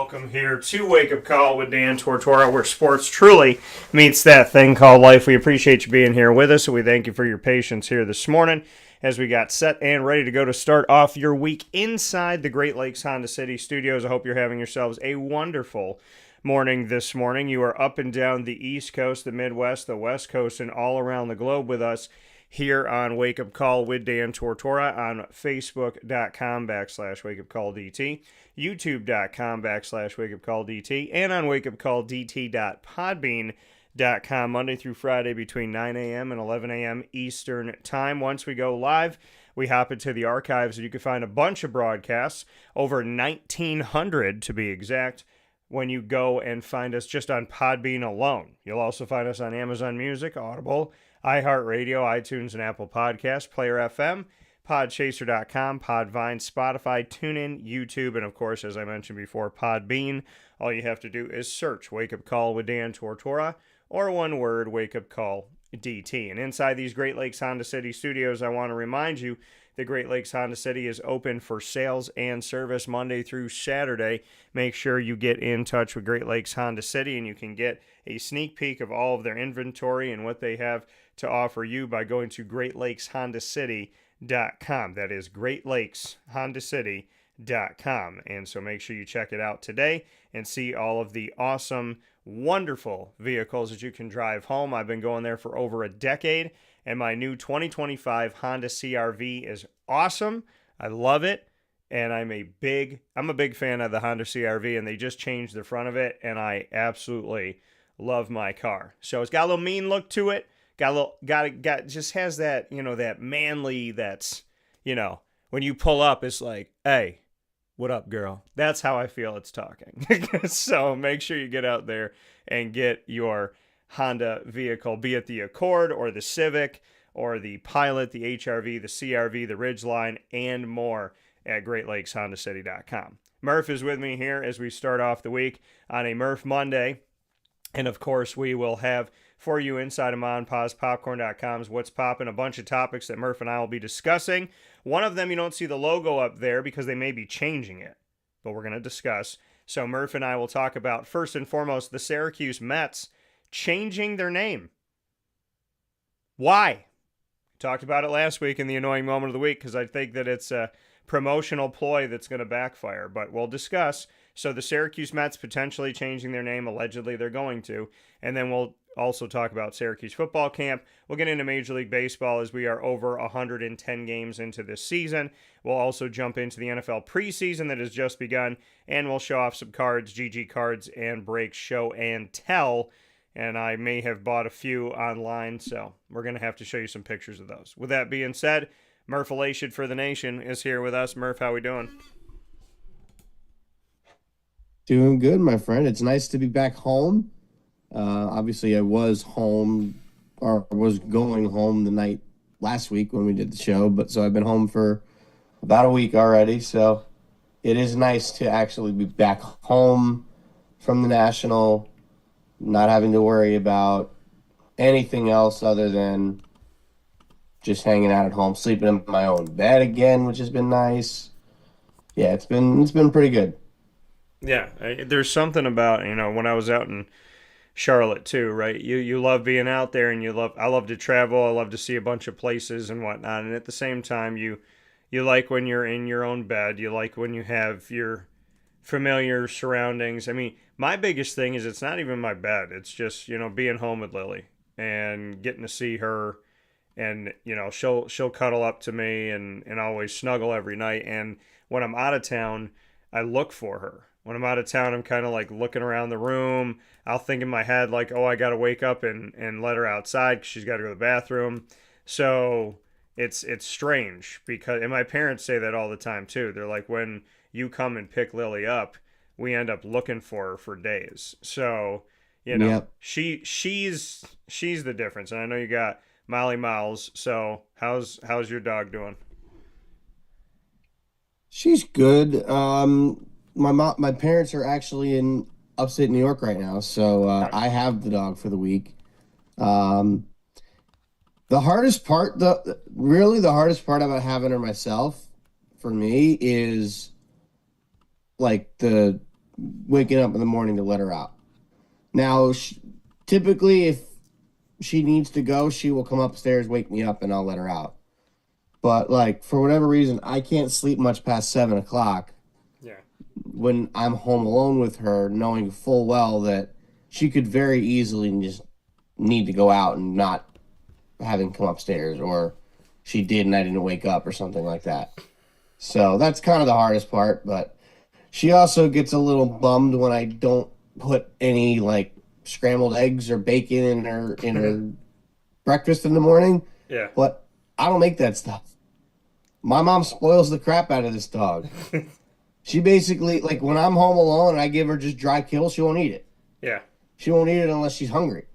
welcome here to Wake Up Call with Dan Tortora, where sports truly meets that thing called life. We appreciate you being here with us, and we thank you for your patience here this morning as we got set and ready to go to start off your week inside the Great Lakes Honda City studios. I hope you're having yourselves a wonderful morning this morning. You are up and down the East Coast, the Midwest, the West Coast, and all around the globe with us here on Wake Up Call with Dan Tortora on Facebook.com/WakeUpCallDT, YouTube.com/WakeUpCallDT, and on WakeUpCallDT.podbean.com Monday through Friday between 9 a.m. and 11 a.m. Eastern Time. Once we go live, we hop into the archives, and you can find a bunch of broadcasts, over 1,900 to be exact, when you go and find us just on Podbean alone. You'll also find us on Amazon Music, Audible, iHeartRadio, iTunes, and Apple Podcasts, Player FM, Podchaser.com, Podvine, Spotify, TuneIn, YouTube, and of course, as I mentioned before, Podbean. All you have to do is search Wake Up Call with Dan Tortora, or one word, Wake Up Call DT. And inside these Great Lakes Honda City studios, I want to remind you the Great Lakes Honda City is open for sales and service Monday through Saturday. Make sure you get in touch with Great Lakes Honda City, and you can get a sneak peek of all of their inventory and what they have to offer you by going to GreatLakesHondaCity.com. That is GreatLakesHondaCity.com. And so make sure you check it out today and see all of the awesome, wonderful vehicles that you can drive home. I've been going there for over a decade, and my new 2025 Honda CR-V is awesome. I love it, and I'm a big fan of the Honda CR-V, and they just changed the front of it, and I absolutely love my car. So it's got a little mean look to it. Just has that, that manly, that's, when you pull up, it's like, hey, what up, girl? That's how I feel it's talking. So make sure you get out there and get your Honda vehicle, be it the Accord or the Civic or the Pilot, the HR-V, the CR-V, the Ridgeline, and more at GreatLakesHondaCity.com. Murph is with me here as we start off the week on a Murph Monday. And of course, we will have for you inside of MonPazPopcorn.com's What's Poppin', a bunch of topics that Murph and I will be discussing. One of them, you don't see the logo up there because they may be changing it, but we're going to discuss. So Murph and I will talk about, first and foremost, the Syracuse Mets changing their name. Why? Talked about it last week in the annoying moment of the week because I think that it's a promotional ploy that's going to backfire, but we'll discuss. So the Syracuse Mets potentially changing their name, allegedly they're going to, and then we'll also talk about Syracuse Football Camp. We'll get into Major League Baseball as we are over 110 games into this season. We'll also jump into the NFL preseason that has just begun, and we'll show off some cards, GG cards, and break show and tell. And I may have bought a few online, so we're going to have to show you some pictures of those. With that being said, Murph Elation for the Nation is here with us. Murph, how we doing? Doing good, my friend. It's nice to be back home. Obviously, I was home, or was going home the night last week when we did the show, but so I've been home for about a week already. So it is nice to actually be back home from the National, not having to worry about anything else other than just hanging out at home, sleeping in my own bed again, which has been nice. Yeah, it's been pretty good. Yeah, there's something about, when I was out in Charlotte too, right? You love being out there, and I love to travel. I love to see a bunch of places and whatnot. And at the same time, you like when you're in your own bed. You like when you have your familiar surroundings. I mean, my biggest thing is it's not even my bed. It's just, being home with Lily and getting to see her, and she'll cuddle up to me and always snuggle every night. And when I'm out of town, I look for her. When I'm out of town, I'm kind of like looking around the room. I'll think in my head like, oh, I got to wake up and let her outside because she's got to go to the bathroom. So it's strange because, and my parents say that all the time too. They're like, when you come and pick Lily up, we end up looking for her for days. So, Yep. she's the difference. And I know you got Molly Miles. So how's your dog doing? She's good. My parents are actually in upstate New York right now, so I have the dog for the week. The hardest part, the hardest part about having her myself, for me, is like the waking up in the morning to let her out. Now, typically, if she needs to go, she will come upstairs, wake me up, and I'll let her out. But like for whatever reason, I can't sleep much past 7 o'clock. Yeah. When I'm home alone with her, knowing full well that she could very easily just need to go out and not having come upstairs, or she did and I didn't wake up or something like that. So that's kind of the hardest part. But she also gets a little bummed when I don't put any like scrambled eggs or bacon in her breakfast in the morning. Yeah. But I don't make that stuff. My mom spoils the crap out of this dog. She basically, like, when I'm home alone and I give her just dry kill, she won't eat it. Yeah. She won't eat it unless she's hungry.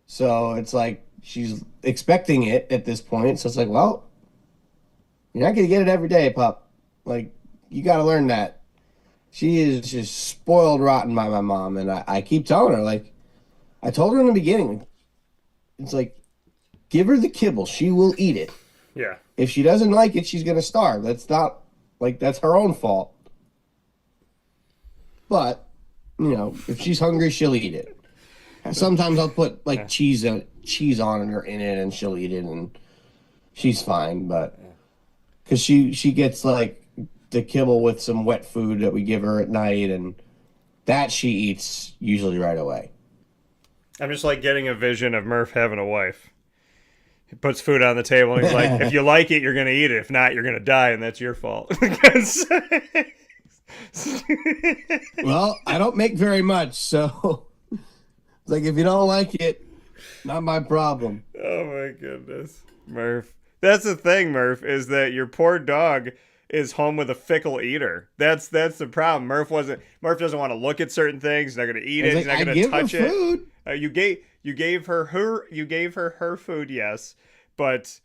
So it's like she's expecting it at this point. So it's like, well, you're not going to get it every day, pup. Like, you got to learn that. She is just spoiled rotten by my mom. And I keep telling her, like, I told her in the beginning, it's like, give her the kibble. She will eat it. Yeah. If she doesn't like it, she's going to starve. That's not, like, that's her own fault. But, you know, if she's hungry, she'll eat it. Sometimes I'll put, like, cheese on it or in it, and she'll eat it, and she's fine. But, because she gets, like, the kibble with some wet food that we give her at night, and that she eats usually right away. I'm just, like, getting a vision of Murph having a wife. He puts food on the table, and he's like, if you like it, you're going to eat it. If not, you're going to die, and that's your fault. Well, I don't make very much, so it's like, if you don't like it, not my problem. Oh, my goodness. Murph. That's the thing, Murph, is that your poor dog is home with a fickle eater. That's the problem. Murph doesn't want to look at certain things. He's not going to eat it. He's not going to touch it. Food. You gave her her food, yes, but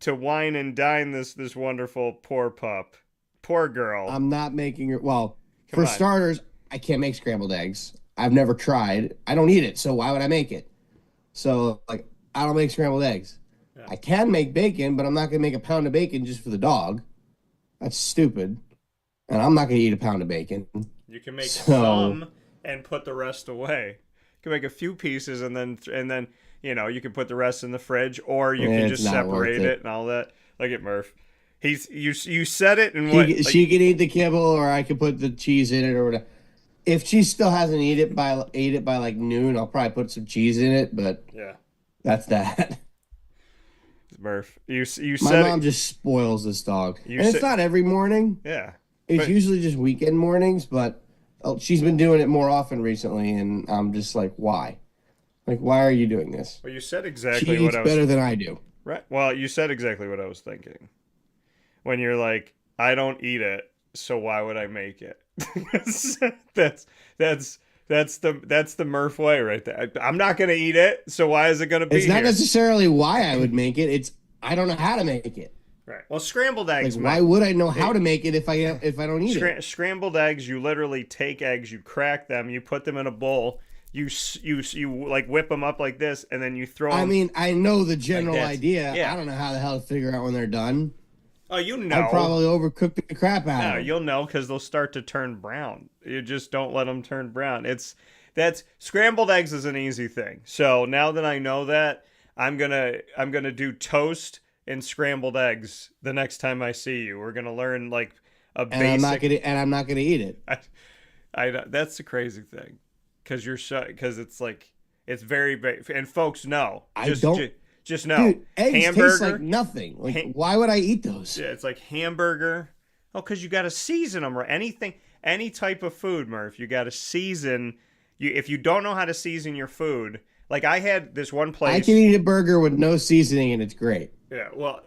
to wine and dine this wonderful poor pup, poor girl. I'm not making her. Well, for starters, I can't make scrambled eggs. I've never tried. I don't eat it, so why would I make it? So like, I don't make scrambled eggs. Yeah. I can make bacon, but I'm not gonna make a pound of bacon just for the dog. That's stupid. And I'm not gonna eat a pound of bacon. You can make some and put the rest away. You can make a few pieces and then you know, you can put the rest in the fridge, or you can just separate it and all that. Look at Murph. You said it and what she can eat the kibble, or I could put the cheese in it or whatever. If she still hasn't ate it by like noon, I'll probably put some cheese in it, but yeah. That's that. Murph, you said my mom just spoils this dog. And it's not every morning. Yeah. It's usually just weekend mornings, but she's been doing it more often recently, and I'm just like, why? Like, why are you doing this? Well, you said exactly what I was... She eats better than I do. Right. Well, you said exactly what I was thinking. When you're like, I don't eat it, so why would I make it? That's the Murph way right there. I'm not going to eat it, so why is it going to be It's not necessarily why I would make it. It's I don't know how to make it. Right. Well, scrambled eggs. Like, why would I know how to make it if I don't eat it? Scrambled eggs, you literally take eggs, you crack them, you put them in a bowl, you like whip them up like this, and then you throw them. I mean, I know the general idea. Yeah. I don't know how the hell to figure out when they're done. Oh, you know. I probably overcooked the crap out of them. You'll know because they'll start to turn brown. You just don't let them turn brown. That's scrambled eggs is an easy thing. So now that I know that, I'm gonna do toast and scrambled eggs the next time I see you. We're gonna learn like a basic. And I'm not gonna eat it. That's the crazy thing, because it's like it's very and folks know. Just know, dude, eggs taste like nothing. Like, why would I eat those? Yeah, it's like hamburger. Oh, because you got to season them, right? Any type of food, Murph, you got to season. If you don't know how to season your food, like I had this one place. I can eat a burger with no seasoning, and it's great. Yeah, well,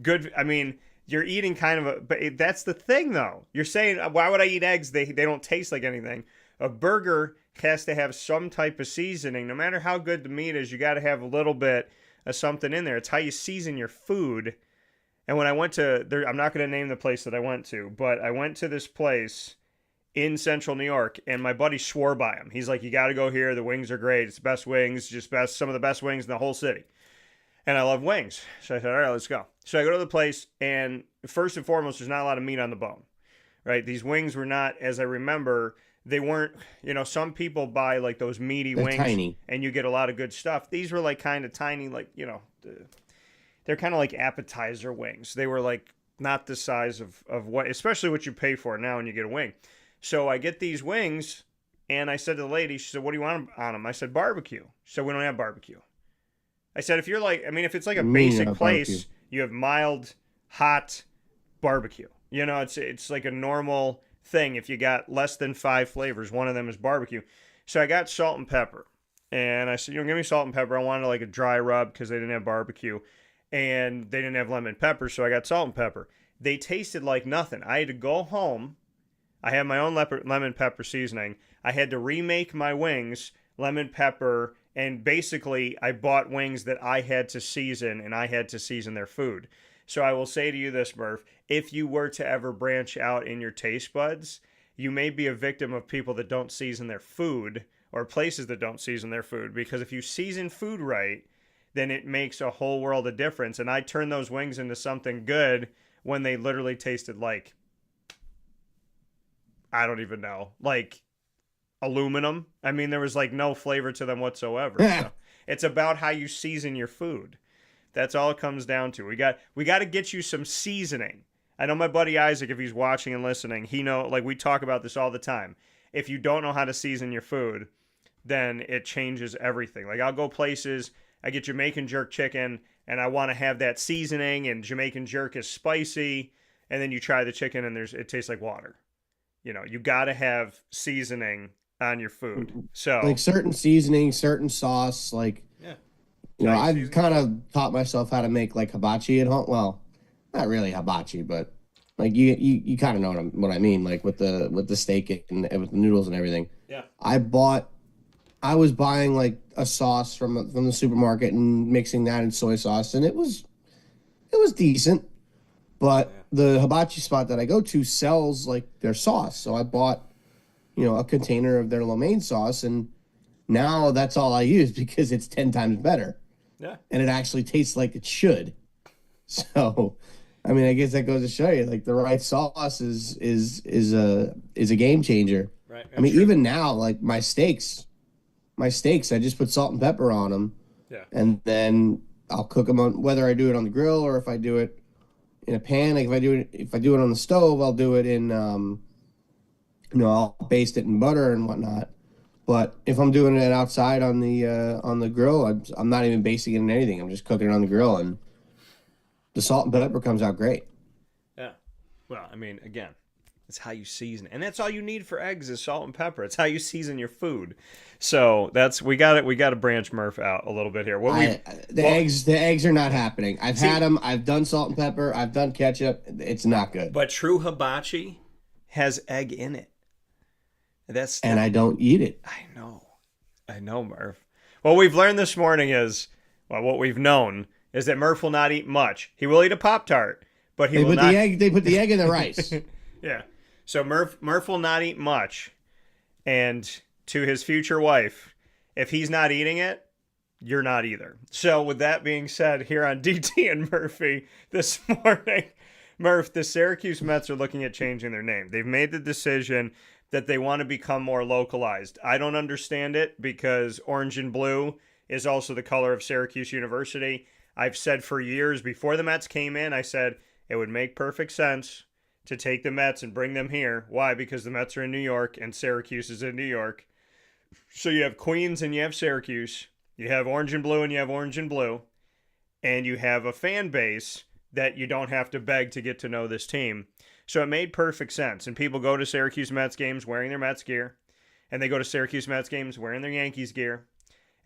good. I mean, you're eating kind of but that's the thing, though. You're saying, why would I eat eggs? They don't taste like anything. A burger has to have some type of seasoning. No matter how good the meat is, you got to have a little bit of something in there. It's how you season your food. And when I went to there, I'm not going to name the place that I went to, but I went to this place in central New York, and my buddy swore by him. He's like, you got to go here. The wings are great. It's the best wings, some of the best wings in the whole city. And I love wings. So I said, all right, let's go. So I go to the place, and first and foremost, there's not a lot of meat on the bone. right? These wings were not, as I remember, they weren't, some people buy like those meaty They're wings tiny. and you get a lot of good stuff. These were like kind of tiny, like, they're kind of like appetizer wings. They were like not the size of what, especially what you pay for now when you get a wing. So I get these wings and I said to the lady, she said, "What do you want on them?" I said, "Barbecue." She said, "We don't have barbecue." I said, if it's like a basic Barbecue. place, you have mild, hot barbecue. It's like a normal thing. If you got less than 5 flavors, one of them is barbecue. So I got salt and pepper. And I said, give me salt and pepper. I wanted like a dry rub because they didn't have barbecue. And they didn't have lemon pepper, so I got salt and pepper. They tasted like nothing. I had to go home. I had my own lemon pepper seasoning. I had to remake my wings, lemon pepper, and basically I bought wings that I had to season, and I had to season their food. So I will say to you this, Murph, if you were to ever branch out in your taste buds, you may be a victim of people that don't season their food or places that don't season their food. Because if you season food right, then it makes a whole world of difference. And I turned those wings into something good when they literally tasted like, I don't even know, like aluminum. I mean, there was like no flavor to them whatsoever. So it's about how you season your food. That's all it comes down to. We got to get you some seasoning. I know my buddy Isaac, if he's watching and listening, like we talk about this all the time. If you don't know how to season your food, then it changes everything. Like I'll go places, I get Jamaican jerk chicken, and I want to have that seasoning, and Jamaican jerk is spicy, and then you try the chicken and it tastes like water. You got to have seasoning on your food. So like certain seasoning, certain sauce, like yeah. I've kind of taught myself how to make like hibachi at home. Well, not really hibachi, but like you kind of know what I mean, like with the steak and with the noodles and everything. Yeah. I was buying like a sauce from the supermarket and mixing that in soy sauce, and it was decent. But the hibachi spot that I go to sells like their sauce, so I bought a container of their lo mein sauce, and now that's all I use because it's 10 times better. Yeah. And it actually tastes like it should. So, I mean, I guess that goes to show you, like the right sauce is a game changer. Right. I mean, even now, like my steaks, I just put salt and pepper on them. Yeah. And then I'll cook them on, whether I do it on the grill or if I do it in a pan. Like if I do it on the stove, I'll do it in I'll baste it in butter and whatnot. But if I'm doing it outside on the grill, I'm not even basting it in anything. I'm just cooking it on the grill, and the salt and pepper comes out great. Yeah. Well, I mean, again, it's how you season, and that's all you need for eggs is salt and pepper. It's how you season your food. So we got to branch Murph out a little bit here. The eggs are not happening. I've had them. I've done salt and pepper. I've done ketchup. It's not good. But true hibachi has egg in it. And I don't eat it. I know, Murph. What we've learned this morning is, what we've known is that Murph will not eat much. He will eat a Pop-Tart, but he will not. They put the egg in the rice. Yeah. So Murph will not eat much. And to his future wife, if he's not eating it, you're not either. So with that being said, here on DT and Murphy this morning, Murph, the Syracuse Mets are looking at changing their name. They've made the decision that they want to become more localized. I don't understand it because orange and blue is also the color of Syracuse University. I've said for years before the Mets came in, I said it would make perfect sense to take the Mets and bring them here. Why? Because the Mets are in New York and Syracuse is in New York. So you have Queens and you have Syracuse. You have orange and blue and you have orange and blue. And you have a fan base that you don't have to beg to get to know this team. So it made perfect sense. And people go to Syracuse Mets games wearing their Mets gear. And they go to Syracuse Mets games wearing their Yankees gear.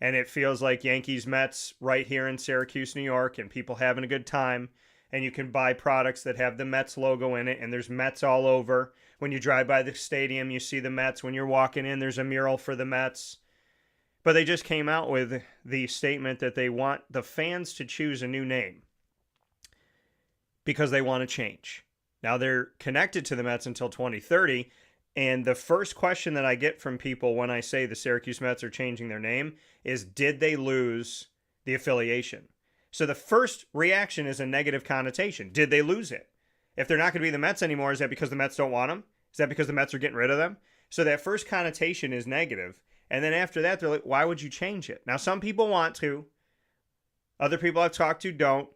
And it feels like Yankees Mets right here in Syracuse, New York. And people having a good time. And you can buy products that have the Mets logo in it. And there's Mets all over. When you drive by the stadium, you see the Mets. When you're walking in, there's a mural for the Mets. But they just came out with the statement that they want the fans to choose a new name. Because they want to change. Now, they're connected to the Mets until 2030, and the first question that I get from people when I say the Syracuse Mets are changing their name is, did they lose the affiliation? So the first reaction is a negative connotation. Did they lose it? If they're not going to be the Mets anymore, is that because the Mets don't want them? Is that because the Mets are getting rid of them? So that first connotation is negative. And then after that, they're like, why would you change it? Now, some people want to. Other people I've talked to don't.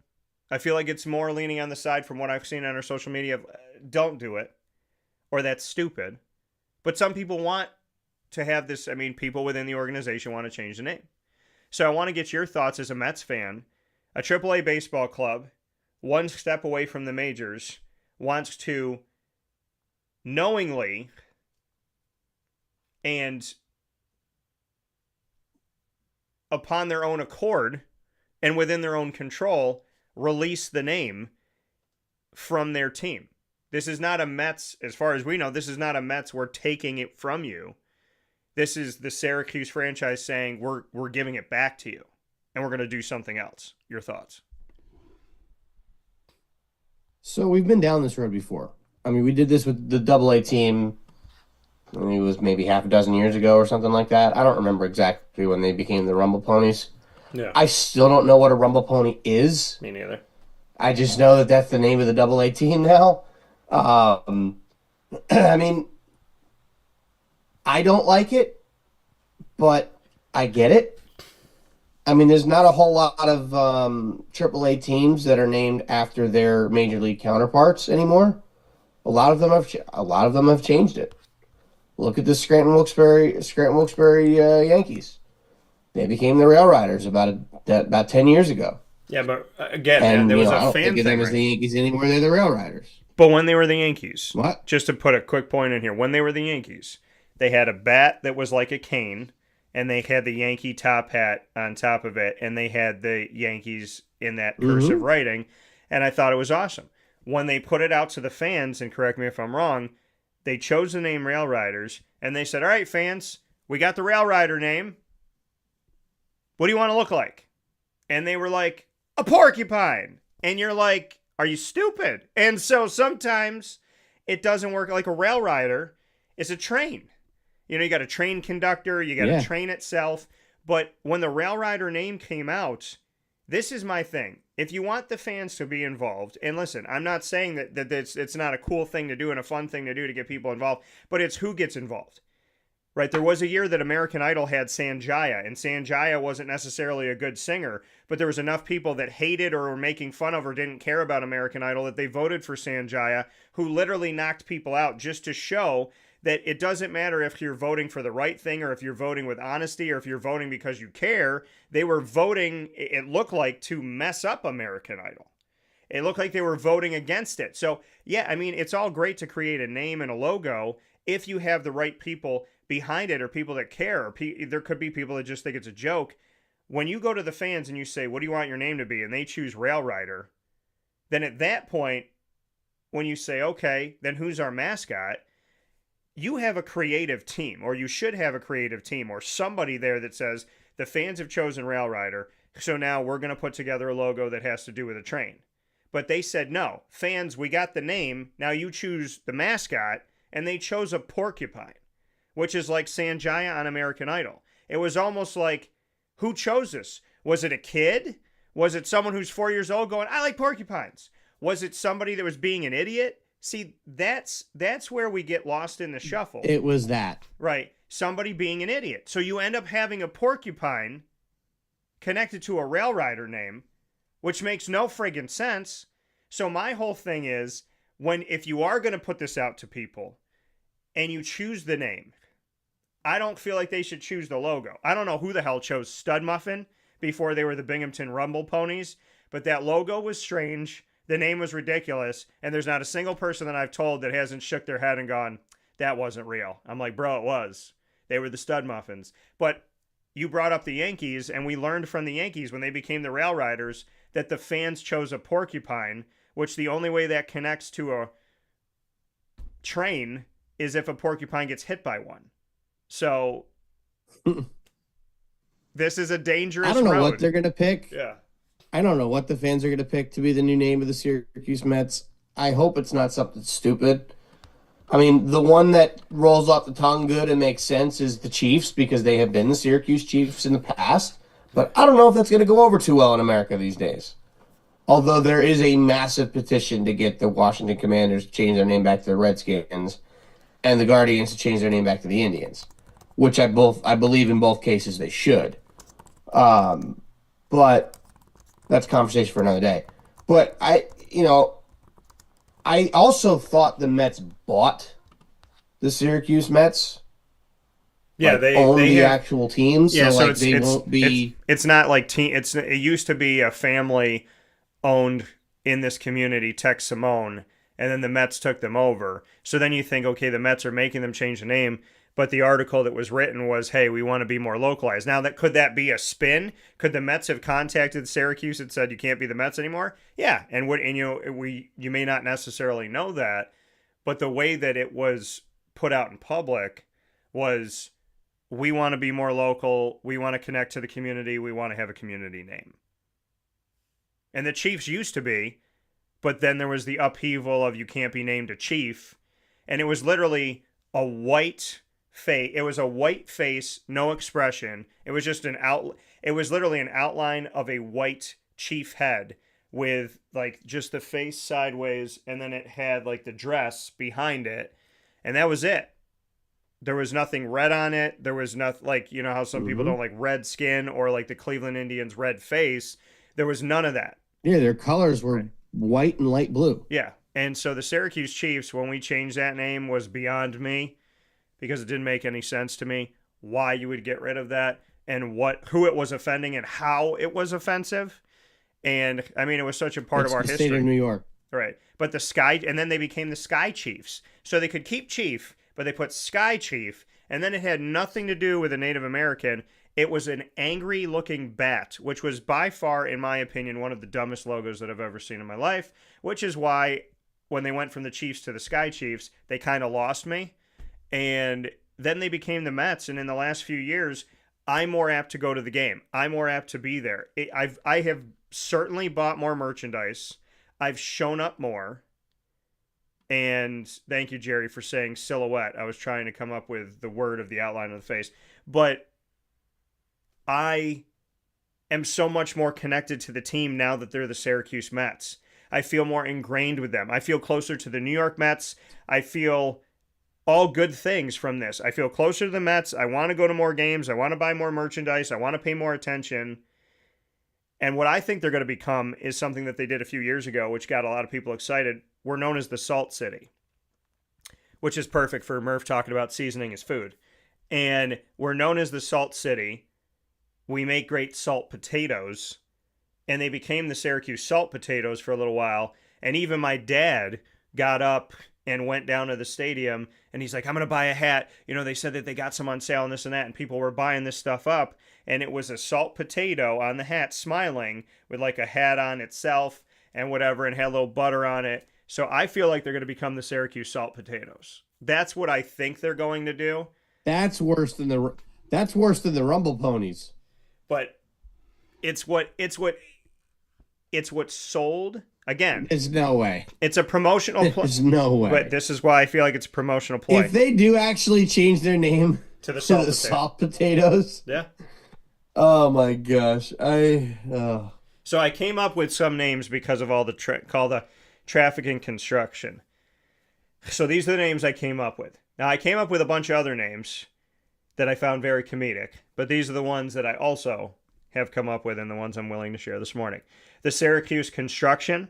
I feel like it's more leaning on the side from what I've seen on our social media of don't do it. Or that's stupid. But some people want to have this. I mean, people within the organization want to change the name. So I want to get your thoughts as a Mets fan. A AAA baseball club, one step away from the majors, wants to knowingly and upon their own accord and within their own control, release the name from their team. This is not a Mets, as far as we know, this is not a Mets, we're taking it from you. This is the Syracuse franchise saying, we're giving it back to you, and we're going to do something else. Your thoughts? So we've been down this road before. I mean, we did this with the AA team. I mean, it was maybe half a dozen years ago or something like that. I don't remember exactly when they became the Rumble Ponies. Yeah. I still don't know what a Rumble Pony is. Me neither. I just know that that's the name of the AA team now. I mean, I don't like it, but I get it. I mean, there's not a whole lot of AAA teams that are named after their major league counterparts anymore. A lot of them have changed it. Look at the Scranton Wilkes-Barre Yankees. They became the Rail Riders about 10 years ago. Yeah, but again, man, there was a fan thing. I don't think of them as the Yankees anymore. They're the Rail Riders. But when they were the Yankees, what? Just to put a quick point in here, when they were the Yankees, they had a bat that was like a cane, and they had the Yankee top hat on top of it, and they had the Yankees in that cursive writing, and I thought it was awesome. When they put it out to the fans, and correct me if I'm wrong, they chose the name Rail Riders, and they said, all right, fans, we got the Rail Rider name. What do you want to look like? And they were like, a porcupine. And you're like, are you stupid? And so sometimes it doesn't work. Like a rail rider is a train. You know, you got a train conductor, you got a train itself. But when the Rail Rider name came out, this is my thing. If you want the fans to be involved, and listen, I'm not saying that it's not a cool thing to do and a fun thing to do to get people involved, but it's who gets involved. Right, there was a year that American Idol had Sanjaya, and Sanjaya wasn't necessarily a good singer, but there was enough people that hated or were making fun of or didn't care about American Idol that they voted for Sanjaya, who literally knocked people out just to show that it doesn't matter if you're voting for the right thing or if you're voting with honesty or if you're voting because you care. They were voting, it looked like, to mess up American Idol. It looked like they were voting against it. So, yeah, I mean, it's all great to create a name and a logo if you have the right people behind it or people that care. Or there could be people that just think it's a joke. When you go to the fans and you say, what do you want your name to be? And they choose Rail Rider. Then at that point, when you say, okay, then who's our mascot? You have a creative team, or you should have a creative team, or somebody there that says, the fans have chosen Rail Rider, so now we're going to put together a logo that has to do with a train. But they said, no, fans, we got the name, now you choose the mascot, and they chose a porcupine, which is like Sanjaya on American Idol. It was almost like, who chose this? Was it a kid? Was it someone who's 4 years old going, I like porcupines? Was it somebody that was being an idiot? See, that's where we get lost in the shuffle. It was that. Right. Somebody being an idiot. So you end up having a porcupine connected to a Rail Rider name, which makes no friggin' sense. So my whole thing is, if you are going to put this out to people and you choose the name, I don't feel like they should choose the logo. I don't know who the hell chose Stud Muffin before they were the Binghamton Rumble Ponies, but that logo was strange. The name was ridiculous, and there's not a single person that I've told that hasn't shook their head and gone, that wasn't real. I'm like, bro, it was. They were the Stud Muffins. But you brought up the Yankees, and we learned from the Yankees when they became the Rail Riders that the fans chose a porcupine, which the only way that connects to a train is if a porcupine gets hit by one. So this is a dangerous road. I don't know what they're going to pick. Yeah. I don't know what the fans are going to pick to be the new name of the Syracuse Mets. I hope it's not something stupid. I mean, the one that rolls off the tongue good and makes sense is the Chiefs, because they have been the Syracuse Chiefs in the past. But I don't know if that's going to go over too well in America these days. Although there is a massive petition to get the Washington Commanders to change their name back to the Redskins and the Guardians to change their name back to the Indians, which I believe in both cases they should. But that's a conversation for another day. But I also thought the Mets bought the Syracuse Mets. Yeah, Like, they own they the have actual team, yeah. so So like they won't be. it's not like team. It used to be a family owned in this community, Tech Simone, and then the Mets took them over. So then you think, okay, the Mets are making them change the name, but the article that was written was, hey, we want to be more localized. Now that be a spin? Could the Mets have contacted Syracuse and said you can't be the Mets anymore? Yeah, you may not necessarily know that, but the way that it was put out in public was, we want to be more local, we want to connect to the community, we want to have a community name. And the Chiefs used to be, but then there was the upheaval of you can't be named a chief, and it was literally a white face. It was a white face, no expression. It was just It was literally an outline of a white chief head with like just the face sideways, and then it had like the dress behind it, and that was it. There was nothing red on it. There was nothing, like, you know how some people don't like red skin, or like the Cleveland Indians red face. There was none of that. Yeah, their colors were Right. white and light blue. Yeah. And so the Syracuse Chiefs, when we changed that name, was beyond me, because it didn't make any sense to me why you would get rid of that, and who it was offending and how it was offensive. And I mean, it was such a part of our the history. State of New York. Right. But and then they became the Sky Chiefs. So they could keep Chief, but they put Sky Chief, and then it had nothing to do with a Native American. It was an angry looking bat, which was by far, in my opinion, one of the dumbest logos that I've ever seen in my life, which is why when they went from the Chiefs to the Sky Chiefs, they kind of lost me. And then they became the Mets, and in the last few years, I'm more apt to go to the game. I'm more apt to be there. I have certainly bought more merchandise. I've shown up more. And thank you, Jerry, for saying silhouette. I was trying to come up with the word of the outline of the face. But I am so much more connected to the team now that they're the Syracuse Mets. I feel more ingrained with them. I feel closer to the New York Mets. I feel all good things from this. I feel closer to the Mets. I want to go to more games. I want to buy more merchandise. I want to pay more attention. And what I think they're going to become is something that they did a few years ago, which got a lot of people excited. We're known as the Salt City, which is perfect for Murph talking about seasoning his food. And we're known as the Salt City. We make great salt potatoes. And they became the Syracuse Salt Potatoes for a little while. And even my dad got up and went down to the stadium, and he's like, I'm going to buy a hat. You know, they said that they got some on sale and this and that, and people were buying this stuff up. And it was a salt potato on the hat, smiling, with like a hat on itself and whatever, and had a little butter on it. So I feel like they're going to become the Syracuse Salt Potatoes. That's what I think they're going to do. That's worse than the Rumble Ponies. But it's what sold. Again, There's no way. It's a promotional play. There's no way. But this is why I feel like it's a promotional play. If they do actually change their name to the Salt Potatoes. Yeah. Oh my gosh. So I came up with some names because of all the traffic and construction. So these are the names I came up with. Now I came up with a bunch of other names that I found very comedic, but these are the ones that I also have come up with and the ones I'm willing to share this morning. The Syracuse Construction,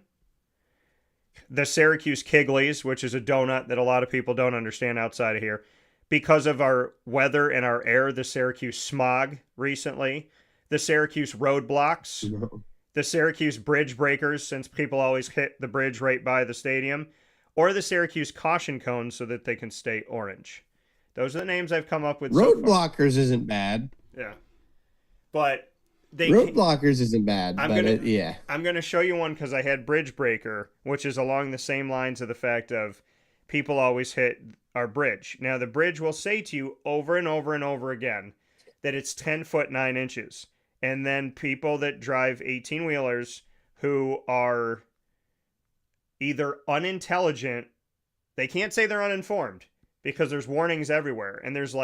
the Syracuse Kiglies, which is a donut that a lot of people don't understand outside of here. Because of our weather and our air, the Syracuse Smog recently, the Syracuse Roadblocks, the Syracuse Bridge Breakers, since people always hit the bridge right by the stadium, or the Syracuse Caution Cones so that they can stay orange. Those are the names I've come up with. Roadblockers isn't bad. Yeah. But Roadblockers isn't bad. I'm going to show you one because I had Bridge Breaker, which is along the same lines of the fact of people always hit our bridge. Now, the bridge will say to you over and over and over again that it's 10 foot 9 inches. And then people that drive 18-wheelers who are either unintelligent, they can't say they're uninformed because there's warnings everywhere. And there's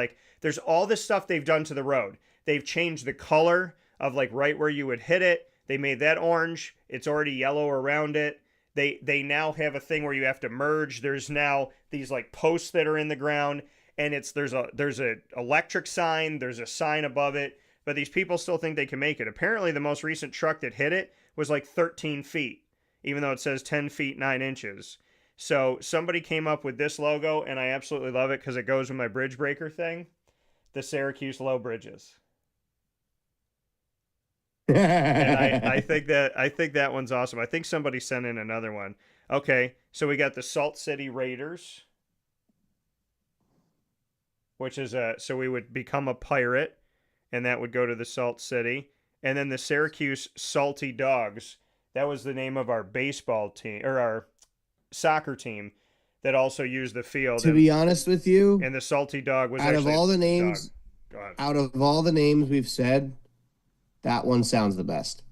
all this stuff they've done to the road. They've changed the color of like right where you would hit it. They made that orange. It's already yellow around it. They now have a thing where you have to merge. There's now these like posts that are in the ground, and there's a electric sign. There's a sign above it, but these people still think they can make it. Apparently, the most recent truck that hit it was like 13 feet, even though it says 10 feet 9 inches. So somebody came up with this logo, and I absolutely love it because it goes with my bridge breaker thing. The Syracuse Low Bridges. And I think that one's awesome. I think somebody sent in another one. Okay, so we got the Salt City Raiders, which is so we would become a pirate, and that would go to the Salt City. And then the Syracuse Salty Dogs. That was the name of our baseball team, or our soccer team, that also used the field. To be honest with you, and the Salty Dog was out of all the names, we've said, that one sounds the best.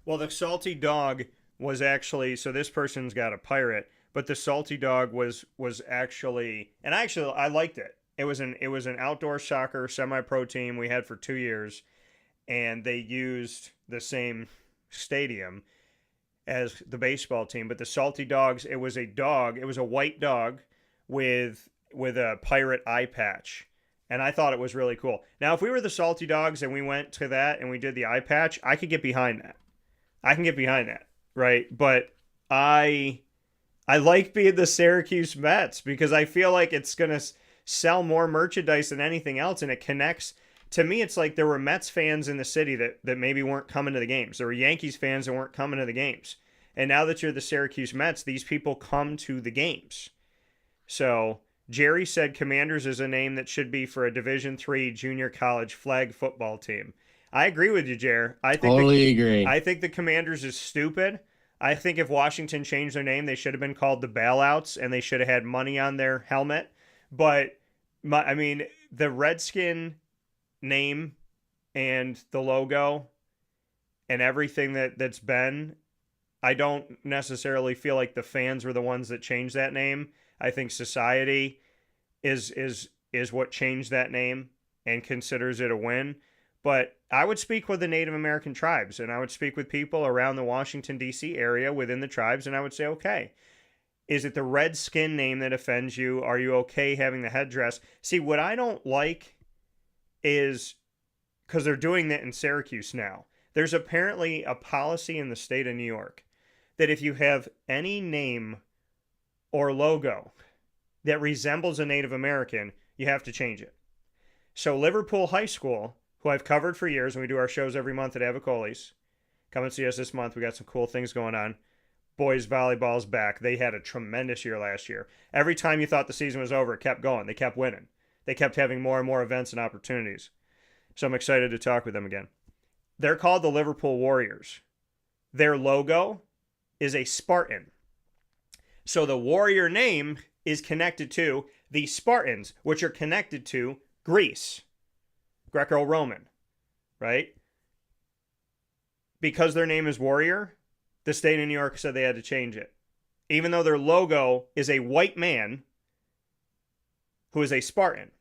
Well, the Salty Dog was actually, so this person's got a pirate, but the Salty Dog was actually, and I liked it. It was an outdoor soccer semi-pro team we had for 2 years, and they used the same stadium as the baseball team. But the Salty Dogs, it was a white dog with a pirate eye patch. And I thought it was really cool. Now, if we were the Salty Dogs and we went to that and we did the eye patch, I could get behind that. I can get behind that, right? But I like being the Syracuse Mets because I feel like it's going to sell more merchandise than anything else, and it connects. To me, it's like there were Mets fans in the city that maybe weren't coming to the games. There were Yankees fans that weren't coming to the games. And now that you're the Syracuse Mets, these people come to the games. So Jerry said Commanders is a name that should be for a Division III junior college flag football team. I agree with you, Jer. I agree. I think the Commanders is stupid. I think if Washington changed their name, they should have been called the Bailouts, and they should have had money on their helmet. But, the Redskin name and the logo and everything that's been, I don't necessarily feel like the fans were the ones that changed that name. I think society is what changed that name and considers it a win. But I would speak with the Native American tribes, and I would speak with people around the Washington, D.C. area within the tribes, and I would say, okay, is it the red skin name that offends you? Are you okay having the headdress? See, what I don't like is, because they're doing that in Syracuse now, there's apparently a policy in the state of New York that if you have any name or logo that resembles a Native American, you have to change it. So Liverpool High School, who I've covered for years, and we do our shows every month at Avicolis, come and see us this month. We got some cool things going on. Boys volleyball's back. They had a tremendous year last year. Every time you thought the season was over, it kept going. They kept winning. They kept having more and more events and opportunities. So I'm excited to talk with them again. They're called the Liverpool Warriors. Their logo is a Spartan. So the Warrior name is connected to the Spartans, which are connected to Greece, Greco-Roman, right? Because their name is Warrior, the state of New York said they had to change it. Even though their logo is a white man who is a Spartan.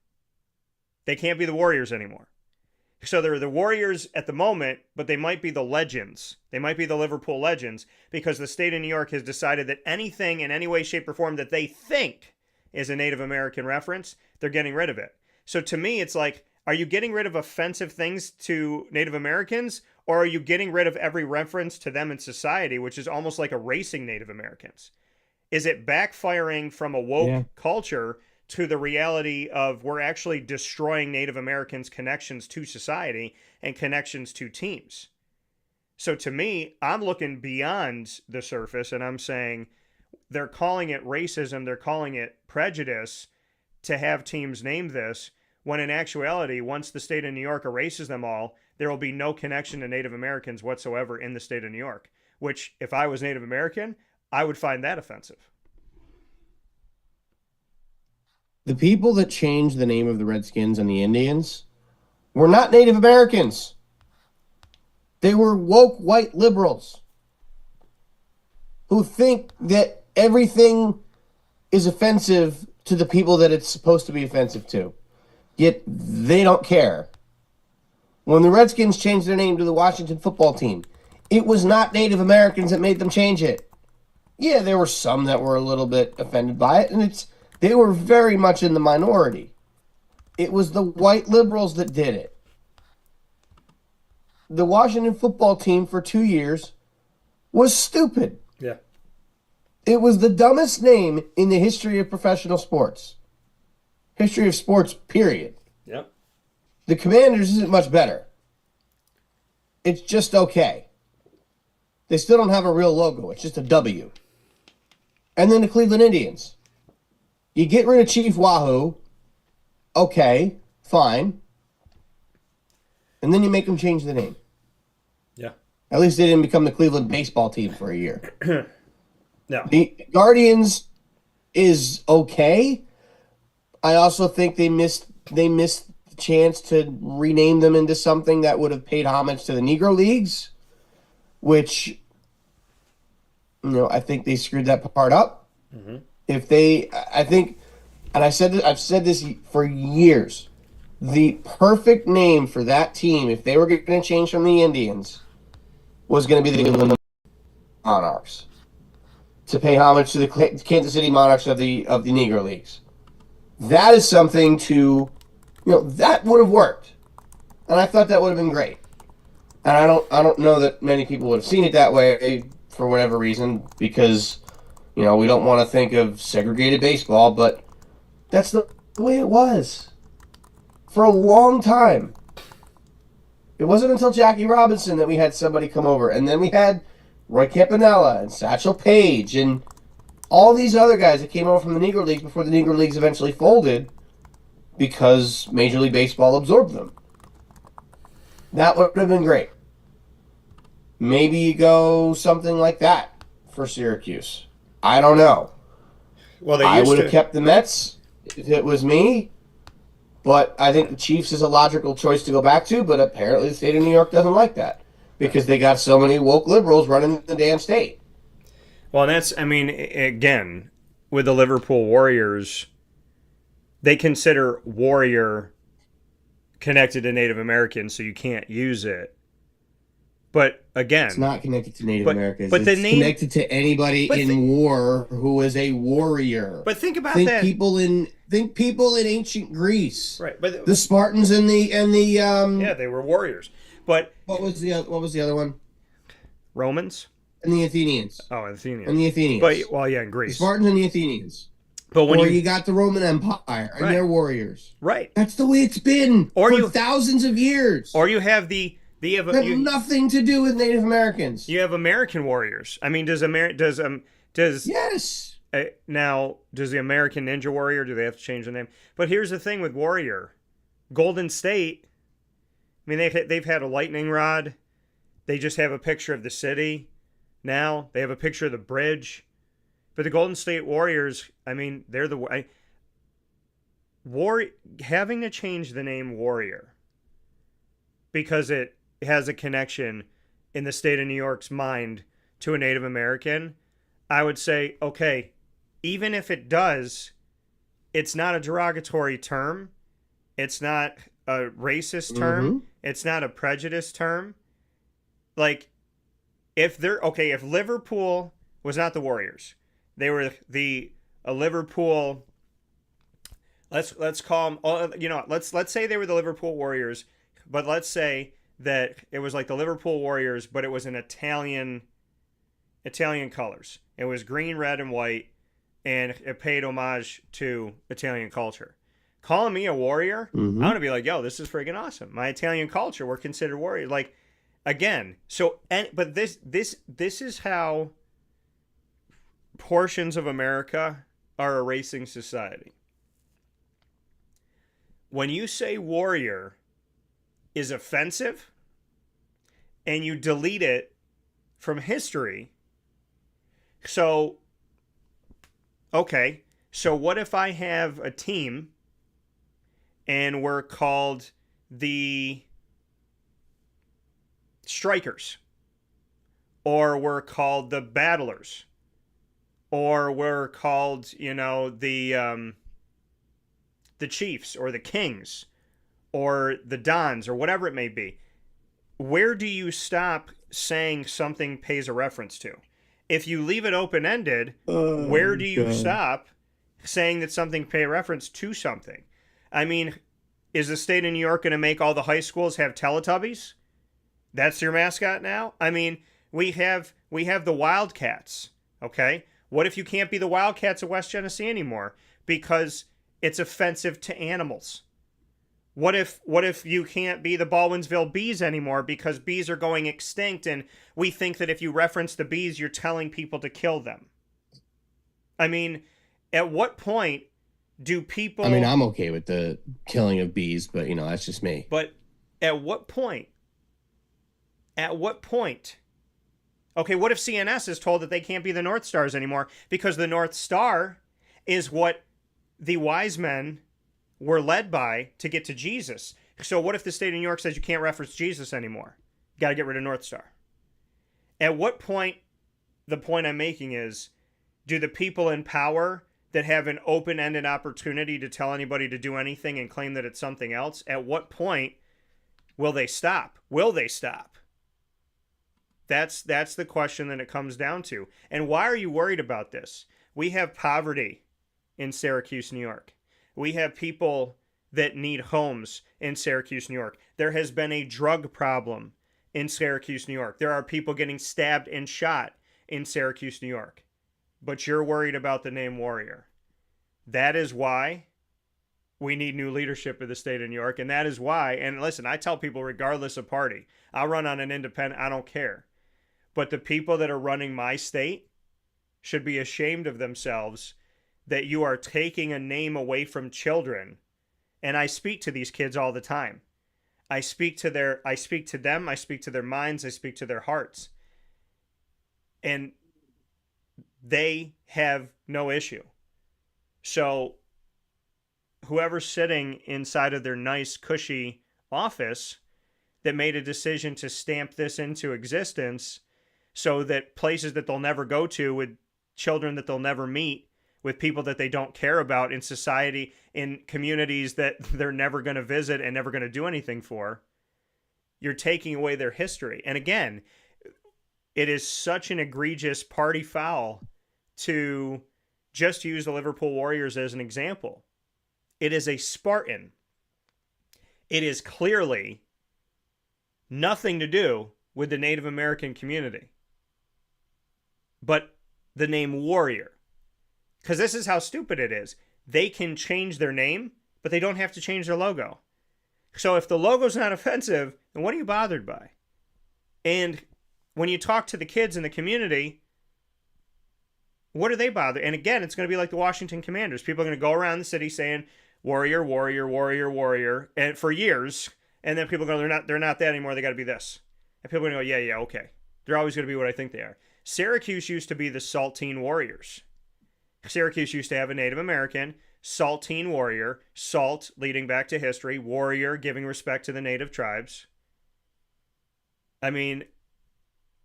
They can't be the Warriors anymore. So they're the Warriors at the moment, but they might be the Legends. They might be the Liverpool Legends because the state of New York has decided that anything in any way, shape, or form that they think is a Native American reference, they're getting rid of it. So to me, it's like, are you getting rid of offensive things to Native Americans, or are you getting rid of every reference to them in society, which is almost like erasing Native Americans? Is it backfiring from a woke culture to the reality of we're actually destroying Native Americans' connections to society and connections to teams? So to me, I'm looking beyond the surface, and I'm saying they're calling it racism, they're calling it prejudice to have teams named this, when in actuality, once the state of New York erases them all, there will be no connection to Native Americans whatsoever in the state of New York, which, if I was Native American, I would find that offensive. The people that changed the name of the Redskins and the Indians were not Native Americans. They were woke white liberals who think that everything is offensive to the people that it's supposed to be offensive to. Yet they don't care. When the Redskins changed their name to the Washington Football Team, It was not Native Americans that made them change it. Yeah, there were some that were a little bit offended by it, and they were very much in the minority. It was the white liberals that did it. The Washington football team for 2 years was stupid. Yeah. It was the dumbest name in the history of professional sports. History of sports, period. Yep. The Commanders isn't much better. It's just okay. They still don't have a real logo. It's just a W. And then the Cleveland Indians. You get rid of Chief Wahoo. Okay, fine. And then you make them change the name. Yeah. At least they didn't become the Cleveland baseball team for a year. No. The Guardians is okay. I also think they missed the chance to rename them into something that would have paid homage to the Negro Leagues, which, I think they screwed that part up. Mm-hmm. I've said this for years. The perfect name for that team, if they were going to change from the Indians, was going to be the Cleveland Monarchs, to pay homage to the Kansas City Monarchs of the Negro Leagues. That is something that would have worked, and I thought that would have been great. And I don't know that many people would have seen it that way for whatever reason, because we don't want to think of segregated baseball, but that's the way it was for a long time. It wasn't until Jackie Robinson that we had somebody come over, and then we had Roy Campanella and Satchel Paige and all these other guys that came over from the Negro Leagues before the Negro Leagues eventually folded because Major League Baseball absorbed them. That would have been great. Maybe you go something like that for Syracuse. I don't know. Well, I would have kept the Mets if it was me, but I think the Chiefs is a logical choice to go back to, but apparently the state of New York doesn't like that because they got so many woke liberals running the damn state. Well, again, with the Liverpool Warriors, they consider warrior connected to Native Americans, so you can't use it. But again, it's not connected to Native Americans. But it's connected to anybody in war who is a warrior. But think about that. Think people in ancient Greece. Right. But the Spartans and the yeah, they were warriors. But what was the other one? Romans and the Athenians. Oh, Athenians. And the Athenians. But in Greece. The Spartans and the Athenians. But when you got the Roman Empire and their warriors. Right. That's the way it's been for thousands of years. Or you have nothing to do with Native Americans. You have American warriors. I mean, does yes. Now, does the American Ninja Warrior, do they have to change the name? But here's the thing with Warrior. Golden State, I mean, they've had a lightning rod. They just have a picture of the city now. They have a picture of the bridge. But the Golden State Warriors, I mean, they're having to change the name Warrior because it has a connection in the state of New York's mind to a Native American, I would say, okay, even if it does, it's not a derogatory term. It's not a racist term. Mm-hmm. It's not a prejudice term. Like, if Liverpool was not the Warriors, they were a Liverpool. Let's call them. Let's say they were the Liverpool Warriors, but let's say that it was like the Liverpool Warriors, but it was in Italian colors. It was green, red, and white, and it paid homage to Italian culture. Calling me a warrior, I'm gonna be like, yo, this is friggin' awesome. My Italian culture, we're considered warriors. Like, again, but this is how portions of America are a racing society. When you say warrior is offensive and you delete it from history, so what if I have a team and we're called the Strikers, or we're called the Battlers, or we're called, the Chiefs or the Kings or the Dons or whatever it may be? Where do you stop saying something pays a reference to. If you leave it open-ended, Oh, where do you God. stop saying that something pay reference to something? I mean, is the state of New York going to make all the high schools have Teletubbies? That's your mascot now? I mean, we have the Wildcats, okay? What if you can't be the Wildcats of West Genesee anymore because it's offensive to animals? What if you can't be the Baldwinsville Bees anymore because bees are going extinct and we think that if you reference the bees, you're telling people to kill them? I mean, at what point do people... I mean, I'm okay with the killing of bees, but, that's just me. But at what point? At what point? Okay, what if CNS is told that they can't be the North Stars anymore because the North Star is what the wise men were led by to get to Jesus? So what if the state of New York says you can't reference Jesus anymore? Got to get rid of North Star. At what point, the point I'm making is, do the people in power that have an open-ended opportunity to tell anybody to do anything and claim that it's something else, at what point will they stop? Will they stop? That's the question that it comes down to. And why are you worried about this? We have poverty in Syracuse, New York. We have people that need homes in Syracuse, New York. There has been a drug problem in Syracuse, New York. There are people getting stabbed and shot in Syracuse, New York. But you're worried about the name Warrior. That is why we need new leadership of the state of New York. And that is why, and listen, I tell people regardless of party, I'll run on an independent, I don't care. But the people that are running my state should be ashamed of themselves that you are taking a name away from children. And I speak to these kids all the time. I speak to them, I speak to their minds, I speak to their hearts. And they have no issue. So whoever's sitting inside of their nice, cushy office that made a decision to stamp this into existence so that places that they'll never go to with children that they'll never meet, with people that they don't care about in society, in communities that they're never going to visit and never going to do anything for, you're taking away their history. And again, it is such an egregious party foul to just use the Liverpool Warriors as an example. It is a Spartan. It is clearly nothing to do with the Native American community. But the name Warrior. Because this is how stupid it is. They can change their name, but they don't have to change their logo. So if the logo's not offensive, then what are you bothered by? And when you talk to the kids in the community, what are they bothered? And again, it's going to be like the Washington Commanders. People are going to go around the city saying, Warrior, Warrior, Warrior, Warrior, and for years. And then people go, they're not that anymore. They got to be this. And people are going to go, yeah, okay. They're always going to be what I think they are. Syracuse used to be the Saltine Warriors. Syracuse used to have a Native American, Saltine Warrior, Salt leading back to history, Warrior giving respect to the native tribes. I mean,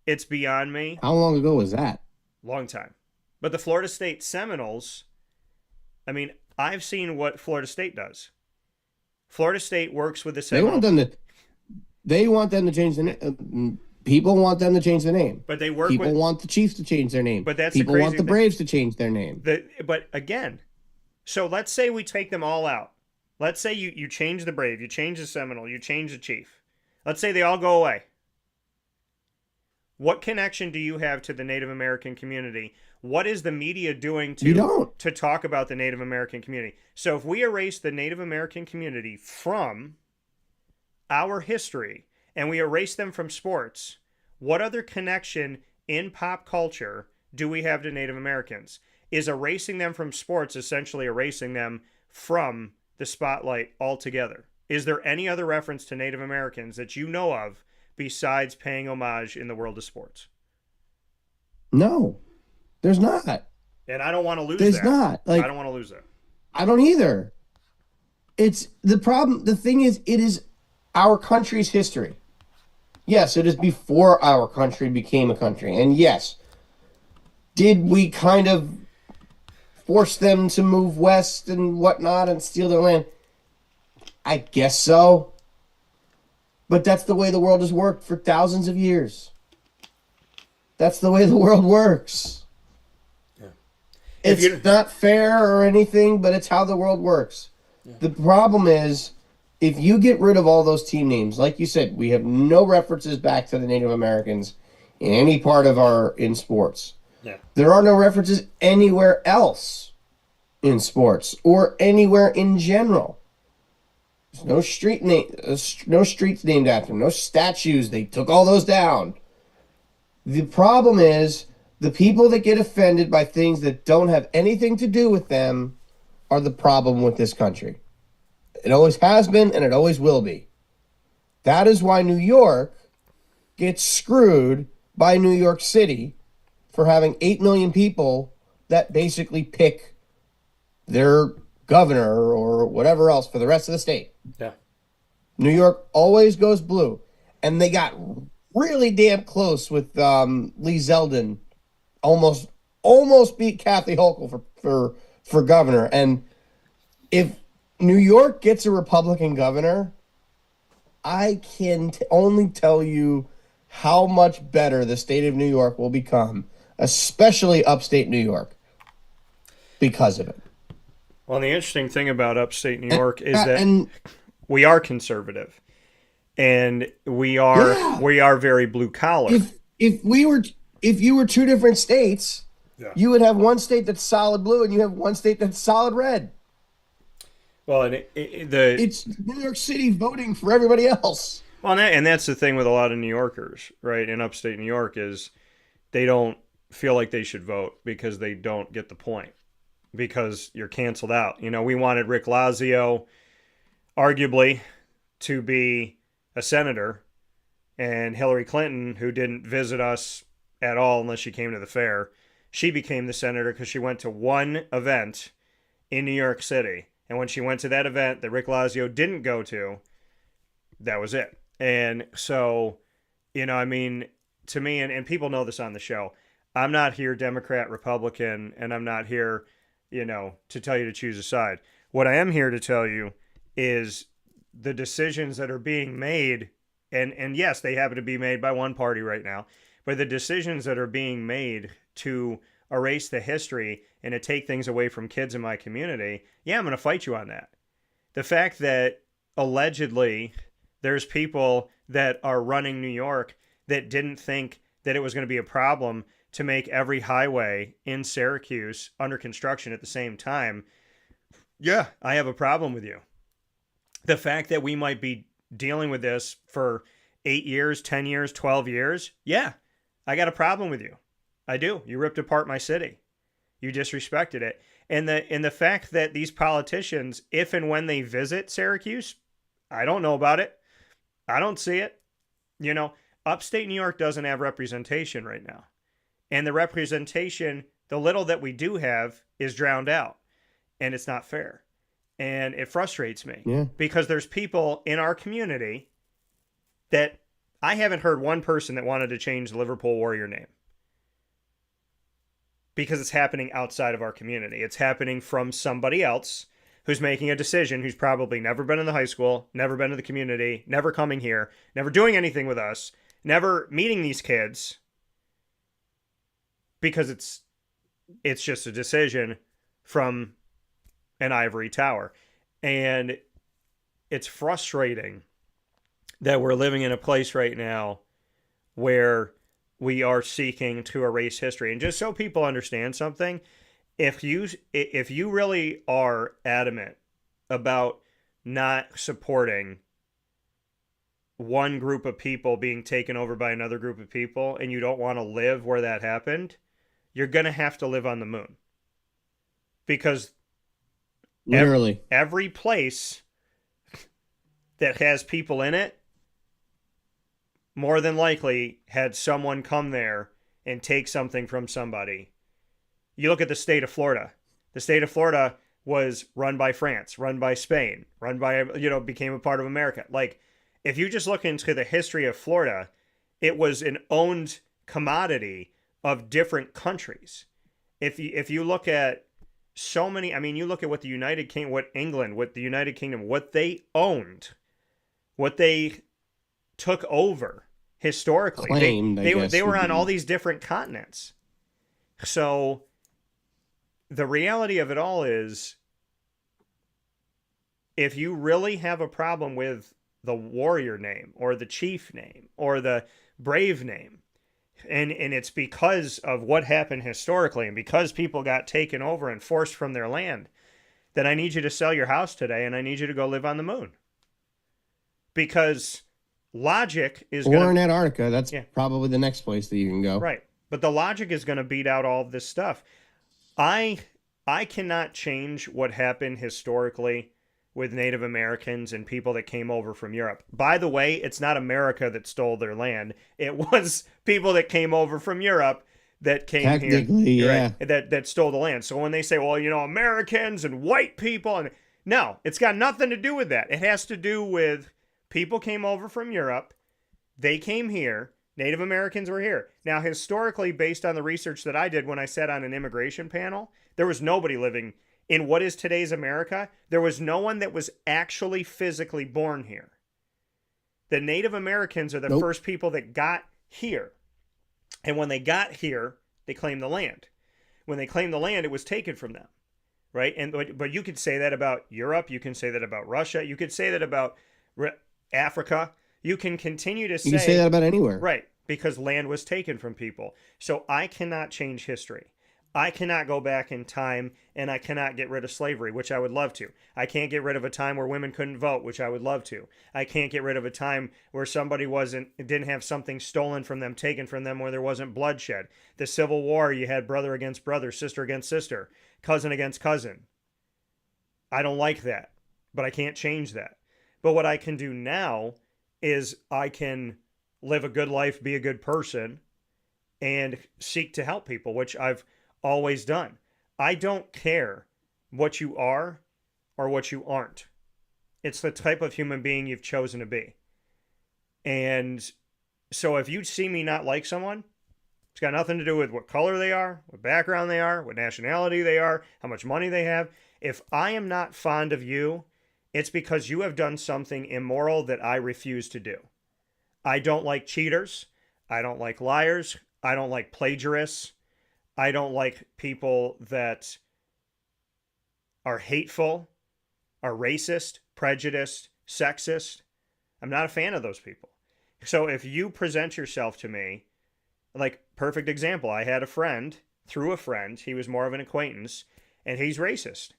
it's beyond me. How long ago was that? Long time. But the Florida State Seminoles, I mean, I've seen what Florida State does. Florida State works with the Seminoles. They want them to change the name. People want them to change the name. But they work People with... want the Chiefs to change their name. But that's People the crazy want the thing. Braves to change their name. But again, so let's say we take them all out. Let's say you change the Brave, you change the Seminole, you change the Chief. Let's say they all go away. What connection do you have to the Native American community? What is the media doing to talk about the Native American community? So if we erase the Native American community from our history and we erase them from sports, what other connection in pop culture do we have to Native Americans? Is erasing them from sports essentially erasing them from the spotlight altogether? Is there any other reference to Native Americans that you know of besides paying homage in the world of sports? No, there's not. And I don't want to lose there's that. There's not. I don't want to lose that. I don't either. It's the problem. The thing is, it is our country's history. Yes, it is before our country became a country. And yes, did we kind of force them to move west and whatnot and steal their land? I guess so. But that's the way the world has worked for thousands of years. That's the way the world works. Yeah. It's not fair or anything, but it's how the world works. Yeah. The problem is, if you get rid of all those team names, like you said, we have no references back to the Native Americans in any part of in sports. Yeah. There are no references anywhere else in sports or anywhere in general. There's no streets named after them, no statues. They took all those down. The problem is the people that get offended by things that don't have anything to do with them are the problem with this country. It always has been, and it always will be. That is why New York gets screwed by New York City for having 8 million people that basically pick their governor or whatever else for the rest of the state. Yeah. New York always goes blue. And they got really damn close with Lee Zeldin. Almost beat Kathy Hochul for governor. And if New York gets a Republican governor, I can only tell you how much better the state of New York will become, especially upstate New York, because of it. Well, the interesting thing about upstate New York is that we are conservative, and we are very blue collar. If you were two different states, yeah, you would have one state that's solid blue, and you have one state that's solid red. Well, and it's New York City voting for everybody else. Well, and that's the thing with a lot of New Yorkers, right? In upstate New York is they don't feel like they should vote because they don't get the point, because you're canceled out. You know, we wanted Rick Lazio, arguably, to be a senator, and Hillary Clinton, who didn't visit us at all unless she came to the fair, she became the senator because she went to one event in New York City. And when she went to that event that Rick Lazio didn't go to, that was it. And so, you know, I mean, to me, and people know this on the show, I'm not here Democrat, Republican, and I'm not here, you know, to tell you to choose a side. What I am here to tell you is the decisions that are being made, and yes, they happen to be made by one party right now, but the decisions that are being made to erase the history and to take things away from kids in my community, yeah, I'm going to fight you on that. The fact that allegedly there's people that are running New York that didn't think that it was going to be a problem to make every highway in Syracuse under construction at the same time, yeah, I have a problem with you. The fact that we might be dealing with this for 8 years, 10 years, 12 years, yeah, I got a problem with you. I do. You ripped apart my city. You disrespected it. And the fact that these politicians, if and when they visit Syracuse, I don't know about it. I don't see it. You know, upstate New York doesn't have representation right now. And the representation, the little that we do have, is drowned out. And it's not fair. And it frustrates me because there's people in our community that I haven't heard one person that wanted to change the Liverpool Warrior name. Because it's happening outside of our community. It's happening from somebody else who's making a decision, who's probably never been in the high school, never been to the community, never coming here, never doing anything with us, never meeting these kids, because it's just a decision from an ivory tower. And it's frustrating that we're living in a place right now where we are seeking to erase history. And just so people understand something, if you really are adamant about not supporting one group of people being taken over by another group of people, and you don't want to live where that happened, you're going to have to live on the moon. Because literally every place that has people in it more than likely had someone come there and take something from somebody. You look at the state of Florida. The state of Florida was run by France, run by Spain, run by, became a part of America. Like, if you just look into the history of Florida, it was an owned commodity of different countries. If you look at so many, I mean, you look at what the United Kingdom, what the United Kingdom, what they owned, what they took over historically. Claimed, I guess, They were would on all be. these different continents. So the reality of it all is, if you really have a problem with the warrior name or the chief name or the brave name, and it's because of what happened historically and because people got taken over and forced from their land, then I need you to sell your house today and I need you to go live on the moon. Because logic is Or going in to, Antarctica. That's yeah, probably the next place that you can go. right. But the logic is going to beat out all of this stuff. I I cannot change what happened historically with Native Americans and people that came over from Europe. By the way, it's not America that stole their land. It was people that came over from Europe that came here. Technically, You're right. yeah. That stole the land. So when they say, well, Americans and white people, and no, it's got nothing to do with that. It has to do with people came over from Europe. They came here. Native Americans were here. Now, historically, based on the research that I did when I sat on an immigration panel, there was nobody living in what is today's America. There was no one that was actually physically born here. The Native Americans are the first people that got here. And when they got here, they claimed the land. When they claimed the land, it was taken from them, right? But you could say that about Europe. You can say that about Russia. You could say that about Africa. You can continue to say... You can say that about anywhere. Right, because land was taken from people. So I cannot change history. I cannot go back in time, and I cannot get rid of slavery, which I would love to. I can't get rid of a time where women couldn't vote, which I would love to. I can't get rid of a time where somebody didn't have something stolen from them, taken from them, where there wasn't bloodshed. The Civil War, you had brother against brother, sister against sister, cousin against cousin. I don't like that, but I can't change that. But what I can do now is I can live a good life, be a good person, and seek to help people, which I've always done. I don't care what you are or what you aren't. It's the type of human being you've chosen to be. And so if you see me not like someone, it's got nothing to do with what color they are, what background they are, what nationality they are, how much money they have. If I am not fond of you, it's because you have done something immoral that I refuse to do. I don't like cheaters. I don't like liars. I don't like plagiarists. I don't like people that are hateful, are racist, prejudiced, sexist. I'm not a fan of those people. So if you present yourself to me, like, perfect example, I had a friend, through a friend, he was more of an acquaintance, and he's racist.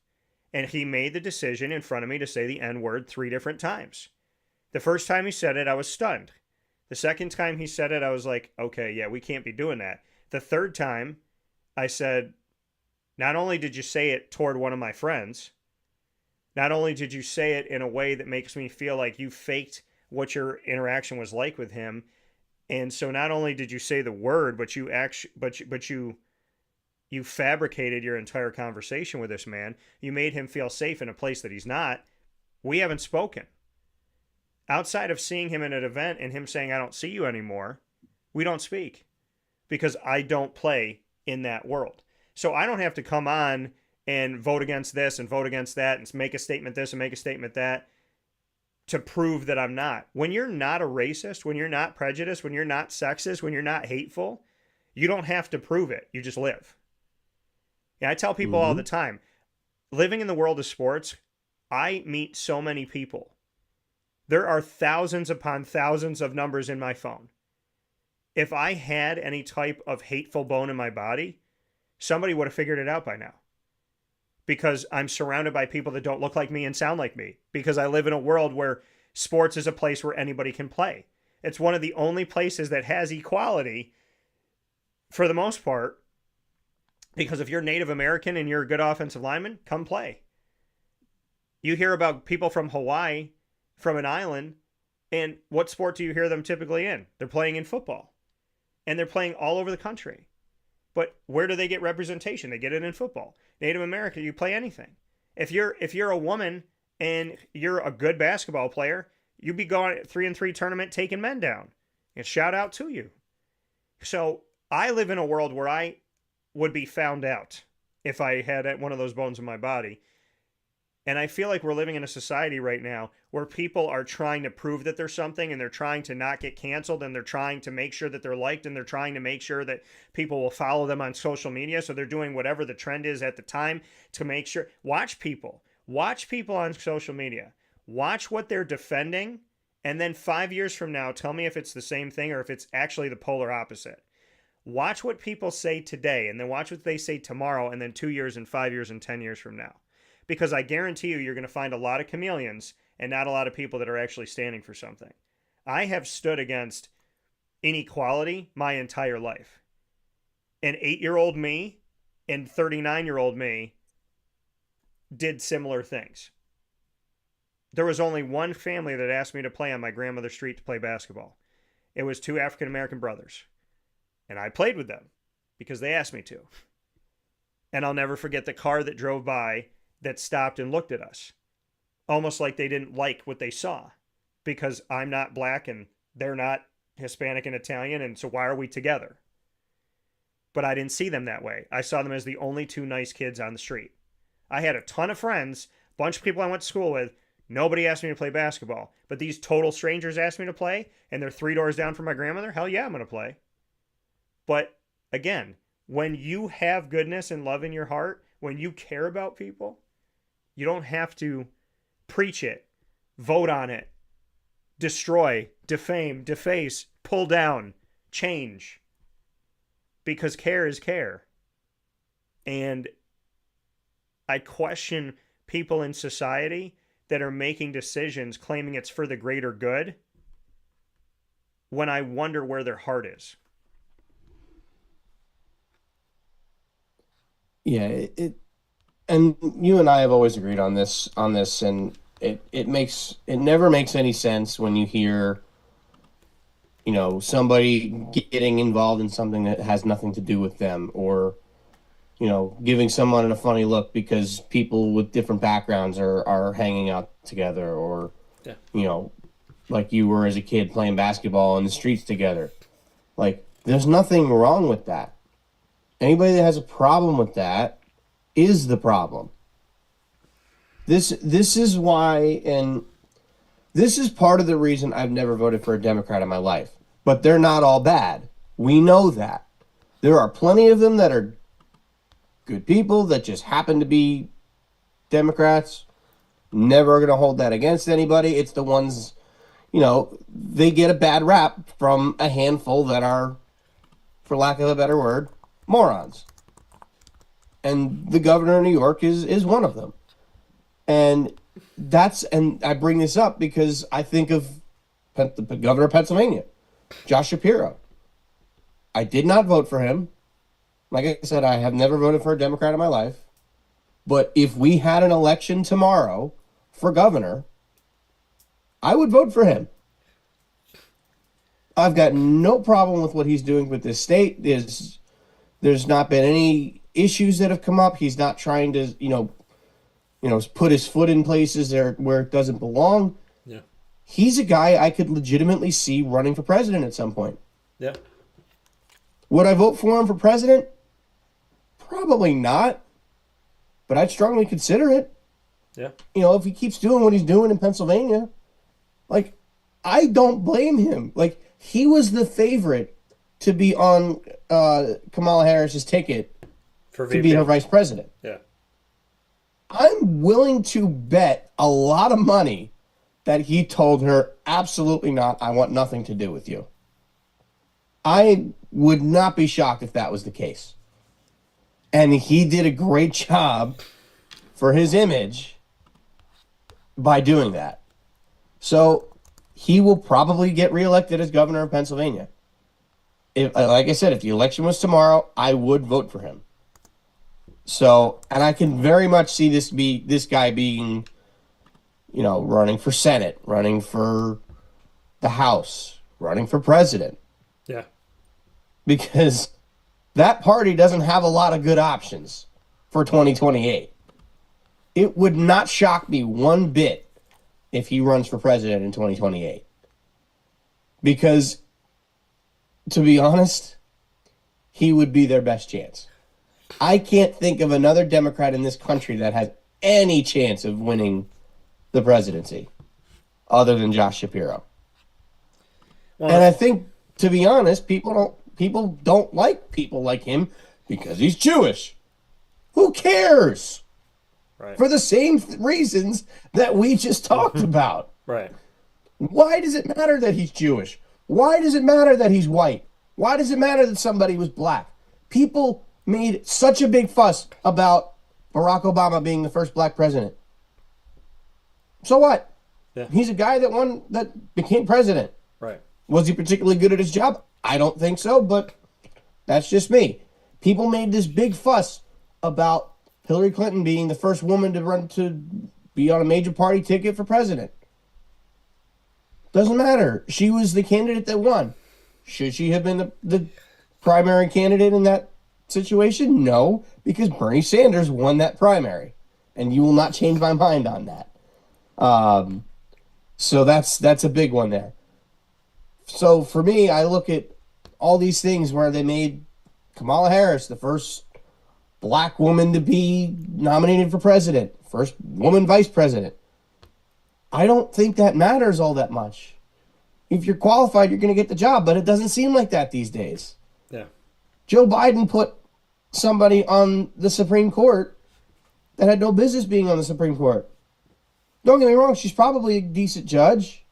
And he made the decision in front of me to say the N-word 3 different times. The first time he said it, I was stunned. The second time he said it, I was like, okay, yeah, we can't be doing that. The third time, I said, not only did you say it toward one of my friends, not only did you say it in a way that makes me feel like you faked what your interaction was like with him, and so not only did you say the word, but you fabricated your entire conversation with this man. You made him feel safe in a place that he's not. We haven't spoken. Outside of seeing him in an event and him saying, I don't see you anymore, we don't speak because I don't play in that world. So I don't have to come on and vote against this and vote against that and make a statement this and make a statement that to prove that I'm not. When you're not a racist, when you're not prejudiced, when you're not sexist, when you're not hateful, you don't have to prove it. You just live. Yeah, I tell people all the time, living in the world of sports, I meet so many people. There are thousands upon thousands of numbers in my phone. If I had any type of hateful bone in my body, somebody would have figured it out by now. Because I'm surrounded by people that don't look like me and sound like me. Because I live in a world where sports is a place where anybody can play. It's one of the only places that has equality for the most part. Because if you're Native American and you're a good offensive lineman, come play. You hear about people from Hawaii, from an island, and what sport do you hear them typically in? They're playing in football. And they're playing all over the country. But where do they get representation? They get it in football. Native American, you play anything. If you're a woman and you're a good basketball player, you'd be going 3-on-3 tournament taking men down. And shout out to you. So I live in a world where I would be found out if I had one of those bones in my body. And I feel like we're living in a society right now where people are trying to prove that they're something, and they're trying to not get canceled, and they're trying to make sure that they're liked, and they're trying to make sure that people will follow them on social media. So they're doing whatever the trend is at the time to make sure. Watch people. Watch people on social media. Watch what they're defending. And then 5 years from now, tell me if it's the same thing or if it's actually the polar opposite. Watch what people say today, and then watch what they say tomorrow, and then 2 years and 5 years and 10 years from now. Because I guarantee you're going to find a lot of chameleons and not a lot of people that are actually standing for something. I have stood against inequality my entire life. And 8-year-old me and 39-year-old me did similar things. There was only one family that asked me to play on my grandmother's street to play basketball. It was 2 African-American brothers. And I played with them because they asked me to. And I'll never forget the car that drove by that stopped and looked at us, almost like they didn't like what they saw, because I'm not black and they're not Hispanic and Italian, and so why are we together? But I didn't see them that way. I saw them as the only 2 nice kids on the street. I had a ton of friends, bunch of people I went to school with. Nobody asked me to play basketball, but these total strangers asked me to play, and they're 3 doors down from my grandmother. Hell yeah, I'm going to play. But again, when you have goodness and love in your heart, when you care about people, you don't have to preach it, vote on it, destroy, defame, deface, pull down, change. Because care is care. And I question people in society that are making decisions claiming it's for the greater good when I wonder where their heart is. Yeah, and you and I have always agreed on this, and it never makes any sense when you hear, somebody getting involved in something that has nothing to do with them, or, giving someone a funny look because people with different backgrounds are hanging out together, or, like you were as a kid playing basketball in the streets together. Like, there's nothing wrong with that. Anybody that has a problem with that is the problem. This is why, and this is part of the reason I've never voted for a Democrat in my life. But they're not all bad. We know that. There are plenty of them that are good people that just happen to be Democrats. Never going to hold that against anybody. It's the ones, they get a bad rap from a handful that are, for lack of a better word, morons. And the governor of New York is one of them. And I bring this up because I think of the governor of Pennsylvania, Josh Shapiro. I did not vote for him. Like I said, I have never voted for a Democrat in my life. But if we had an election tomorrow for governor, I would vote for him. I've got no problem with what he's doing with this state. There's not been any issues that have come up. He's not trying to, put his foot in places where it doesn't belong. Yeah. He's a guy I could legitimately see running for president at some point. Yeah. Would I vote for him for president? Probably not. But I'd strongly consider it. Yeah. If he keeps doing what he's doing in Pennsylvania, I don't blame him. He was the favorite to be on Kamala Harris's ticket For to be her vice president. Yeah. I'm willing to bet a lot of money that he told her, absolutely not, I want nothing to do with you. I would not be shocked if that was the case. And he did a great job for his image by doing that. So he will probably get reelected as governor of Pennsylvania. Like I said, if the election was tomorrow, I would vote for him. So, and I can very much see this guy being, running for Senate, running for the House, running for president. Yeah. Because that party doesn't have a lot of good options for 2028. It would not shock me one bit if he runs for president in 2028. Because, to be honest, he would be their best chance. I can't think of another Democrat in this country that has any chance of winning the presidency other than Josh Shapiro. And Well, I think, to be honest, people don't like people like him because he's Jewish. Who cares? right. For the same reasons that we just talked about. Right. Why does it matter that he's Jewish? Why does it matter that he's white? Why does it matter that somebody was black? People made such a big fuss about Barack Obama being the first black president. So what? Yeah. He's a guy that became president. Right. Was he particularly good at his job? I don't think so, but that's just me. People made this big fuss about Hillary Clinton being the first woman to be on a major party ticket for president. Doesn't matter. She was the candidate that won. Should she have been the primary candidate in that situation? No, because Bernie Sanders won that primary. And you will not change my mind on that. So that's a big one there. So for me, I look at all these things where they made Kamala Harris the first black woman to be nominated for president, first woman vice president. I don't think that matters all that much. If you're qualified, you're going to get the job, but it doesn't seem like that these days. Yeah. Joe Biden put somebody on the Supreme Court that had no business being on the Supreme Court. Don't get me wrong, she's probably a decent judge,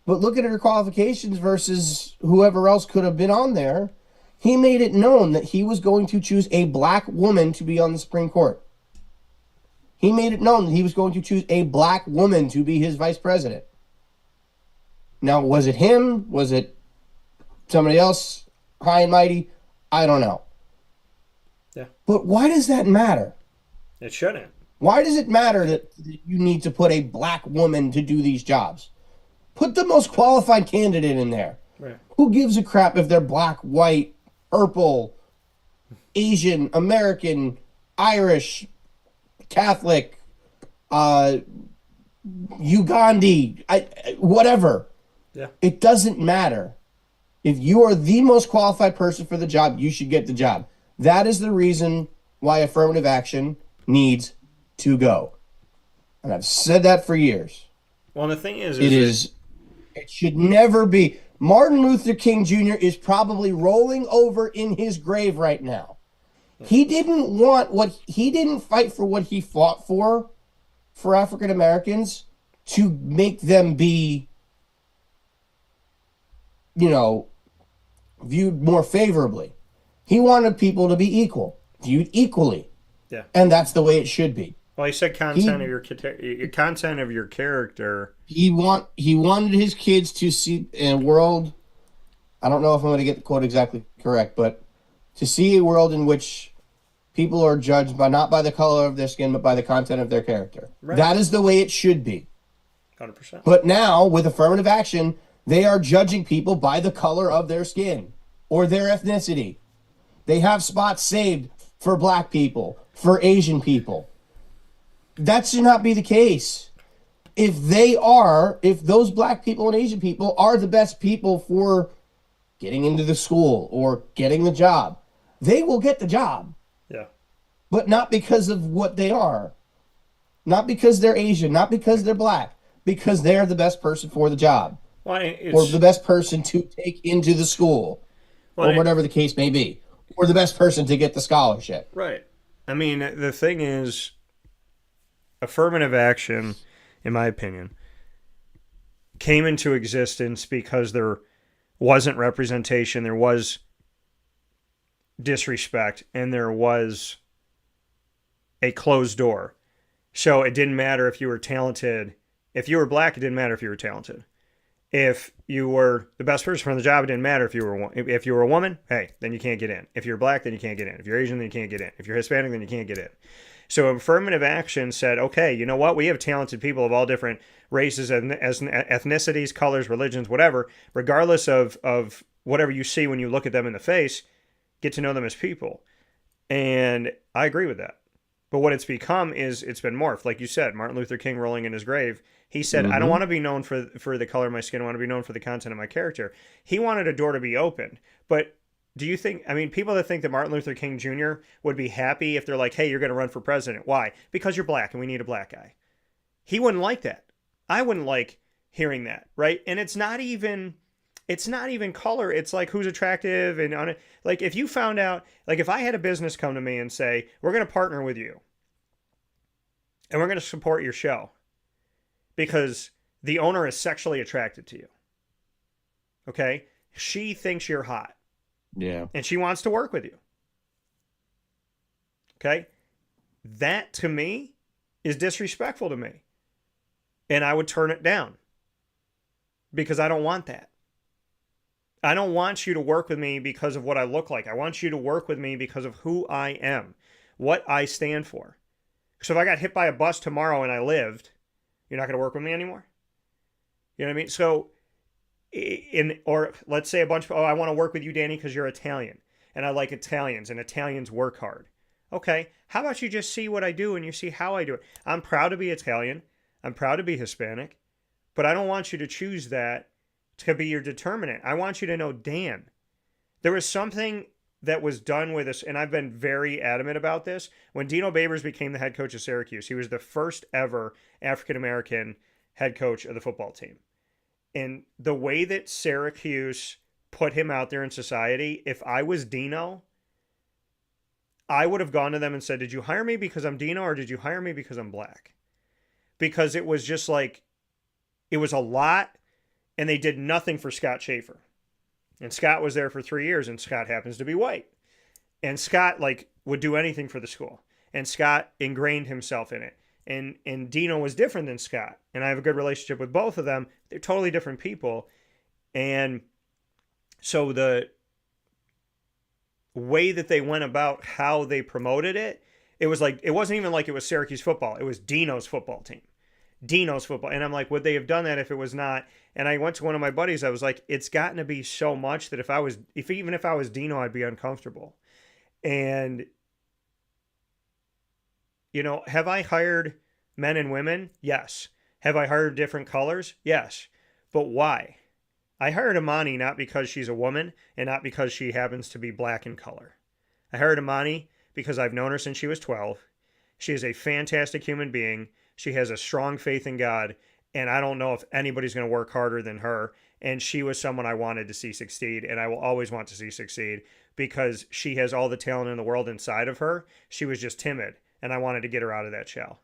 but look at her qualifications versus whoever else could have been on there. He made it known that he was going to choose a black woman to be on the Supreme Court. He made it known that he was going to choose a black woman to be his vice president. Now, was it him? Was it somebody else high and mighty? I don't know. Yeah. But why does that matter? It shouldn't. Why does it matter that you need to put a black woman to do these jobs? Put the most qualified candidate in there. Right. Who gives a crap if they're black, white, purple, Asian, American, Irish, Catholic, Ugandhi, whatever. Yeah. It doesn't matter. If you are the most qualified person for the job, you should get the job. That is the reason why affirmative action needs to go. And I've said that for years. Well, the thing is It should never be. Martin Luther King Jr. is probably rolling over in his grave right now. He didn't fight for what he fought for African Americans to make them be, viewed more favorably. He wanted people to be viewed equally. Yeah. And that's the way it should be. Well, he said content of your character. He wanted his kids to see in a world. I don't know if I'm going to get the quote exactly correct, but to see a world in which people are judged not by the color of their skin, but by the content of their character. Right. That is the way it should be. 100%. But now, with affirmative action, they are judging people by the color of their skin or their ethnicity. They have spots saved for black people, for Asian people. That should not be the case. If those black people and Asian people are the best people for getting into the school or getting the job, they will get the job. Yeah. But not because of what they are. Not because they're Asian, not because they're black, because they're the best person for the job. Well, or the best person to take into the school, or whatever the case may be. Or the best person to get the scholarship. Right. I mean, the thing is, affirmative action, in my opinion, came into existence because there wasn't representation, there was disrespect, and there was a closed door. So it didn't matter if you were talented. If you were black, it didn't matter if you were talented. If you were the best person for the job, it didn't matter if you were a woman, hey, then you can't get in. If you're black, then you can't get in. If you're Asian, then you can't get in. If you're Hispanic, then you can't get in. So affirmative action said, okay, you know what? We have talented people of all different races, ethnicities, colors, religions, whatever. Regardless of whatever you see when you look at them in the face, get to know them as people. And I agree with that. But what it's become is it's been morphed. Like you said, Martin Luther King rolling in his grave. He said, I don't want to be known for the color of my skin. I want to be known for the content of my character. He wanted a door to be opened. But Do you think, I mean, people that think that Martin Luther King Jr. would be happy if they're like, hey, you're going to run for president. Why? Because you're black and we need a black guy. He wouldn't like that. I wouldn't like hearing that, right? And it's not even color. It's like who's attractive and like if you found out, like if I had a business come to me and say, we're going to partner with you and we're going to support your show because the owner is sexually attracted to you. Okay? She thinks you're hot. Yeah. And she wants to work with you. Okay? That to me is disrespectful to me. And I would turn it down because I don't want that. I don't want you to work with me because of what I look like. I want you to work with me because of who I am, what I stand for. So if I got hit by a bus tomorrow and I lived, you're not going to work with me anymore? You know what I mean? So, or let's say a bunch of, oh, I want to work with you, Danny, because you're Italian. And I like Italians, and Italians work hard. Okay, how about you just see what I do and you see how I do it? I'm proud to be Italian. I'm proud to be Hispanic. But I don't want you to choose that to be your determinant. I want you to know, Dan, there was something that was done with us, and I've been very adamant about this. When Dino Babers became the head coach of Syracuse, he was the first ever African-American head coach of the football team. And the way that Syracuse put him out there in society, if I was Dino, I would have gone to them and said, did you hire me because I'm Dino or did you hire me because I'm black? Because it was just like, it was a lot, and they did nothing for Scott Schaefer. And Scott was there for 3 years, and Scott happens to be white. And Scott like would do anything for the school. And Scott ingrained himself in it. And Dino was different than Scott. And I have a good relationship with both of them. They're totally different people. And so the way that they went about how they promoted it, it was like, it wasn't even like it was Syracuse football. It was Dino's football team. Dino's football. And I'm like, would they have done that if it was not? And I went to one of my buddies. I was like, it's gotten to be so much that even if I was Dino, I'd be uncomfortable. And, you know, have I hired men and women? Yes. Have I hired different colors? Yes. But why? I hired Imani not because she's a woman and not because she happens to be black in color. I hired Imani because I've known her since she was 12. She is a fantastic human being. She has a strong faith in God, and I don't know if anybody's going to work harder than her. And she was someone I wanted to see succeed, and I will always want to see succeed because she has all the talent in the world inside of her. She was just timid, and I wanted to get her out of that shell.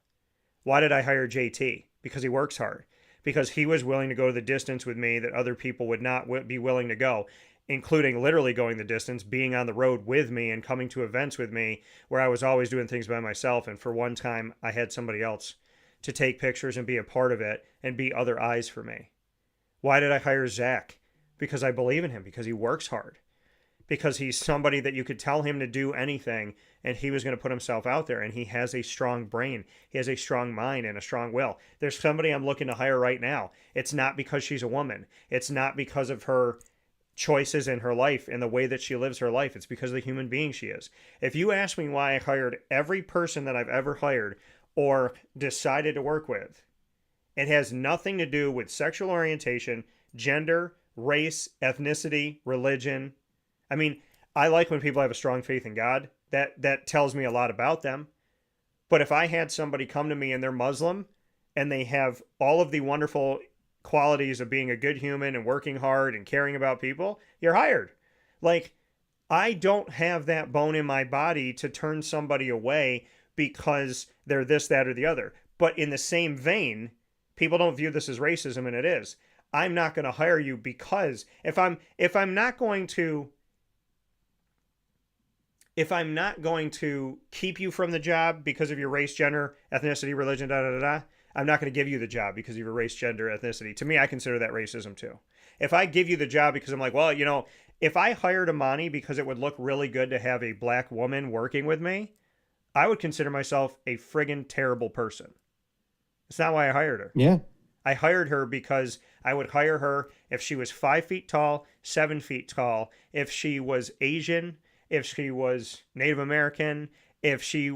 Why did I hire JT? Because he works hard. Because he was willing to go the distance with me that other people would not be willing to go, including literally going the distance, being on the road with me and coming to events with me where I was always doing things by myself. And for one time, I had somebody else to take pictures and be a part of it and be other eyes for me. Why did I hire Zach? Because I believe in him, because he works hard, because he's somebody that you could tell him to do anything and he was going to put himself out there, and he has a strong brain. He has a strong mind and a strong will. There's somebody I'm looking to hire right now. It's not because she's a woman. It's not because of her choices in her life and the way that she lives her life. It's because of the human being she is. If you ask me why I hired every person that I've ever hired or decided to work with, it has nothing to do with sexual orientation, gender, race, ethnicity, religion. I mean, I like when people have a strong faith in God. That tells me a lot about them. But if I had somebody come to me and they're Muslim and they have all of the wonderful qualities of being a good human and working hard and caring about people, you're hired. Like, I don't have that bone in my body to turn somebody away because they're this, that, or the other. But in the same vein, people don't view this as racism, and it is. I'm not going to hire you because if I'm not going to keep you from the job because of your race, gender, ethnicity, religion, I'm not going to give you the job because of your race, gender, ethnicity. To me, I consider that racism too. If I give you the job because I'm like, well, you know, if I hired Imani because it would look really good to have a black woman working with me, I would consider myself a friggin' terrible person. It's not why I hired her. Yeah. I hired her because I would hire her if she was 5 feet tall, 7 feet tall, if she was Asian, if she was Native American, if she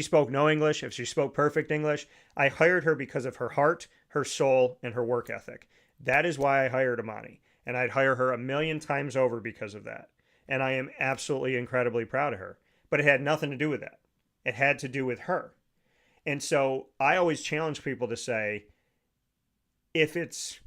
spoke no English, if she spoke perfect English. I hired her because of her heart, her soul, and her work ethic. That is why I hired Imani. And I'd hire her 1,000,000 times over because of that. and I am absolutely incredibly proud of her. But it had nothing to do with that. It had to do with her. And so I always challenge people to say, if it's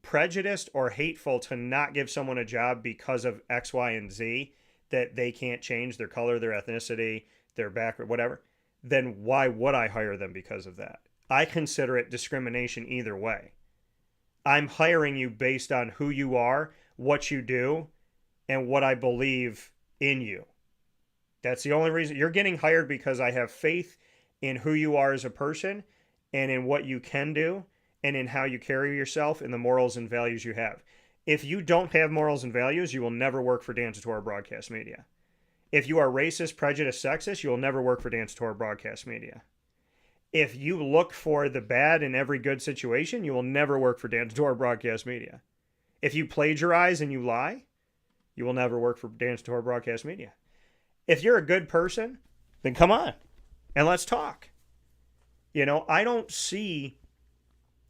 prejudiced or hateful to not give someone a job because of X, Y, and Z, that they can't change their color, their ethnicity, their background, whatever, then why would I hire them because of that? I consider it discrimination either way. I'm hiring you based on who you are, what you do, and what I believe in you. That's the only reason. You're getting hired because I have faith in who you are as a person and in what you can do and in how you carry yourself and the morals and values you have. If you don't have morals and values, you will never work for Dan Tortora Broadcast Media. If you are racist, prejudiced, sexist, you will never work for Dan Tortora Broadcast Media. If you look for the bad in every good situation, you will never work for Dan Tortora Broadcast Media. If you plagiarize and you lie, you will never work for Dan Tortora Broadcast Media. If you're a good person, then come on and let's talk. You know, I don't see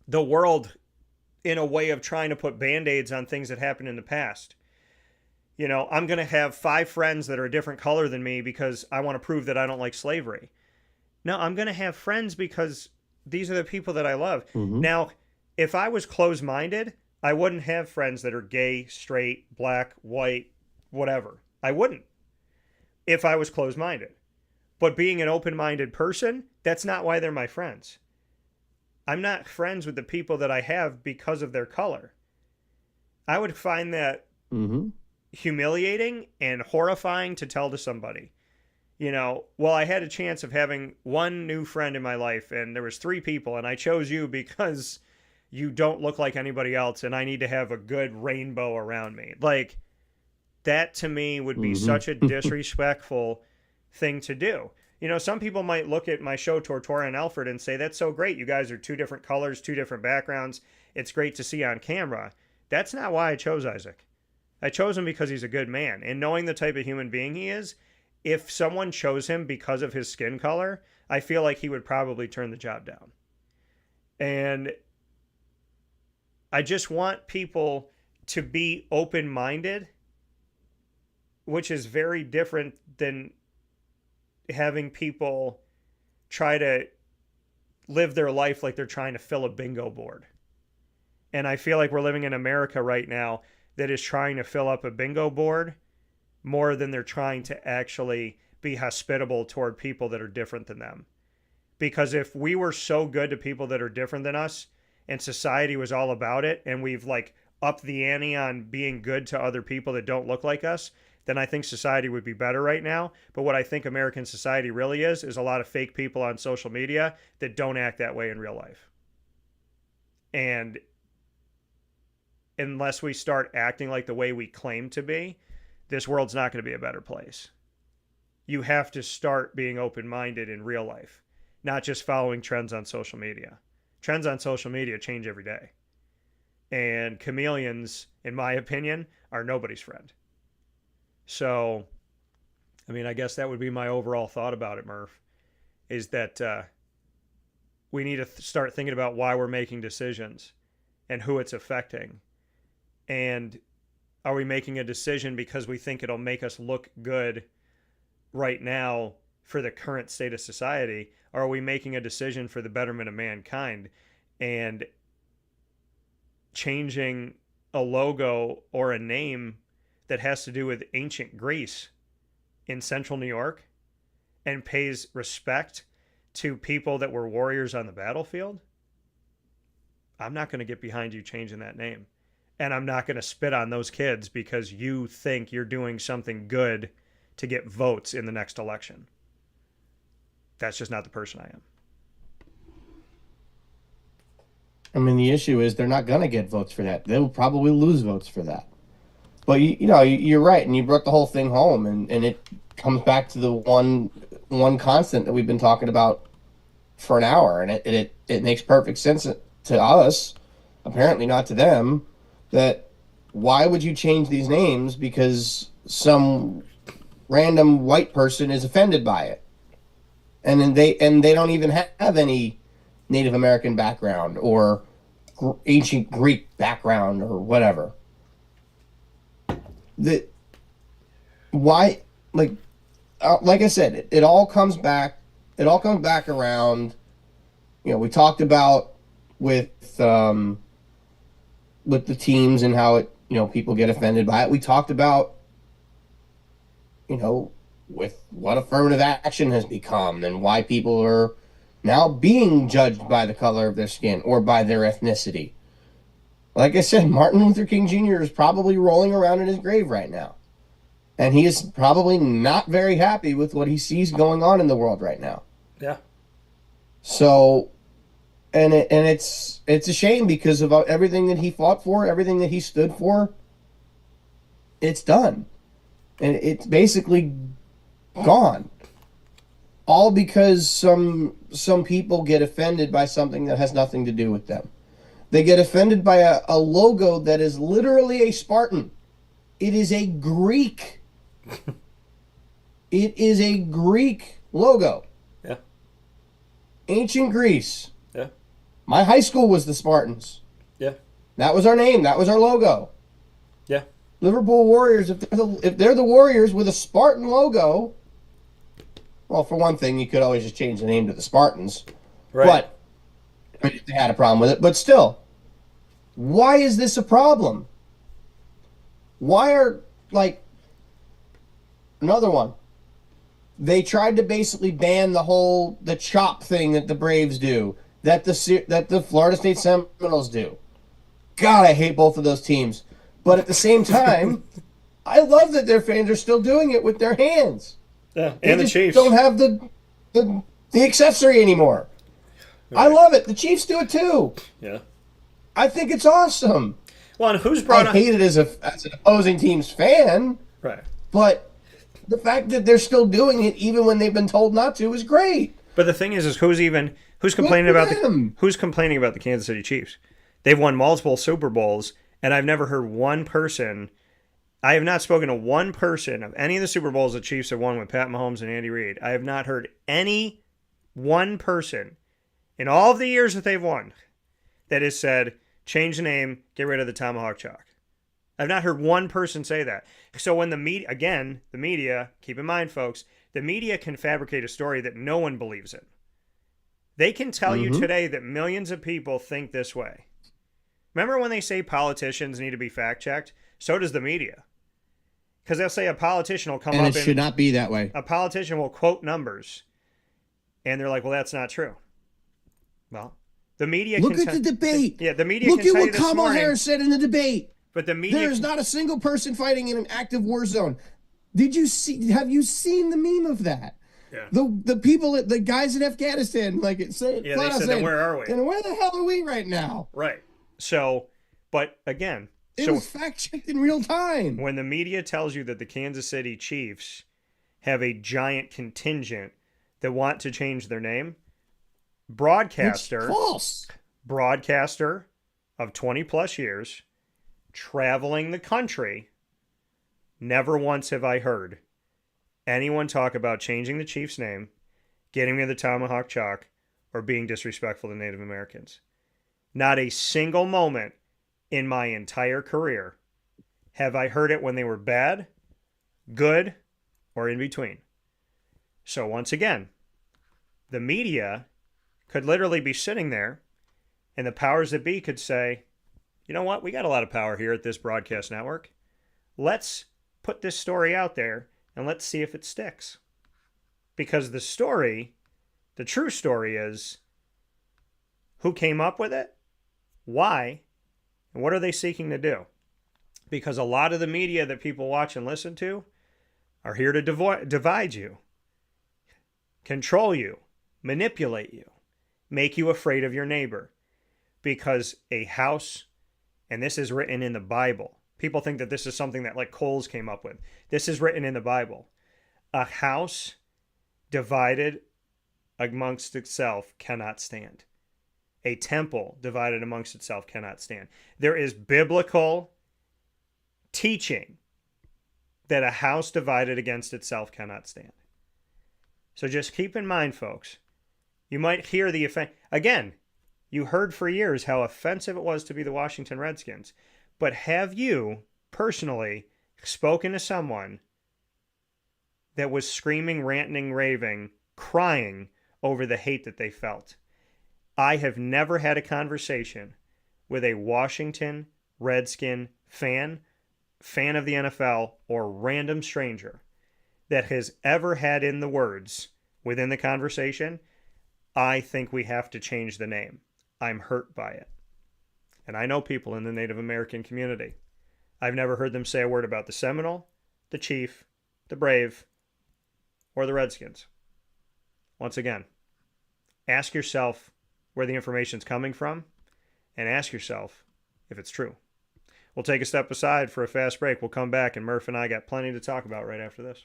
the world in a way of trying to put Band-Aids on things that happened in the past. You know, I'm going to have 5 friends that are a different color than me because I want to prove that I don't like slavery. No, I'm going to have friends because these are the people that I love. Mm-hmm. Now, if I was closed-minded, I wouldn't have friends that are gay, straight, black, white, whatever. I wouldn't if I was closed-minded. But being an open-minded person, that's not why they're my friends. I'm not friends with the people that I have because of their color. I would find that humiliating and horrifying to tell to somebody. You know, well, I had a chance of having one new friend in my life, and there was 3 people, and I chose you because you don't look like anybody else, and I need to have a good rainbow around me. Like, that to me would be such a disrespectful thing to do. You know, some people might look at my show, Tortora and Alfred, and say, that's so great. You guys are 2 different colors, 2 different backgrounds. It's great to see on camera. That's not why I chose Isaac. I chose him because he's a good man. And knowing the type of human being he is, if someone chose him because of his skin color, I feel like he would probably turn the job down. And I just want people to be open-minded, which is very different than having people try to live their life like they're trying to fill a bingo board. And I feel like we're living in America right now that is trying to fill up a bingo board more than they're trying to actually be hospitable toward people that are different than them. Because if we were so good to people that are different than us and society was all about it, and we've like upped the ante on being good to other people that don't look like us, then I think society would be better right now. But what I think American society really is a lot of fake people on social media that don't act that way in real life. And unless we start acting like the way we claim to be, this world's not going to be a better place. You have to start being open-minded in real life, not just following trends on social media. Trends on social media change every day. And chameleons, in my opinion, are nobody's friend. So, I mean, I guess that would be my overall thought about it, Murph, is that we need to start thinking about why we're making decisions and who it's affecting. And are we making a decision because we think it'll make us look good right now for the current state of society? Or are we making a decision for the betterment of mankind and changing a logo or a name that has to do with ancient Greece in central New York and pays respect to people that were warriors on the battlefield? I'm not going to get behind you changing that name. And I'm not going to spit on those kids because you think you're doing something good to get votes in the next election. That's just not the person I am. I mean, the issue is they're not going to get votes for that. They'll probably lose votes for that. But, you know, you're right, and you brought the whole thing home, and it comes back to the one constant that we've been talking about for an hour, and it makes perfect sense to us, apparently not to them, that why would you change these names because some random white person is offended by it? And then they don't even have any Native American background or ancient Greek background or whatever. why, like I said, it all comes back. It all comes back around. We talked about with with the teams and how people get offended by it. We talked about with what affirmative action has become and why people are now being judged by the color of their skin or by their ethnicity. Like I said, Martin Luther King Jr. is probably rolling around in his grave right now. And he is probably not very happy with what he sees going on in the world right now. Yeah. So, it's a shame because of everything that he fought for, everything that he stood for. It's done, and it's basically gone. All because some people get offended by something that has nothing to do with them. They get offended by a logo that is literally a Spartan. It is a Greek. It is a Greek logo. Yeah. Ancient Greece. Yeah. My high school was the Spartans. Yeah. That was our name. That was our logo. Yeah. Liverpool Warriors, if they're the Warriors with a Spartan logo, well, for one thing, you could always just change the name to the Spartans. Right. But if they had a problem with it. But still, why is this a problem? Why are, another one. They tried to basically ban the chop thing that the Braves do, that the Florida State Seminoles do. God, I hate both of those teams. But at the same time, I love that their fans are still doing it with their hands. Yeah, and the Chiefs don't have the accessory anymore. Right. I love it. The Chiefs do it too. Yeah. I think it's awesome. Well, and who's brought I hate it as an opposing team's fan. Right. But the fact that they're still doing it even when they've been told not to is great. But the thing is who's complaining about the Kansas City Chiefs? They've won multiple Super Bowls, and I've never heard one person. I have not spoken to one person of any of the Super Bowls the Chiefs have won with Pat Mahomes and Andy Reid. I have not heard any one person in all of the years that they've won that has said, change the name, get rid of the Tomahawk Chalk. I've not heard one person say that. So when the media, keep in mind, folks, the media can fabricate a story that no one believes in. They can tell you today that millions of people think this way. Remember when they say politicians need to be fact-checked? So does the media. Because they'll say a politician will come up and... it should not be that way. A politician will quote numbers. And they're like, well, that's not true. Well, the media Look at the debate. The media Look can at tell what you this Kamala morning, Harris said in the debate. But the media... There's not a single person fighting in an active war zone. Have you seen the meme of that? Yeah. The guys in Afghanistan, they said, then where are we? And where the hell are we right now? Right. So, but again... It was fact-checked in real time. When the media tells you that the Kansas City Chiefs have a giant contingent that want to change their name, broadcaster of 20 plus years, traveling the country, never once have I heard anyone talk about changing the Chiefs' name, getting rid of the Tomahawk Chalk, or being disrespectful to Native Americans. Not a single moment in my entire career have I heard it when they were bad, good, or in between. So once again, the media could literally be sitting there and the powers that be could say, you know what, we got a lot of power here at this broadcast network. Let's put this story out there and let's see if it sticks. Because the true story is who came up with it, why, and what are they seeking to do? Because a lot of the media that people watch and listen to are here to divide you, control you, manipulate you, make you afraid of your neighbor. Because a house, and this is written in the Bible. People think that this is something that Coles came up with. This is written in the Bible. A house divided amongst itself cannot stand. A temple divided amongst itself cannot stand. There is biblical teaching that a house divided against itself cannot stand. So just keep in mind, folks, you might hear the offense. Again, you heard for years how offensive it was to be the Washington Redskins. But have you personally spoken to someone that was screaming, ranting, raving, crying over the hate that they felt. I have never had a conversation with a Washington Redskin fan of the NFL, or random stranger that has ever had in the words within the conversation, I think we have to change the name. I'm hurt by it. And I know people in the Native American community. I've never heard them say a word about the Seminole, the Chief, the Brave, or the Redskins. Once again, ask yourself where the information's coming from, and ask yourself if it's true. We'll take a step aside for a fast break. We'll come back, and Murph and I got plenty to talk about right after this.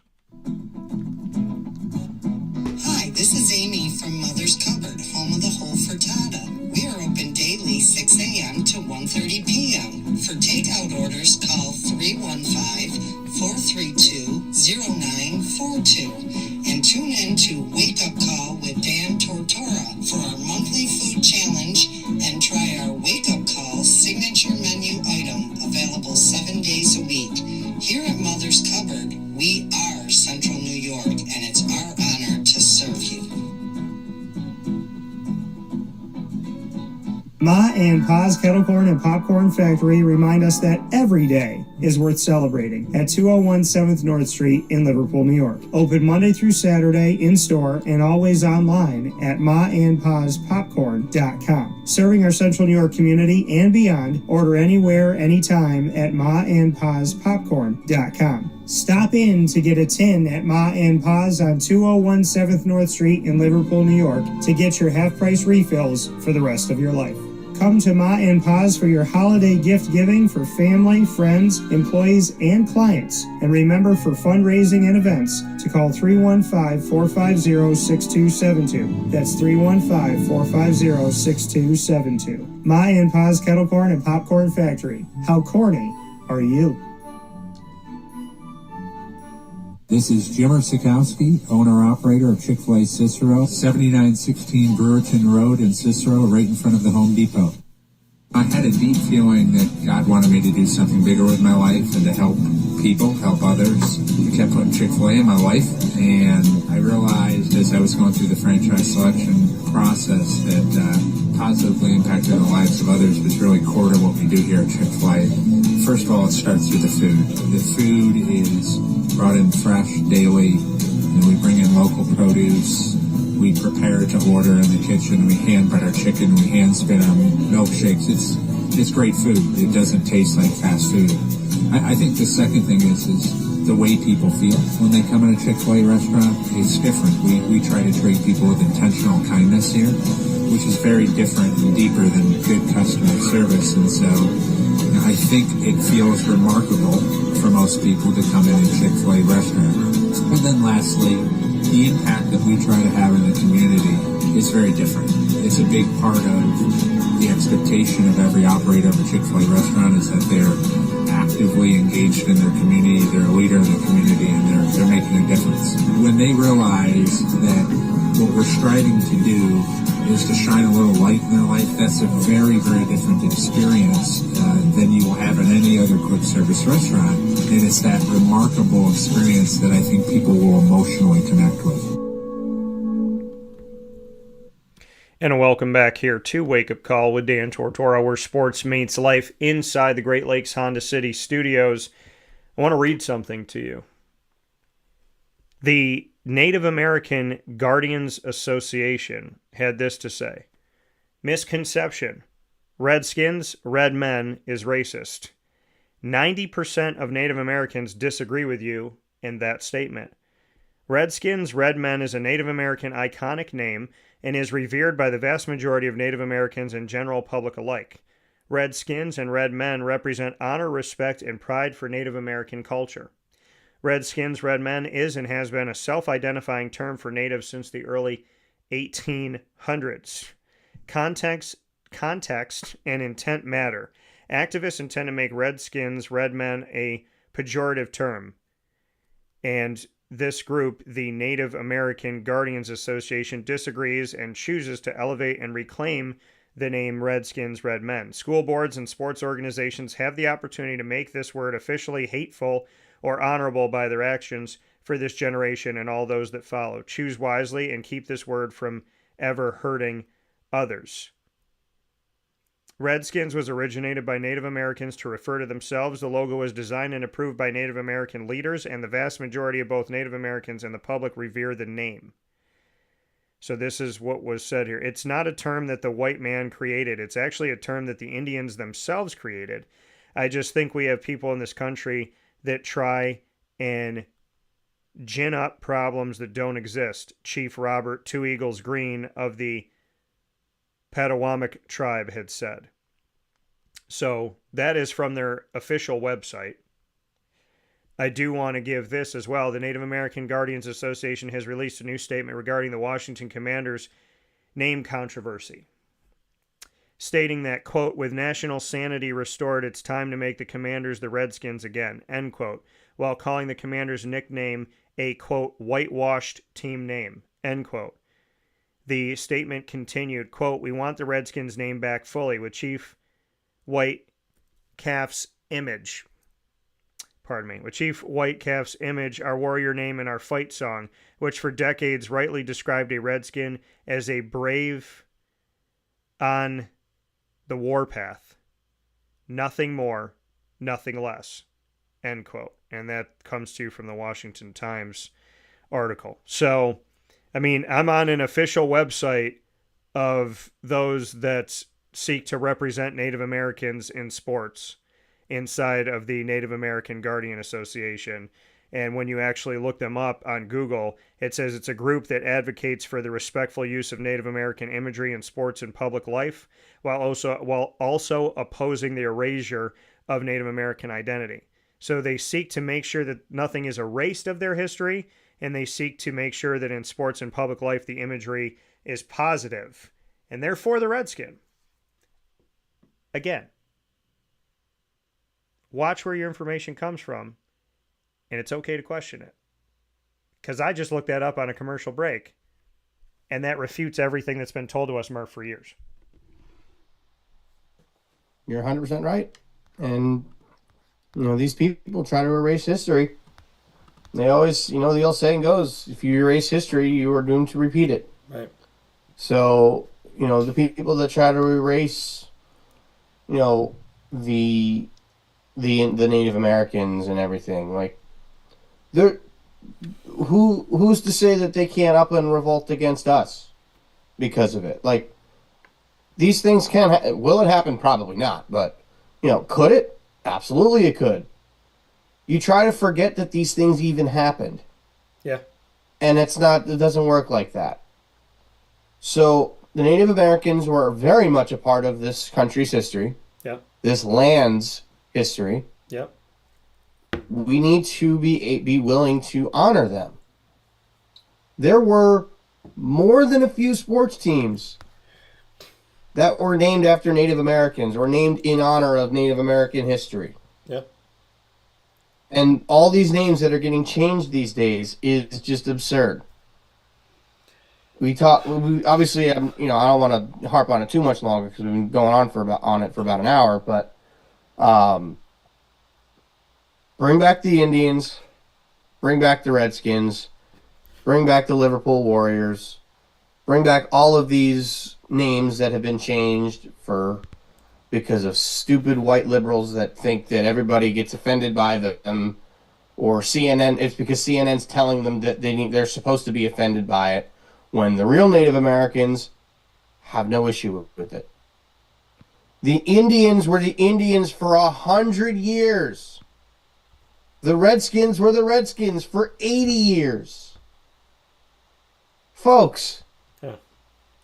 Hi, this is Amy from Mother's Cupboard, home of the whole frittata. We are open daily 6 a.m. to 1:30 p.m. For takeout orders, call 315-432-0942. And tune in to Wake Up Call with Dan Tortora for our monthly food challenge, and try our Wake Up Call signature menu item, available 7 days a week. Here at Mother's Cupboard, we are Central New York, and it's our honor to serve you. Ma and Pa's Kettle Corn and Popcorn Factory remind us that every day is worth celebrating at 201 7th North Street in Liverpool, New York. Open Monday through Saturday in-store and always online at maandpaspopcorn.com. Serving our Central New York community and beyond, order anywhere, anytime at maandpaspopcorn.com. Stop in to get a tin at Ma and Pa's on 201 7th North Street in Liverpool, New York to get your half-price refills for the rest of your life. Come to Ma and Pa's for your holiday gift giving for family, friends, employees, and clients. And remember, for fundraising and events, to call 315-450-6272. That's 315-450-6272. Ma and Pa's Kettle Corn and Popcorn Factory. How corny are you? This is Jimmer Sikowski, owner-operator of Chick-fil-A Cicero, 7916 Brewerton Road in Cicero, right in front of the Home Depot. I had a deep feeling that God wanted me to do something bigger with my life and to help people, help others. I kept putting Chick-fil-A in my life, and I realized as I was going through the franchise selection process that positively impacting the lives of others was really core to what we do here at Chick-fil-A. First of all, it starts with the food. The food is brought in fresh daily, and we bring in local produce. We prepare to order in the kitchen. We hand bread our chicken. We hand spin our milkshakes. It's great food. It doesn't taste like fast food. I think the second thing is the way people feel when they come in a Chick-fil-A restaurant. It's different. We try to treat people with intentional kindness here, which is very different and deeper than good customer service. And so I think it feels remarkable for most people to come in a Chick-fil-A restaurant. And then lastly, the impact that we try to have in the community is very different. It's a big part of the expectation of every operator of a Chick-fil-A restaurant is that they're actively engaged in their community, they're a leader in the community, and they're making a difference. When they realize that what we're striving to do is to shine a little light in their life, that's a very, very different experience than you will have in any other quick service restaurant. And it's that remarkable experience that I think people will emotionally connect with. And welcome back here to Wake Up Call with Dan Tortora, where sports meets life inside the Great Lakes Honda City studios. I want to read something to you. The Native American Guardians Association had this to say: misconception. Redskins, red men is racist. 90% of Native Americans disagree with you in that statement. Redskins, red men is a Native American iconic name and is revered by the vast majority of Native Americans and general public alike. Redskins and red men represent honor, respect, and pride for Native American culture. Redskins, red men is and has been a self-identifying term for natives since the early 1800s. Context and intent matter. Activists intend to make Redskins, red men, a pejorative term. And this group, the Native American Guardians Association, disagrees and chooses to elevate and reclaim the name Redskins, red men. School boards and sports organizations have the opportunity to make this word officially hateful or honorable by their actions. for this generation and all those that follow. Choose wisely and keep this word from ever hurting others. Redskins was originated by Native Americans to refer to themselves. The logo was designed and approved by Native American leaders, and the vast majority of both Native Americans and the public revere the name. So this is what was said here. It's not a term that the white man created. It's actually a term that the Indians themselves created. I just think we have people in this country that try and gin up problems that don't exist. Chief Robert Two Eagles Green of the Potawatomi tribe had said. So that is from their official website. I do want to give this as well. The Native American Guardians Association has released a new statement regarding the Washington Commanders name controversy, stating that, quote, with national sanity restored, it's time to make the Commanders the Redskins again, end quote, while calling the Commanders' nickname a, quote, whitewashed team name, end quote. The statement continued, quote, we want the Redskins name back fully with Chief White Calf's image. With Chief White Calf's image, our warrior name, and our fight song, which for decades rightly described a Redskin as a brave on the warpath. Nothing more, nothing less, end quote. And that comes to you from the Washington Times article. So, I mean, I'm on an official website of those that seek to represent Native Americans in sports inside of the Native American Guardian Association. And when you actually look them up on Google, it says it's a group that advocates for the respectful use of Native American imagery in sports and public life, while also opposing the erasure of Native American identity. So they seek to make sure that nothing is erased of their history, and they seek to make sure that in sports and public life the imagery is positive. And therefore the Redskin. Again, watch where your information comes from, and it's okay to question it. Because I just looked that up on a commercial break, and that refutes everything that's been told to us, Murph, for years. You're 100% right. And, these people try to erase history. They always, the old saying goes, if you erase history, you are doomed to repeat it. Right. So, the people that try to erase, the Native Americans and everything, like, who's to say that they can't up and revolt against us because of it? Like, these things can will it happen? Probably not, but could it? Absolutely, it could. You try to forget that these things even happened. Yeah. And it doesn't work like that. So the Native Americans were very much a part of this country's history. Yep. This land's history. Yep. We need to be willing to honor them. There were more than a few sports teams that were named after Native Americans or named in honor of Native American history. Yep. And all these names that are getting changed these days is just absurd. We obviously, I don't want to harp on it too much longer because we've been going on for about an hour, but bring back the Indians, bring back the Redskins, bring back the Liverpool Warriors, bring back all of these names that have been changed because of stupid white liberals that think that everybody gets offended by them, or CNN. It's because CNN's telling them that they're supposed to be offended by it, when the real Native Americans have no issue with it. The Indians were the Indians for 100 years. The Redskins were the Redskins for 80 years. Folks,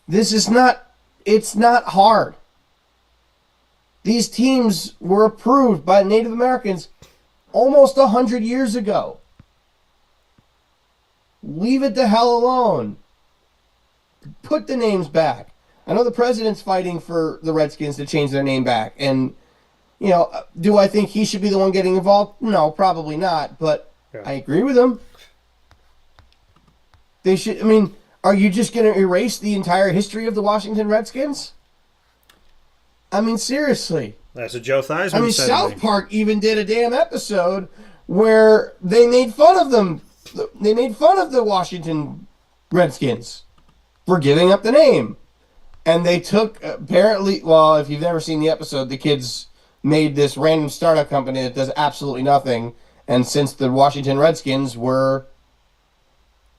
it's not hard. These teams were approved by Native Americans almost 100 years ago. Leave it the hell alone. Put the names back. I know the president's fighting for the Redskins to change their name back. And, do I think he should be the one getting involved? No, probably not. But yeah. I agree with him. They should, are you just going to erase the entire history of the Washington Redskins? Seriously. That's what Joe Theismann said. South Park even did a damn episode where they made fun of them the Washington Redskins for giving up the name. And they took, apparently, well, if you've never seen the episode, the kids made this random startup company that does absolutely nothing. And since the Washington Redskins were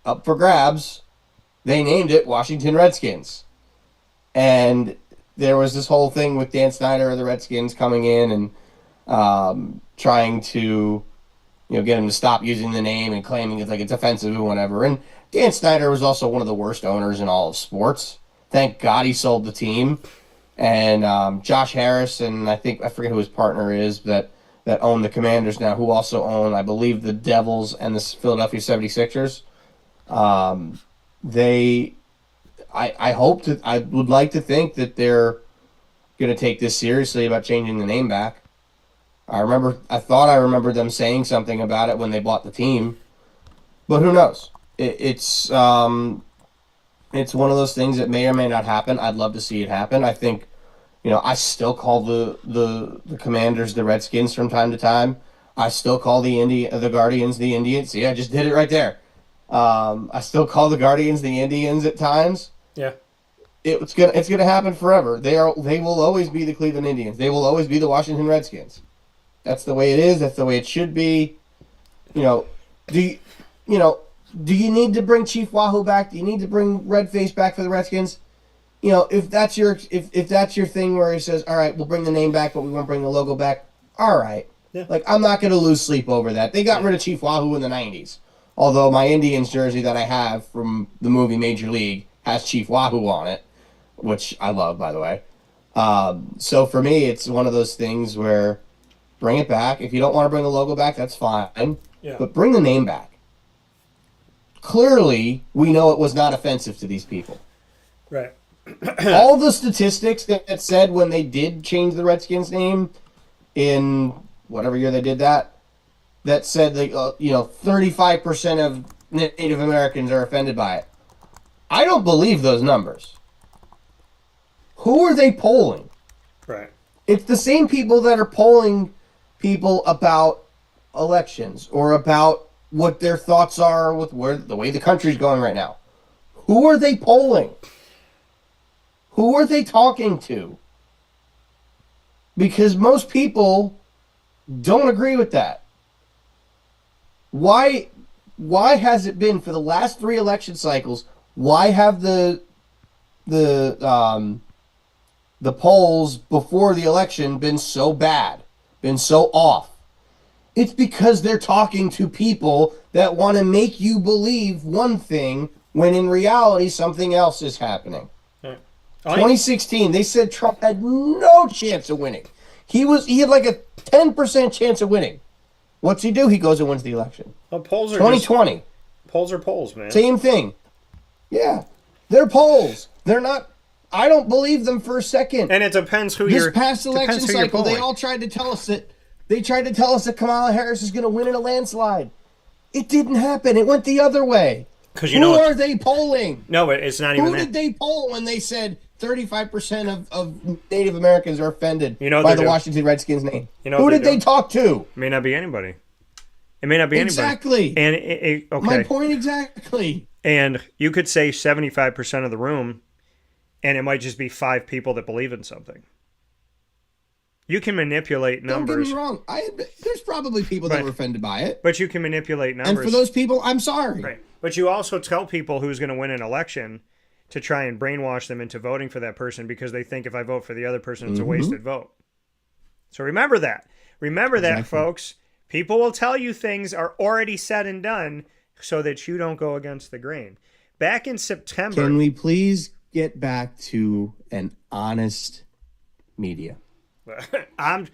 up for grabs, they named it Washington Redskins. And there was this whole thing with Dan Snyder of the Redskins coming in and trying to, get him to stop using the name and claiming it's offensive and whatever. And Dan Snyder was also one of the worst owners in all of sports. Thank God he sold the team. And Josh Harris and I forget who his partner is that own the Commanders now, who also own, I believe, the Devils and the Philadelphia 76ers. I would like to think that they're going to take this seriously about changing the name back. I thought I remembered them saying something about it when they bought the team, but who knows? It's one of those things that may or may not happen. I'd love to see it happen. I think, I still call the Commanders the Redskins from time to time. I still call the Guardians the Indians. See, I just did it right there. I still call the Guardians the Indians at times. Yeah. It's gonna happen forever. They will always be the Cleveland Indians. They will always be the Washington Redskins. That's the way it is. That's the way it should be. Do you need to bring Chief Wahoo back? Do you need to bring Redface back for the Redskins? If that's your thing where he says, all right, we'll bring the name back, but we won't bring the logo back. All right. Yeah. I'm not going to lose sleep over that. They got rid of Chief Wahoo in the 90s. Although my Indians jersey that I have from the movie Major League has Chief Wahoo on it, which I love, by the way. So for me, it's one of those things where bring it back. If you don't want to bring the logo back, that's fine. Yeah. But bring the name back. Clearly, we know it was not offensive to these people. Right. All the statistics that said when they did change the Redskins name in whatever year they did that said 35% of Native Americans are offended by it. I don't believe those numbers. Who are they polling? Right. It's the same people that are polling people about elections or about what their thoughts are with the way the country's going right now. Who are they polling? Who are they talking to? Because most people don't agree with that. Why has it been for the last 3 election cycles? Why have the polls before the election been so bad, been so off? It's because they're talking to people that want to make you believe one thing when in reality something else is happening. 2016, they said Trump had no chance of winning. He had like a 10% chance of winning. What's he do? He goes and wins the election. Well, polls are 2020. Polls are polls, man. Same thing. Yeah. They're polls. They're not. I don't believe them for a second. And it depends who you're. This past election cycle, they all tried to tell us that Kamala Harris is going to win in a landslide. It didn't happen. It went the other way. Who are they polling? No, it's not even. Who did they poll when they said 35% of Native Americans are offended by the Washington Redskins name? Who did they talk to? It may not be anybody. It may not be anybody. Exactly. And okay. My point exactly. And you could say 75% of the room, and it might just be 5 people that believe in something. You can manipulate numbers. Don't get me wrong. There's probably people that were offended by it. But you can manipulate numbers. And for those people, I'm sorry. Right. But you also tell people who's going to win an election to try and brainwash them into voting for that person because they think if I vote for the other person, it's a wasted vote. So remember that. Remember that, folks. People will tell you things are already said and done so that you don't go against the grain. Back in September... Can we please get back to an honest media? I'm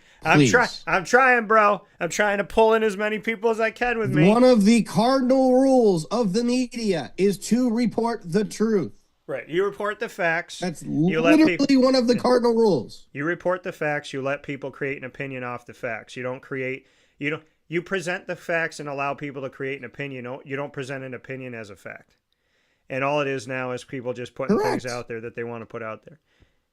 trying, bro. I'm trying to pull in as many people as I can with me. One of the cardinal rules of the media is to report the truth. Right. You report the facts. That's literally one of the cardinal rules. You report the facts. You let people create an opinion off the facts. You present the facts and allow people to create an opinion. You don't present an opinion as a fact. And all it is now is people just putting things out there that they want to put out there.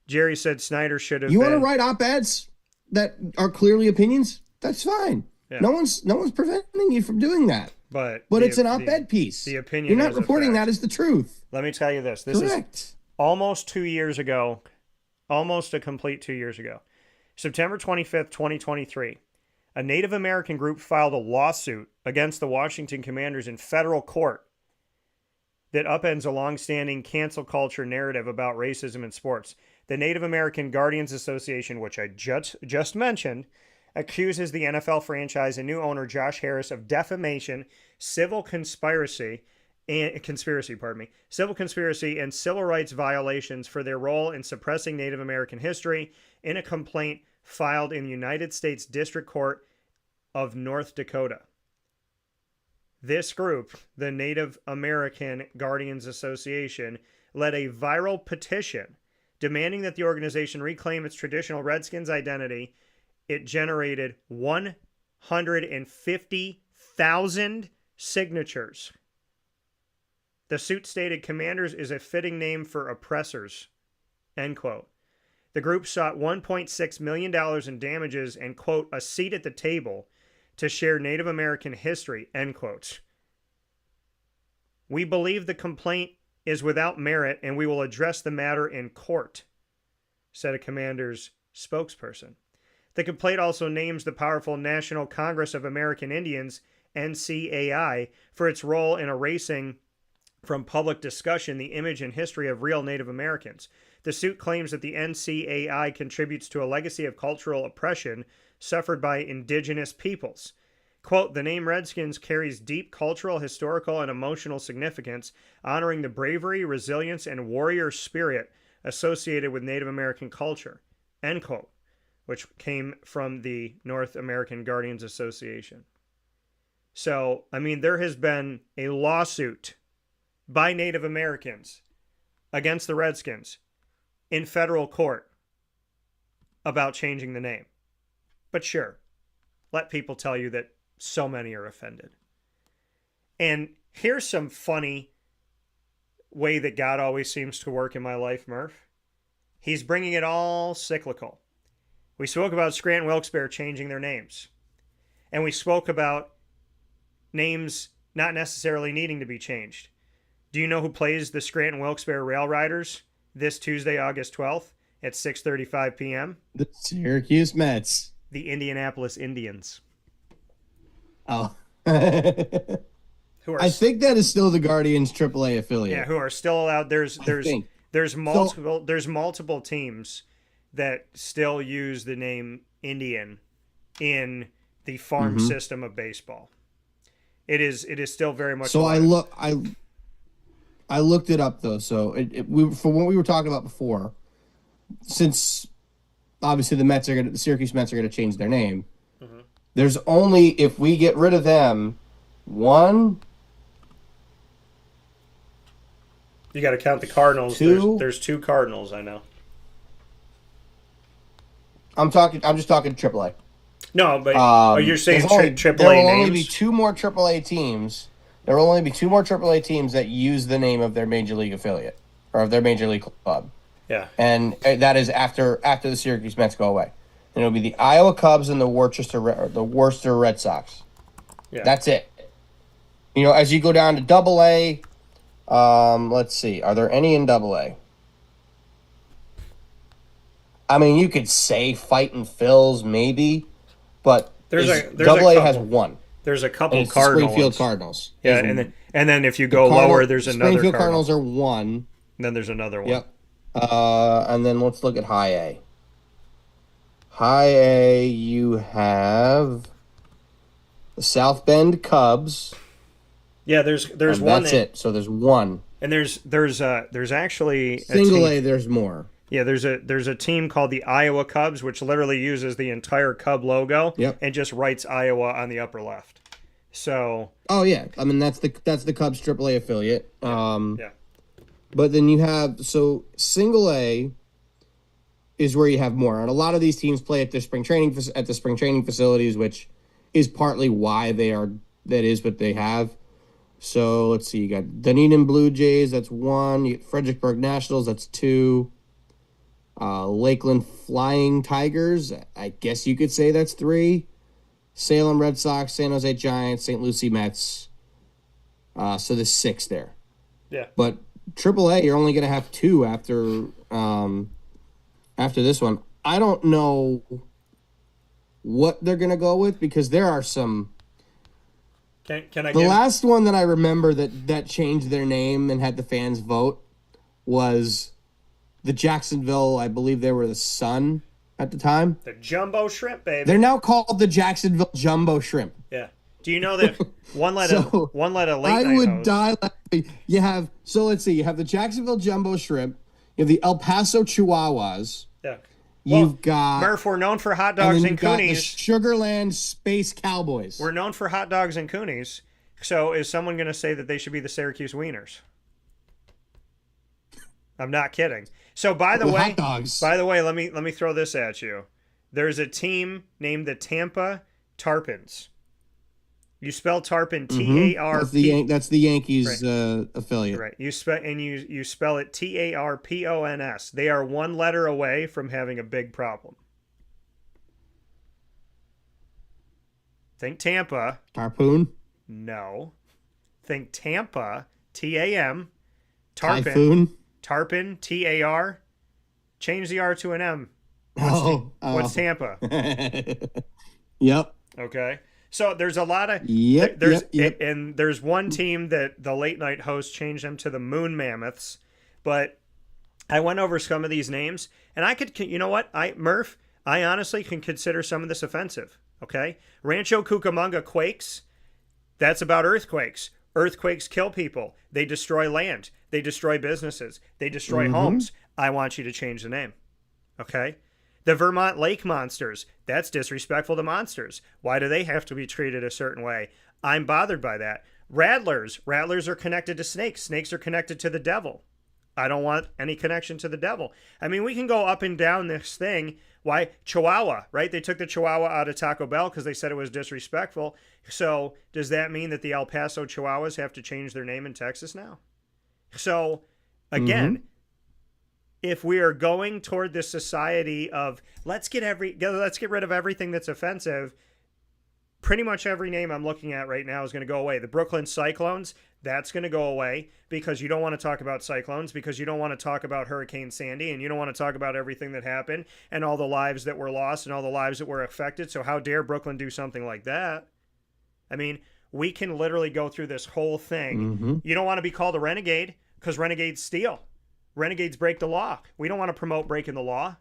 Jerry said Snyder should have. You want to write op-eds that are clearly opinions? That's fine. Yeah. No one's preventing you from doing that. But it's an op-ed piece. The opinion. You're not reporting that as the truth. Let me tell you this. This Correct. is almost 2 years ago, almost a complete 2 years ago. September 25th, 2023. A Native American group filed a lawsuit against the Washington Commanders in federal court that upends a long-standing cancel culture narrative about racism in sports. The Native American Guardians Association, which I just mentioned, accuses the NFL franchise and new owner Josh Harris of defamation, civil conspiracy, and civil rights violations for their role in suppressing Native American history in a complaint filed in the United States District Court of North Dakota. This group, the Native American Guardians Association, led a viral petition demanding that the organization reclaim its traditional Redskins identity. It generated 150,000 signatures. The suit stated Commanders is a fitting name for oppressors, end quote. The group sought $1.6 million in damages and, quote, a seat at the table to share Native American history, end quote. We believe the complaint is without merit and we will address the matter in court, said a Commanders spokesperson. The complaint also names the powerful National Congress of American Indians, NCAI, for its role in erasing from public discussion the image and history of real Native Americans. The suit claims that the NCAI contributes to a legacy of cultural oppression suffered by indigenous peoples. Quote, the name Redskins carries deep cultural, historical, and emotional significance, honoring the bravery, resilience, and warrior spirit associated with Native American culture, end quote, which came from the North American Guardians Association. So, I mean, there has been a lawsuit by Native Americans against the Redskins in federal court about changing the name. But sure, let people tell you that so many are offended. And here's some funny way that God always seems to work in my life, Murph. He's bringing it all cyclical. We spoke about Scranton Wilkes-Barre changing their names. And we spoke about names not necessarily needing to be changed. Do you know who plays the Scranton Wilkes-Barre Rail Riders this Tuesday, August 12th at 6:35 p.m.? The Syracuse Mets. The Indianapolis Indians. Oh. Who are I think that is still the Guardians AAA affiliate. Yeah, who are still allowed. There's multiple teams that still use the name Indian in the farm system of baseball. It is still very much. So I looked it up though. So for what we were talking about before, since obviously the Syracuse Mets are gonna change their name. Mm-hmm. There's only, if we get rid of them, one. You got to count the Cardinals. There's two Cardinals, I know. I'm just talking AAA. No, but you're saying AAA there will names? only be two more AAA teams. There will only be two more AAA teams that use the name of their major league affiliate or of their major league club. Yeah, and that is after the Syracuse Mets go away. And it'll be the Iowa Cubs and the Worcester Red Sox. Yeah, that's it. You know, as you go down to AA, let's see, are there any in AA? I mean, you could say Fightin' Phils maybe, but there's AA has one. There's a couple and Cardinals. Springfield Cardinals. Yeah, and then if you go lower, there's another. Springfield Cardinals are one. And then there's another one. Yep. And then let's look at High A. High A, you have the South Bend Cubs. Yeah, there's one. That's it. So there's one. And there's actually single A. There's more. Yeah, there's a team called the Iowa Cubs, which literally uses the entire Cub logo and just writes Iowa on the upper left. So. Oh yeah, I mean that's the Cubs AAA affiliate. Yeah. But then you have single A is where you have more, and a lot of these teams play at the spring training facilities, which is partly why that is what they have. So let's see, you got Dunedin Blue Jays, that's one. You get Fredericksburg Nationals, that's two. Lakeland Flying Tigers, I guess you could say that's three. Salem Red Sox, San Jose Giants, St. Lucie Mets, So there's 6 there. Yeah. But AAA, you're only going to have 2 after this one. I don't know what they're going to go with because there are some. Can I The give? last one that I remember that changed their name and had the fans vote was the Jacksonville. I believe they were the Sun at the time. The Jumbo Shrimp, baby. They're now called the Jacksonville Jumbo Shrimp. Yeah. Do you know that one let a late I night would host. die laughing. You have let's see. You have the Jacksonville Jumbo Shrimp. You have the El Paso Chihuahuas. Yeah. You've got Murph. We're known for hot and dogs then and you've got the coonies. Sugarland Space Cowboys. We're known for hot dogs and coonies. So is someone going to say that they should be the Syracuse Wieners? I'm not kidding. So by the With way, hot dogs. let me throw this at you. There's a team named the Tampa Tarpons. You spell Tarpon T-A-R-P. That's the Yankees affiliate. Right. You spell it Tarpons. They are one letter away from having a big problem. Think Tampa. Tarpoon. No. Think Tampa. T-A-M. Tarpon. Typhoon. Tarpon. T-A-R. Change the R to an M. What's Tampa? Yep. Okay. So there's a lot of Yep. and there's one team that the late night host changed them to the Moon Mammoths, but I went over some of these names and I could, you know what, Murph, I honestly can consider some of this offensive. Okay, Rancho Cucamonga Quakes, that's about earthquakes. Earthquakes kill people. They destroy land. They destroy businesses. They destroy homes. I want you to change the name. Okay. The Vermont Lake Monsters, that's disrespectful to monsters. Why do they have to be treated a certain way? I'm bothered by that. Rattlers are connected to snakes. Snakes are connected to the devil. I don't want any connection to the devil. I mean, we can go up and down this thing. Why? Chihuahua, right? They took the Chihuahua out of Taco Bell because they said it was disrespectful. So does that mean that the El Paso Chihuahuas have to change their name in Texas now? So, again, if we are going toward this society of let's get rid of everything that's offensive, pretty much every name I'm looking at right now is going to go away. The Brooklyn Cyclones, that's going to go away because you don't want to talk about cyclones, because you don't want to talk about Hurricane Sandy, and you don't want to talk about everything that happened and all the lives that were lost and all the lives that were affected. So how dare Brooklyn do something like that? I mean, we can literally go through this whole thing. You don't want to be called a renegade because renegades steal. Renegades break the law. We don't want to promote breaking the law.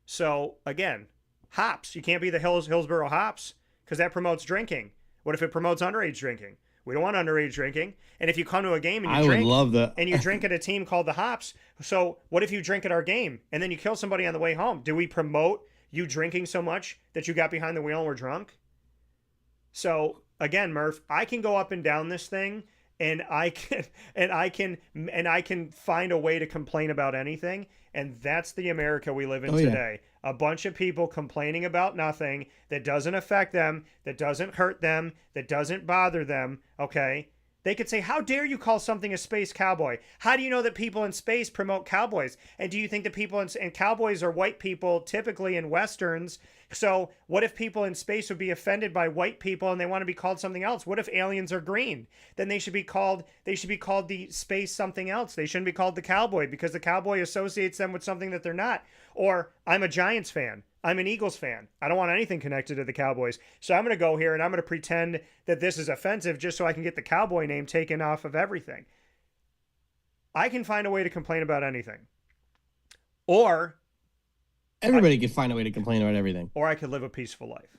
So, again, hops. You can't be the Hillsborough Hops because that promotes drinking. What if it promotes underage drinking? We don't want underage drinking. And if you come to a game and you drink, would love that. and you drink at a team called the Hops, so what if you drink at our game and then you kill somebody on the way home? Do we promote you drinking so much that you got behind the wheel and were drunk? So, again, Murph, I can go up and down this thing. And I can find a way to complain about anything, and that's the America we live in today. A bunch of people complaining about nothing that doesn't affect them, that doesn't hurt them, that doesn't bother them. Okay, they could say, "How dare you call something a space cowboy? How do you know that people in space promote cowboys? And do you think that people and cowboys are white people typically in westerns?" So what if people in space would be offended by white people and they want to be called something else? What if aliens are green? Then they should be called the space something else. They shouldn't be called the cowboy because the cowboy associates them with something that they're not. Or I'm a Giants fan. I'm an Eagles fan. I don't want anything connected to the Cowboys. So I'm going to go here and I'm going to pretend that this is offensive just so I can get the cowboy name taken off of everything. I can find a way to complain about anything. Or everybody can find a way to complain about everything. Or I could live a peaceful life.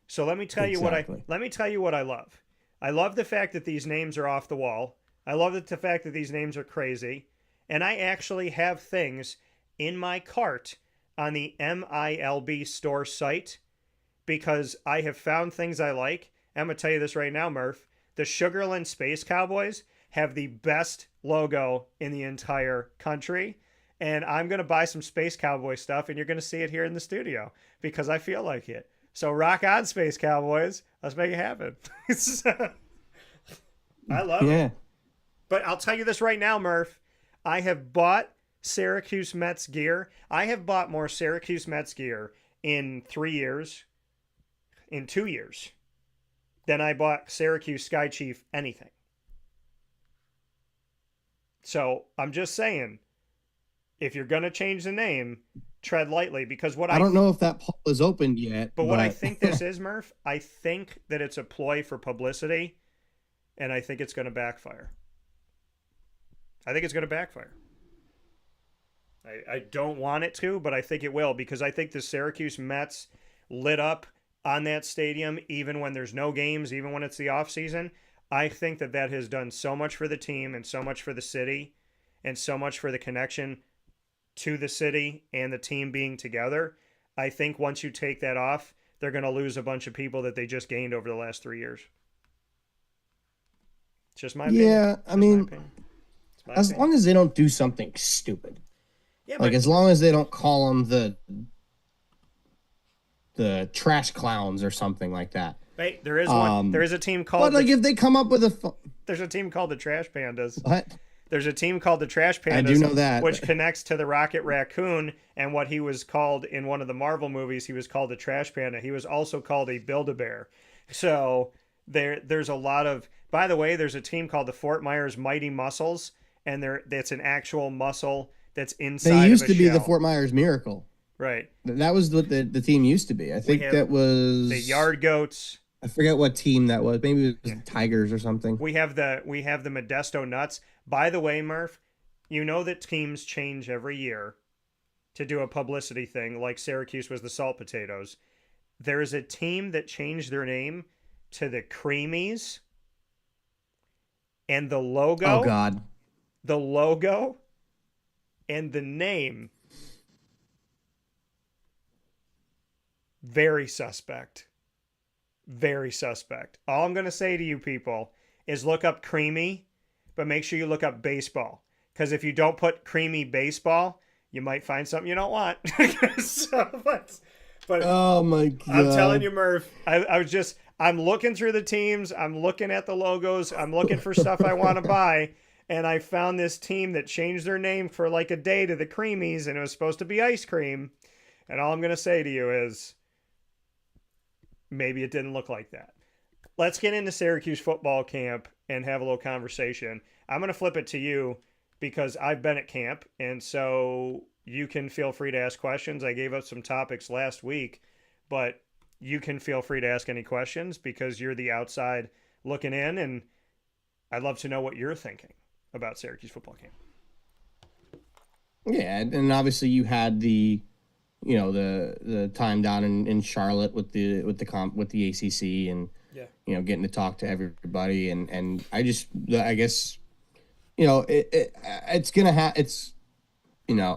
So let me tell you what I love. I love the fact that these names are off the wall. I love the fact that these names are crazy. And I actually have things in my cart on the MILB store site because I have found things I like. I'm going to tell you this right now, Murph. The Sugarland Space Cowboys have the best logo in the entire country. And I'm going to buy some Space Cowboy stuff, and you're going to see it here in the studio because I feel like it. So rock on, Space Cowboys. Let's make it happen. I love it. But I'll tell you this right now, Murph. I have bought Syracuse Mets gear. I have bought more Syracuse Mets gear in 3 years, in 2 years, than I bought Syracuse Sky Chief anything. So I'm just saying, if you're going to change the name, tread lightly, because what I don't know if that poll is opened yet. But what I think this is, Murph, I think that it's a ploy for publicity, and I think it's going to backfire. I think it's going to backfire. I don't want it to, but I think it will, because I think the Syracuse Mets lit up on that stadium, even when there's no games, even when it's the off season. I think that has done so much for the team and so much for the city and so much for the connection to the city and the team being together. I think once you take that off, they're going to lose a bunch of people that they just gained over the last 3 years. It's just my opinion. Yeah, I mean, as long as they don't do something stupid. Yeah, like, as long as they don't call them the trash clowns or something like that. Hey, there is one. There is a team called. But like, if they come up with a, there's a team called the Trash Pandas. What? There's a team called the Trash Pandas. I do know that, which connects to the Rocket Raccoon and what he was called in one of the Marvel movies. He was called the Trash Panda. He was also called a Build-A-Bear. So there's a lot of. By the way, there's a team called the Fort Myers Mighty Muscles, and that's an actual muscle that's inside. They used of a to be shell. the Fort Myers Miracle. Right. That was what the team used to be. I think that was the Yard Goats. I forget what team that was. Maybe it was the Tigers or something. We have the Modesto Nuts. By the way, Murph, you know that teams change every year to do a publicity thing, like Syracuse was the Salt Potatoes. There is a team that changed their name to the Creamies, and the logo. Oh God. The logo and the name, very suspect. Very suspect. All I'm going to say to you people is look up Creamy, but make sure you look up baseball. Because if you don't put Creamy baseball, you might find something you don't want. But oh my God. I'm telling you, Murph, I'm looking through the teams. I'm looking at the logos. I'm looking for stuff I want to buy. And I found this team that changed their name for like a day to the Creamies, and it was supposed to be ice cream. And all I'm going to say to you is, maybe it didn't look like that. Let's get into Syracuse Football Camp and have a little conversation. I'm going to flip it to you because I've been at camp, and so you can feel free to ask questions. I gave up some topics last week, but you can feel free to ask any questions because you're the outside looking in, and I'd love to know what you're thinking about Syracuse Football Camp. Yeah, and obviously you had the time down in Charlotte with the ACC and getting to talk to everybody and I guess it's gonna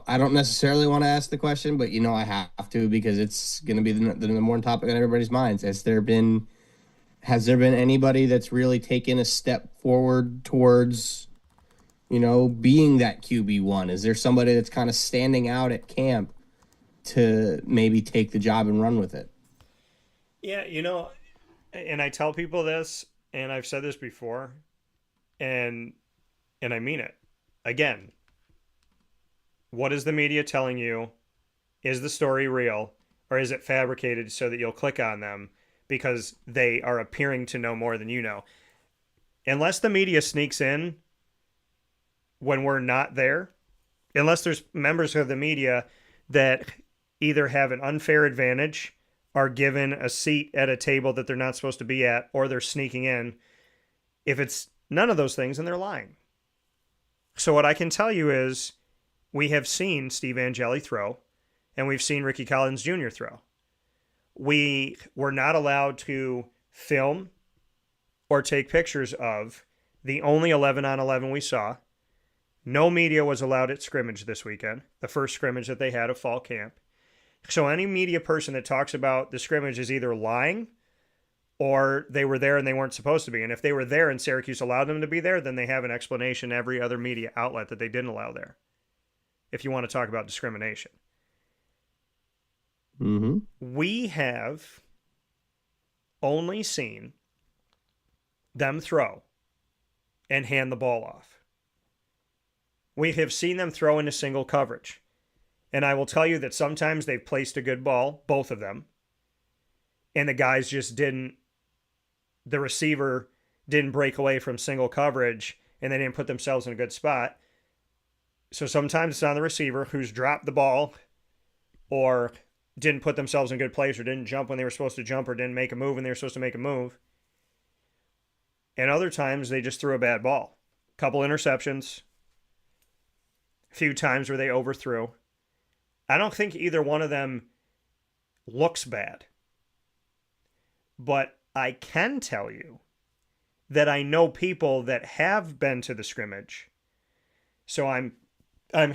I don't necessarily want to ask the question, but I have to because it's gonna be the number one topic on everybody's minds. Has there been anybody that's really taken a step forward towards being that QB1? Is there somebody that's kind of standing out at camp to maybe take the job and run with it? Yeah, and I tell people this, and I've said this before, and I mean it. Again, what is the media telling you? Is the story real, or is it fabricated so that you'll click on them because they are appearing to know more than you know? Unless the media sneaks in when we're not there, unless there's members of the media that either have an unfair advantage, are given a seat at a table that they're not supposed to be at, or they're sneaking in. If it's none of those things, then they're lying. So what I can tell you is we have seen Steve Angeli throw, and we've seen Ricky Collins Jr. throw. We were not allowed to film or take pictures of the only 11-on-11 we saw. No media was allowed at scrimmage this weekend, the first scrimmage that they had of fall camp. So any media person that talks about the scrimmage is either lying or they were there and they weren't supposed to be. And if they were there and Syracuse allowed them to be there, then they have an explanation every other media outlet that they didn't allow there, if you want to talk about discrimination. Mm-hmm. We have only seen them throw and hand the ball off. We have seen them throw into single coverage. And I will tell you that sometimes they've placed a good ball, both of them, and the guys just didn't the receiver didn't break away from single coverage and they didn't put themselves in a good spot. So sometimes it's on the receiver who's dropped the ball or didn't put themselves in a good place or didn't jump when they were supposed to jump or didn't make a move when they were supposed to make a move. And other times they just threw a bad ball. Couple interceptions. A few times where they overthrew. I don't think either one of them looks bad. But I can tell you that I know people that have been to the scrimmage. So I'm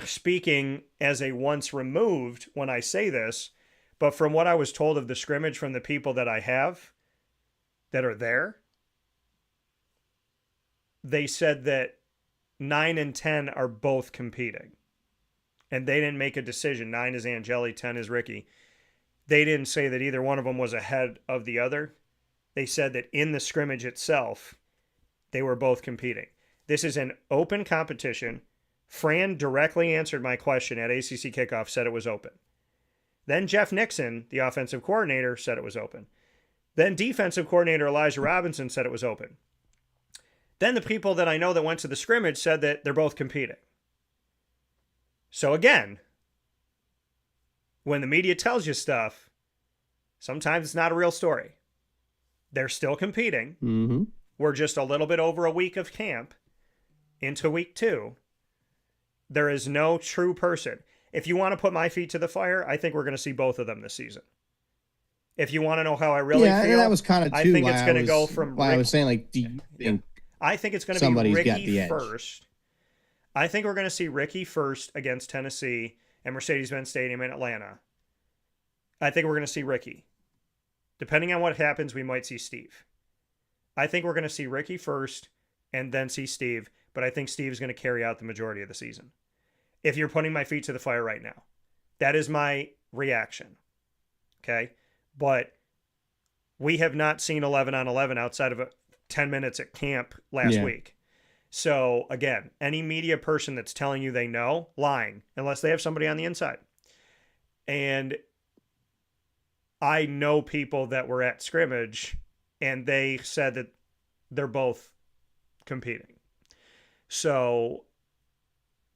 speaking as a once removed when I say this, but from what I was told of the scrimmage from the people that I have that are there, they said that 9 and 10 are both competing. And they didn't make a decision. 9 is Angeli, 10 is Ricky. They didn't say that either one of them was ahead of the other. They said that in the scrimmage itself, they were both competing. This is an open competition. Fran directly answered my question at ACC kickoff, said it was open. Then Jeff Nixon, the offensive coordinator, said it was open. Then defensive coordinator Elijah Robinson said it was open. Then the people that I know that went to the scrimmage said that they're both competing. So again, when the media tells you stuff, sometimes it's not a real story. They're still competing. Mm-hmm. We're just a little bit over a week of camp into week 2. There is no true person. If you want to put my feet to the fire, I think we're going to see both of them this season. If you want to know how I really feel, and that was kind of I think it's going to go from why I was saying, like, do you think I think it's going to be somebody's got Ricky the edge? first. I think we're going to see Ricky first against Tennessee and Mercedes-Benz Stadium in Atlanta. I think we're going to see Ricky. Depending on what happens, we might see Steve. I think we're going to see Ricky first and then see Steve, but I think Steve's going to carry out the majority of the season. If you're putting my feet to the fire right now. That is my reaction. Okay? But we have not seen 11 on 11 outside of 10 minutes at camp last week. So, again, any media person that's telling you they know, lying, unless they have somebody on the inside. And I know people that were at scrimmage, and they said that they're both competing. So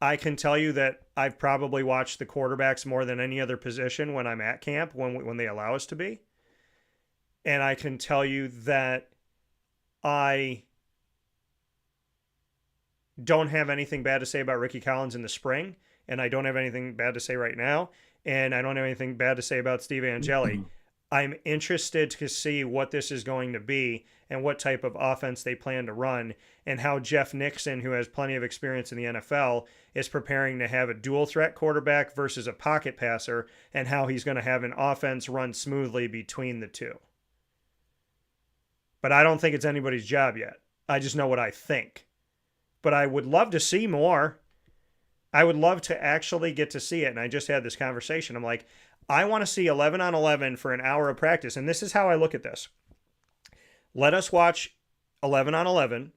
I can tell you that I've probably watched the quarterbacks more than any other position when I'm at camp, when they allow us to be. And I can tell you that I don't have anything bad to say about Ricky Collins in the spring, and I don't have anything bad to say right now, and I don't have anything bad to say about Steve Angeli. I'm interested to see what this is going to be and what type of offense they plan to run, and how Jeff Nixon, who has plenty of experience in the NFL, is preparing to have a dual threat quarterback versus a pocket passer, and how he's going to have an offense run smoothly between the two. But I don't think it's anybody's job yet. I just know what I think. But I would love to see more. I would love to actually get to see it. And I just had this conversation. I'm like, I want to see 11 on 11 for an hour of practice. And this is how I look at this. Let us watch 11 on 11.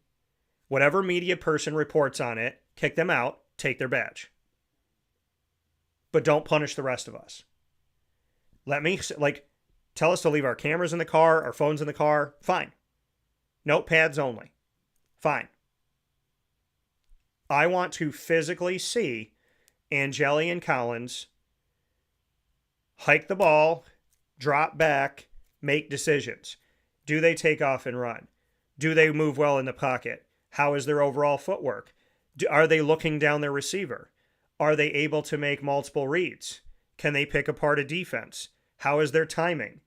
Whatever media person reports on it, kick them out, take their badge. But don't punish the rest of us. Tell us to leave our cameras in the car, our phones in the car. Fine. Notepads only. Fine. I want to physically see Angeli and Collins hike the ball, drop back, make decisions. Do they take off and run? Do they move well in the pocket? How is their overall footwork? Are they looking down their receiver? Are they able to make multiple reads? Can they pick apart a defense? How is their timing?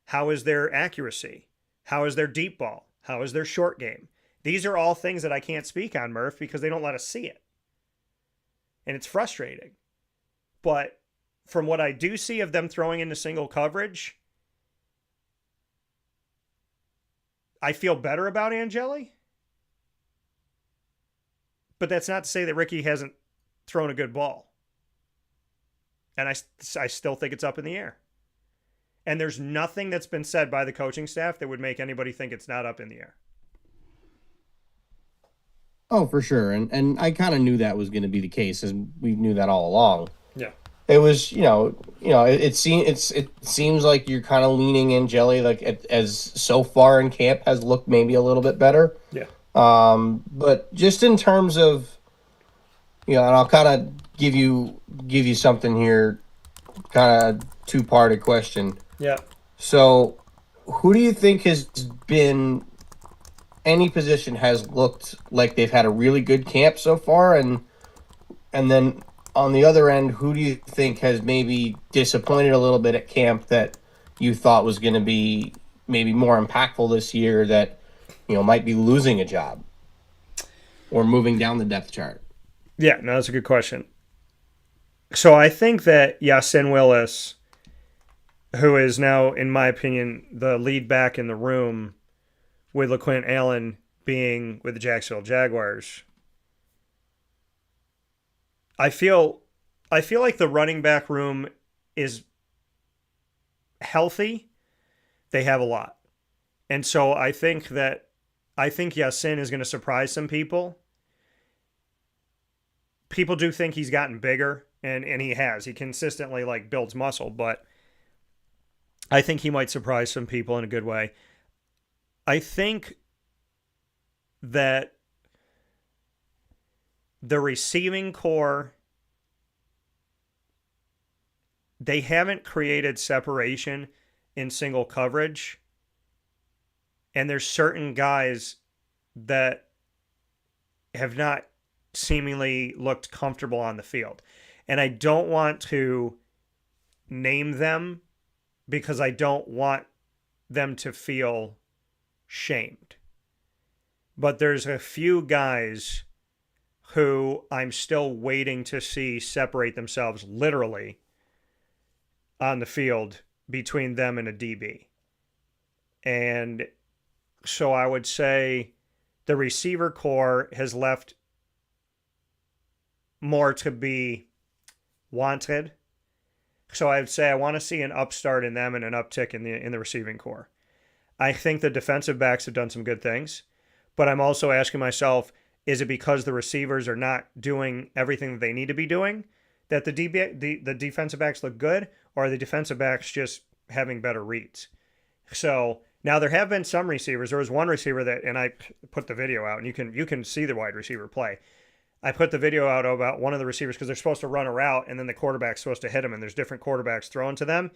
How is their accuracy? How is their deep ball? How is their short game? These are all things that I can't speak on, Murph, because they don't let us see it. And it's frustrating. But from what I do see of them throwing into single coverage, I feel better about Angeli. But that's not to say that Ricky hasn't thrown a good ball. And I still think it's up in the air. And there's nothing that's been said by the coaching staff that would make anybody think it's not up in the air. Oh, for sure. And I kind of knew that was going to be the case, and we knew that all along. Yeah. it was, it seems like you're kind of leaning in Jelly, like as so far in camp has looked maybe a little bit better. Yeah. But just in terms of, and I'll kind of give you something here, kind of two-parted question. Yeah. So, who do you think has been any position has looked like they've had a really good camp so far, and then on the other end, who do you think has maybe disappointed a little bit at camp that you thought was going to be maybe more impactful this year that might be losing a job or moving down the depth chart? Yeah, no, that's a good question. So I think that Yasin Willis, who is now, in my opinion, the lead back in the room, with LaQuint Allen being with the Jacksonville Jaguars, I feel like the running back room is healthy. They have a lot. And so I think Yasin is going to surprise some people. People do think he's gotten bigger, and he has. He consistently builds muscle, but I think he might surprise some people in a good way. I think that the receiving core, they haven't created separation in single coverage. And there's certain guys that have not seemingly looked comfortable on the field. And I don't want to name them because I don't want them to feel shamed. But there's a few guys who I'm still waiting to see separate themselves literally on the field between them and a DB. And so I would say the receiver core has left more to be wanted. So I would say I want to see an upstart in them and an uptick in the receiving core. I think the defensive backs have done some good things, but I'm also asking myself, is it because the receivers are not doing everything that they need to be doing that the defensive backs look good, or are the defensive backs just having better reads? So now there have been some receivers. There was one receiver that, and I put the video out, and you can see the wide receiver play. I put the video out about one of the receivers because they're supposed to run a route, and then the quarterback's supposed to hit them, and there's different quarterbacks thrown to them.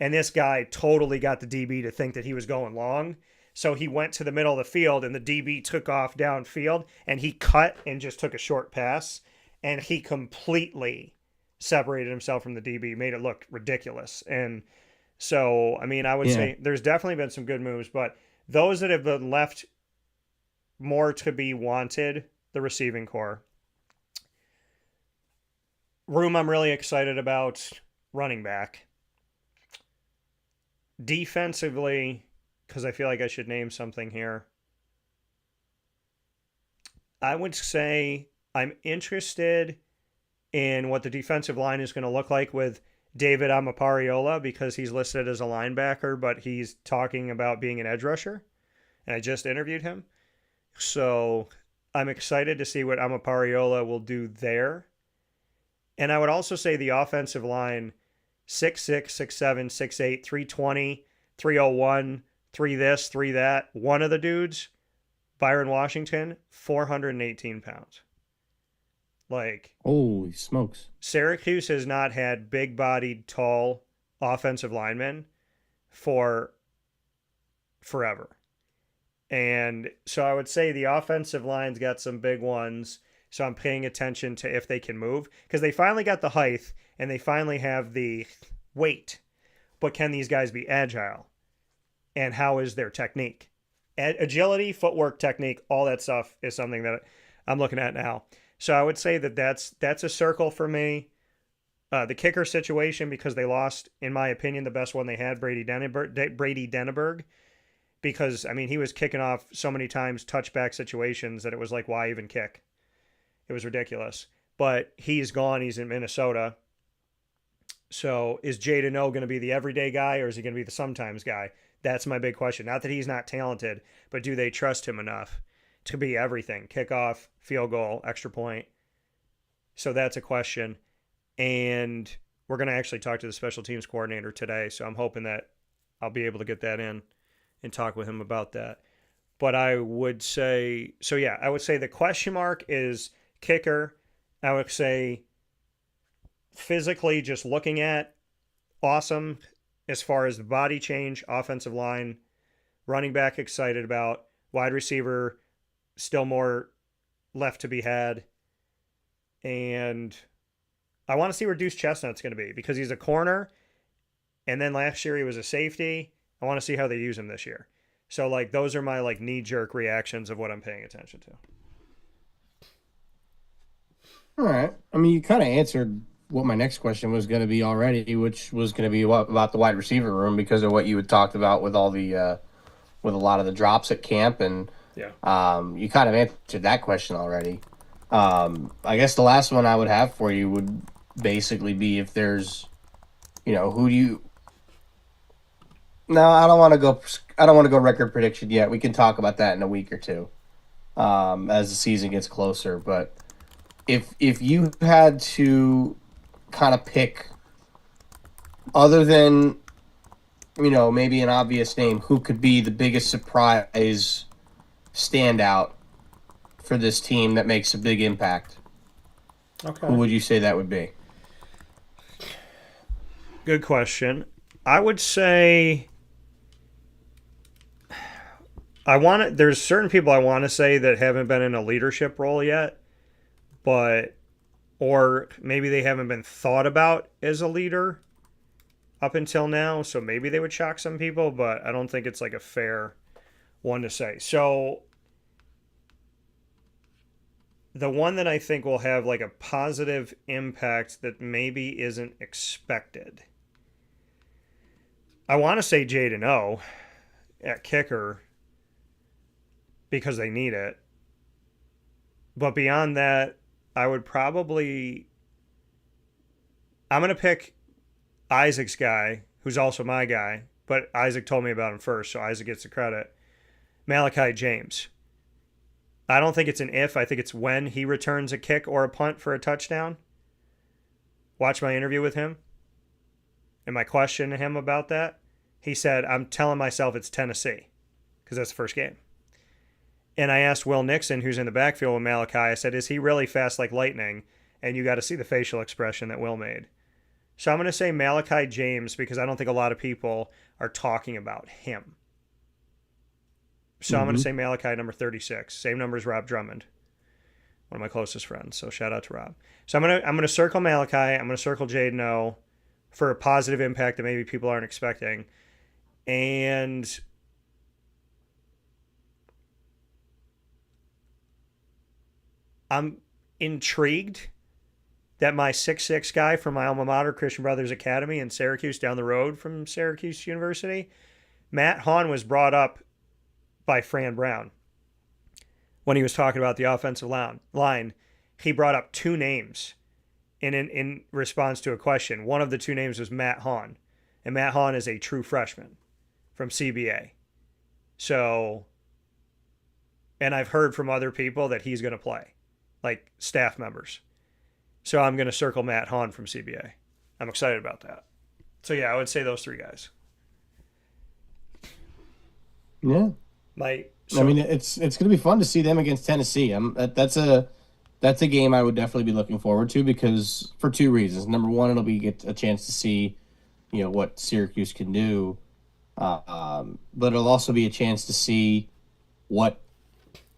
And this guy totally got the DB to think that he was going long. So he went to the middle of the field, and the DB took off downfield, and he cut and just took a short pass, and he completely separated himself from the DB, made it look ridiculous. And so, I mean, I would say there's definitely been some good moves, but those that have been left more to be wanted, the receiving core. Room I'm really excited about, running back. Defensively, because I feel like I should name something here, I would say I'm interested in what the defensive line is going to look like with David Amapariola, because he's listed as a linebacker, but he's talking about being an edge rusher, and I just interviewed him. So I'm excited to see what Amapariola will do there. And I would also say the offensive line, 6'6", 6'7", 6'8", 320, 301, 3 this, 3 that. One of the dudes, Byron Washington, 418 pounds. Holy smokes. Syracuse has not had big-bodied, tall offensive linemen for forever. And so I would say the offensive line's got some big ones. So I'm paying attention to if they can move, because they finally got the height and they finally have the weight. But can these guys be agile? And how is their technique? Agility, footwork, technique, all that stuff is something that I'm looking at now. So I would say that that's a circle for me. The kicker situation, because they lost, in my opinion, the best one they had, Brady Denneberg. Because, I mean, he was kicking off so many times touchback situations that it was like, why even kick? It was ridiculous. But he's gone. He's in Minnesota. So is Jaden O going to be the everyday guy, or is he going to be the sometimes guy? That's my big question. Not that he's not talented, but do they trust him enough to be everything? Kickoff, field goal, extra point. So that's a question. And we're going to actually talk to the special teams coordinator today, so I'm hoping that I'll be able to get that in and talk with him about that. But I would say, so yeah, I would say the question mark is kicker. I would say physically, just looking at, awesome as far as the body change, offensive line, running back excited about, wide receiver still more left to be had. And I want to see where Deuce Chestnut's going to be because he's a corner. And then last year he was a safety. I want to see how they use him this year. So, like, those are my, like, knee-jerk reactions of what I'm paying attention to. All right. I mean, you kind of answered what my next question was going to be already, which was going to be about the wide receiver room because of what you had talked about with all the with a lot of the drops at camp, and you kind of answered that question already. I guess the last one I would have for you would basically be if there's, who do you? No, I don't want to go. I don't want to go record prediction yet. We can talk about that in a week or two, as the season gets closer. But if you had to kind of pick, other than maybe an obvious name, who could be the biggest surprise standout for this team that makes a big impact? Okay. Who would you say that would be? Good question. I would say there's certain people I want to say that haven't been in a leadership role yet, or maybe they haven't been thought about as a leader up until now, so maybe they would shock some people, but I don't think it's like a fair one to say. So the one that I think will have like a positive impact that maybe isn't expected, I want to say Jaden O at kicker because they need it. But beyond that, I would probably, I'm going to pick Isaac's guy, who's also my guy, but Isaac told me about him first, so Isaac gets the credit. Malachi James. I don't think it's an if, I think it's when he returns a kick or a punt for a touchdown. Watch my interview with him. And my question to him about that, he said, I'm telling myself it's Tennessee because that's the first game. And I asked Will Nixon, who's in the backfield with Malachi, I said, is he really fast like lightning? And you got to see the facial expression that Will made. So I'm going to say Malachi James because I don't think a lot of people are talking about him. So I'm going to say Malachi number 36. Same number as Rob Drummond, one of my closest friends. So shout out to Rob. So I'm going to circle Malachi. I'm going to circle Jaden O for a positive impact that maybe people aren't expecting. And I'm intrigued that my 6'6" guy from my alma mater, Christian Brothers Academy in Syracuse, down the road from Syracuse University, Matt Hahn, was brought up by Fran Brown when he was talking about the offensive line. He brought up two names in response to a question. One of the two names was Matt Hahn, and Matt Hahn is a true freshman from CBA. So, and I've heard from other people that he's going to play, like staff members. So I'm going to circle Matt Hahn from CBA. I'm excited about that. So yeah, I would say those three guys. Yeah. I mean, it's going to be fun to see them against Tennessee. That's a game I would definitely be looking forward to because for two reasons. Number one, it'll be get a chance to see, what Syracuse can do, but it'll also be a chance to see what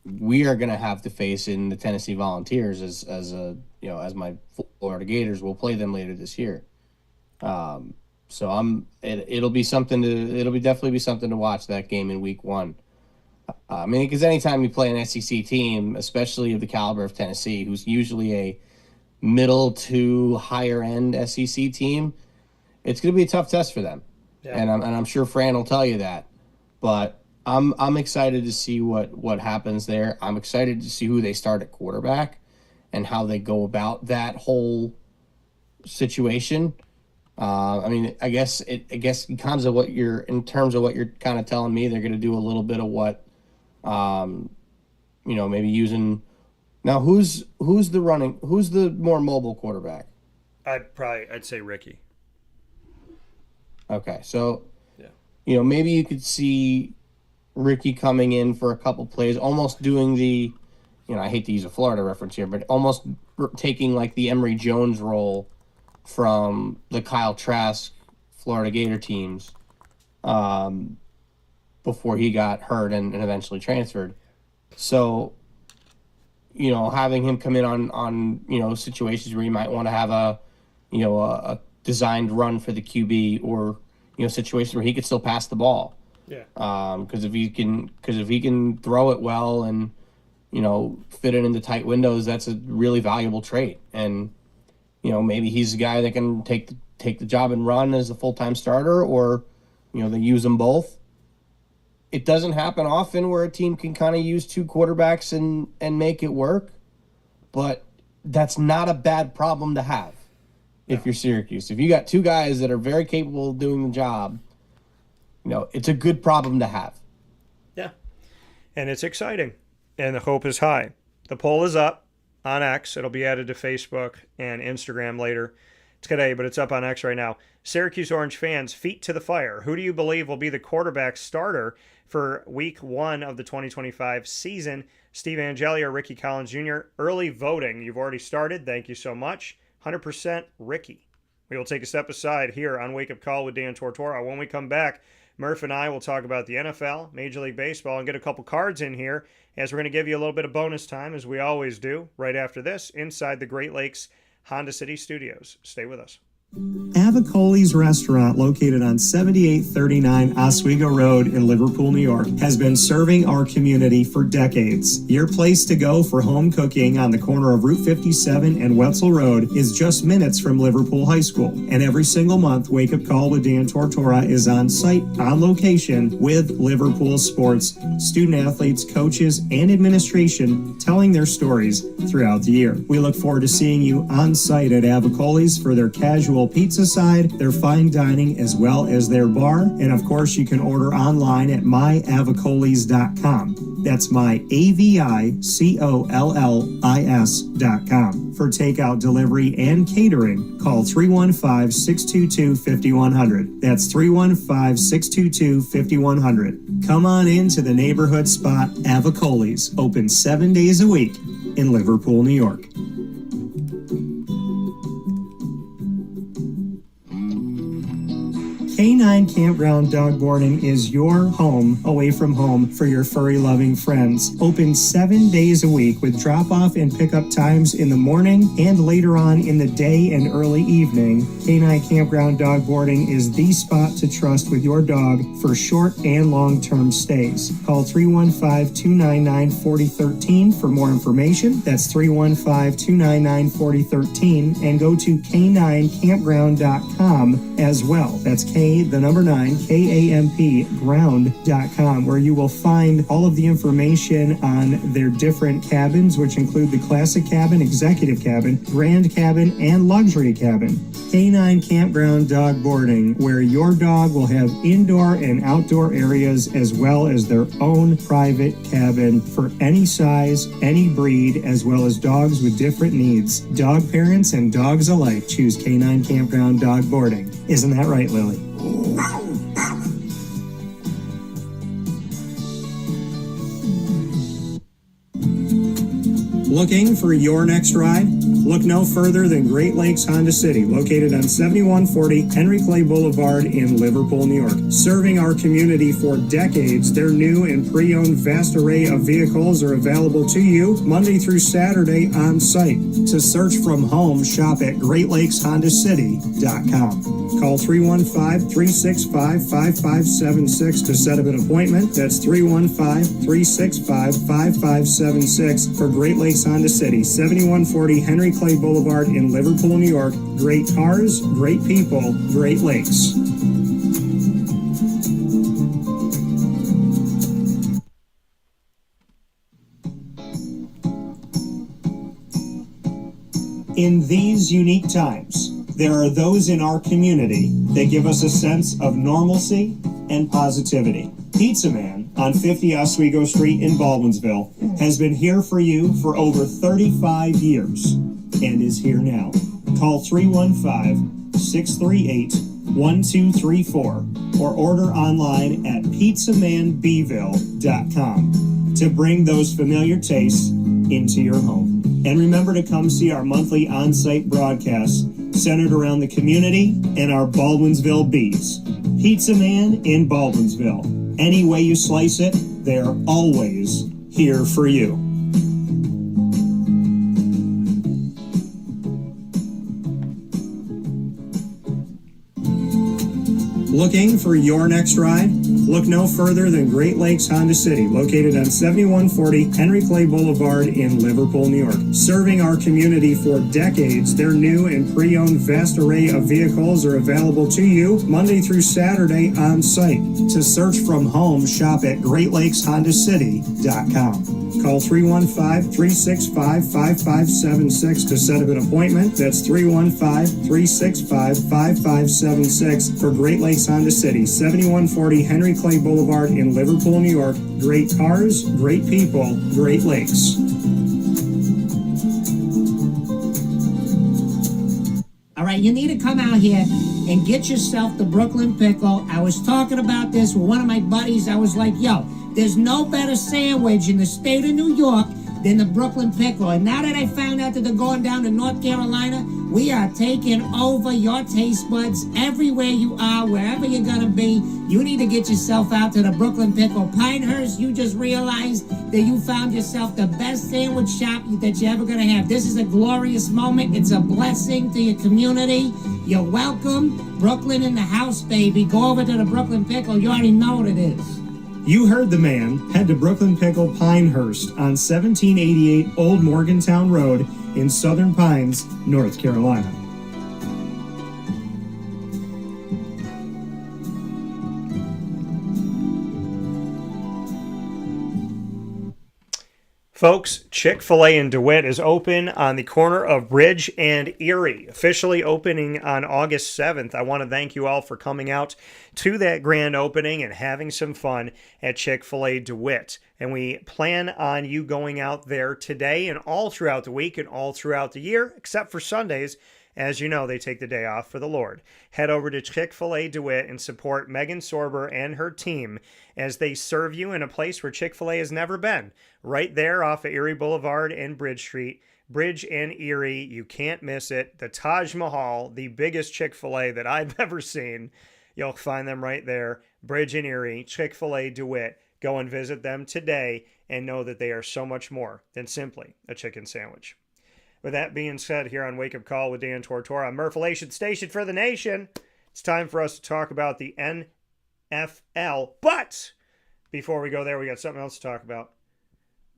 we are going to have to face in the Tennessee Volunteers as my Florida Gators will play them later this year. So it'll definitely be something to watch that game in week one. I mean, because anytime you play an SEC team, especially of the caliber of Tennessee, who's usually a middle to higher end SEC team, it's going to be a tough test for them. Yeah. And I'm sure Fran will tell you that. But I'm excited to see what happens there. I'm excited to see who they start at quarterback and how they go about that whole situation. I mean, I guess in terms of what you're kind of telling me, they're going to do a little bit of what, maybe using. Now, who's the more mobile quarterback? I'd say Ricky. Okay, so Yeah. maybe you could see Ricky coming in for a couple plays, almost doing the, I hate to use a Florida reference here, but almost taking like the Emory Jones role from the Kyle Trask Florida Gator teams before he got hurt and eventually transferred. So, having him come in on situations where you might want to have a designed run for the QB, or situations where he could still pass the ball. Yeah. Because if he can throw it well and fit it into tight windows, that's a really valuable trait. And maybe he's a guy that can take the job and run as a full-time starter, or they use them both. It doesn't happen often where a team can kind of use two quarterbacks and make it work, but that's not a bad problem to have if you're Syracuse. If you got two guys that are very capable of doing the job, it's a good problem to have. Yeah. And it's exciting. And the hope is high. The poll is up on X. It'll be added to Facebook and Instagram later today, but it's up on X right now. Syracuse Orange fans, feet to the fire. Who do you believe will be the quarterback starter for week 1 of the 2025 season? Steve Angeli or Ricky Collins Jr.? Early voting. You've already started. Thank you so much. 100% Ricky. We will take a step aside here on Wake Up Call with Dan Tortora. When we come back, Murph and I will talk about the NFL, Major League Baseball, and get a couple cards in here, as we're going to give you a little bit of bonus time, as we always do, right after this, inside the Great Lakes Honda City Studios. Stay with us. Avicoli's restaurant, located on 7839 Oswego Road in Liverpool, New York, has been serving our community for decades. Your place to go for home cooking on the corner of Route 57 and Wetzel Road is just minutes from Liverpool High School. And every single month, Wake Up Call with Dan Tortora is on site, on location, with Liverpool sports, student athletes, coaches, and administration telling their stories throughout the year. We look forward to seeing you on site at Avicoli's for their casual pizza side, their fine dining, as well as their bar. And of course, you can order online at myavicolis.com. That's myavicollis.com. For takeout, delivery, and catering, call 315-622-5100. That's 315-622-5100. Come on into the neighborhood spot Avicoli's, open 7 days a week in Liverpool, New York. K9 Campground Dog Boarding is your home away from home for your furry-loving friends. Open 7 days a week with drop-off and pickup times in the morning and later on in the day and early evening. K9 Campground Dog Boarding is the spot to trust with your dog for short and long-term stays. Call 315-299-4013 for more information. That's 315-299-4013, and go to k9campground.com as well. That's K9, ground.com, where you will find all of the information on their different cabins, which include the classic cabin, executive cabin, grand cabin, and luxury cabin. K9 Campground Dog Boarding, where your dog will have indoor and outdoor areas, as well as their own private cabin for any size, any breed, as well as dogs with different needs. Dog parents and dogs alike choose K9 Campground Dog Boarding. Isn't that right, Lily? Looking for your next ride? Look no further than Great Lakes Honda City, located on 7140 Henry Clay Boulevard in Liverpool, New York. Serving our community for decades, their new and pre-owned vast array of vehicles are available to you Monday through Saturday on site. To search from home, shop at GreatLakesHondaCity.com. Call 315-365-5576 to set up an appointment. That's 315-365-5576 for Great Lakes Honda City, 7140 Henry Clay Boulevard in Liverpool, New York. Great cars, great people, Great Lakes. In these unique times, there are those in our community that give us a sense of normalcy and positivity. Pizza Man on 50 Oswego Street in Baldwinsville has been here for you for over 35 years and is here now. Call 315-638-1234 or order online at pizzamanbeville.com to bring those familiar tastes into your home. And remember to come see our monthly on-site broadcasts centered around the community and our Baldwinsville Bees. Pizza Man in Baldwinsville. Any way you slice it, they're always here for you. Looking for your next ride? Look no further than Great Lakes Honda City, located on 7140 Henry Clay Boulevard in Liverpool, New York. Serving our community for decades, their new and pre-owned vast array of vehicles are available to you Monday through Saturday on site. To search from home, shop at GreatLakesHondaCity.com. Call 315-365-5576 to set up an appointment. That's 315-365-5576 for Great Lakes Honda City, 7140 Henry Clay Boulevard in Liverpool, New York. Great cars, great people, Great Lakes. All right, you need to come out here and get yourself the Brooklyn Pickle. I was talking about this with one of my buddies. I was like, yo, there's no better sandwich in the state of New York than the Brooklyn Pickle. And now that I found out that they're going down to North Carolina, we are taking over your taste buds everywhere you are, wherever you're going to be. You need to get yourself out to the Brooklyn Pickle. Pinehurst, you just realized that you found yourself the best sandwich shop that you're ever going to have. This is a glorious moment. It's a blessing to your community. You're welcome. Brooklyn in the house, baby. Go over to the Brooklyn Pickle. You already know what it is. You heard the man. Head to Brooklyn Pickle Pinehurst on 1788 Old Morgantown Road in Southern Pines, North Carolina. Folks, Chick-fil-A in DeWitt is open on the corner of Bridge and Erie, officially opening on August 7th. I want to thank you all for coming out to that grand opening and having some fun at Chick-fil-A DeWitt. And we plan on you going out there today and all throughout the week and all throughout the year, except for Sundays. As you know, they take the day off for the Lord. Head over to Chick-fil-A DeWitt and support Megan Sorber and her team as they serve you in a place where Chick-fil-A has never been. Right there off of Erie Boulevard and Bridge Street. Bridge and Erie, you can't miss it. The Taj Mahal, the biggest Chick-fil-A that I've ever seen. You'll find them right there. Bridge and Erie, Chick-fil-A DeWitt. Go and visit them today and know that they are so much more than simply a chicken sandwich. With that being said, here on Wake Up Call with Dan Tortora, Murphalation Station for the Nation, it's time for us to talk about the NFL. But before we go there, we got something else to talk about.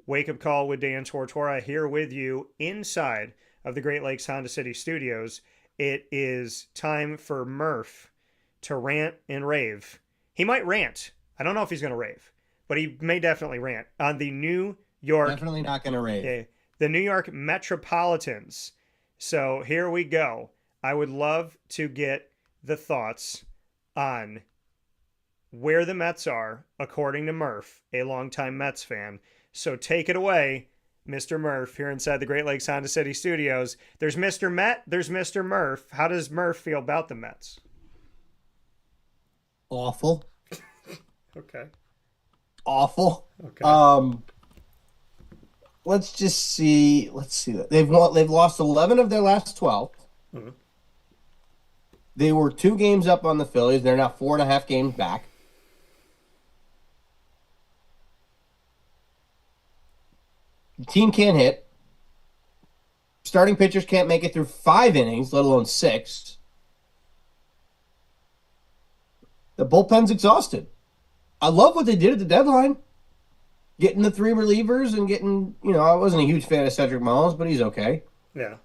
Wake Up Call with Dan Tortora here with you inside of the Great Lakes Honda City Studios. It is time for Murph to rant and rave. He might rant. I don't know if he's going to rave, but he may definitely rant on the New York. Definitely not going to rave. The New York Metropolitans. So here we go. I would love to get the thoughts on where the Mets are, according to Murph, a longtime Mets fan. So take it away, Mr. Murph, here inside the Great Lakes Honda City Studios. There's Mr. Met, there's Mr. Murph. How does Murph feel about the Mets? Awful. Okay. Awful. Okay. Let's see that. They've lost 11 of their last 12. Mm-hmm. They were 2 games up on the Phillies. They're now 4.5 games back. The team can't hit. Starting pitchers can't make it through 5 innings, let alone 6. The bullpen's exhausted. I love what they did at the deadline. Getting the 3 relievers and getting, I wasn't a huge fan of Cedric Mullins, but he's okay. Yeah.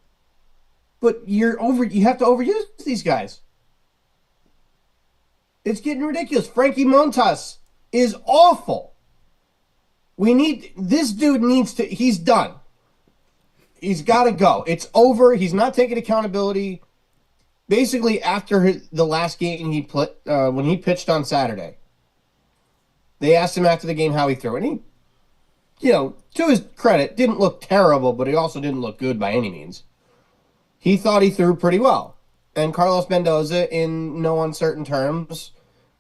But you have to overuse these guys. It's getting ridiculous. Frankie Montas is awful. This dude he's done. He's got to go. It's over. He's not taking accountability. Basically, after the last game when he pitched on Saturday, they asked him after the game how he threw. And he, to his credit, didn't look terrible, but he also didn't look good by any means. he thought he threw pretty well. And Carlos Mendoza, in no uncertain terms,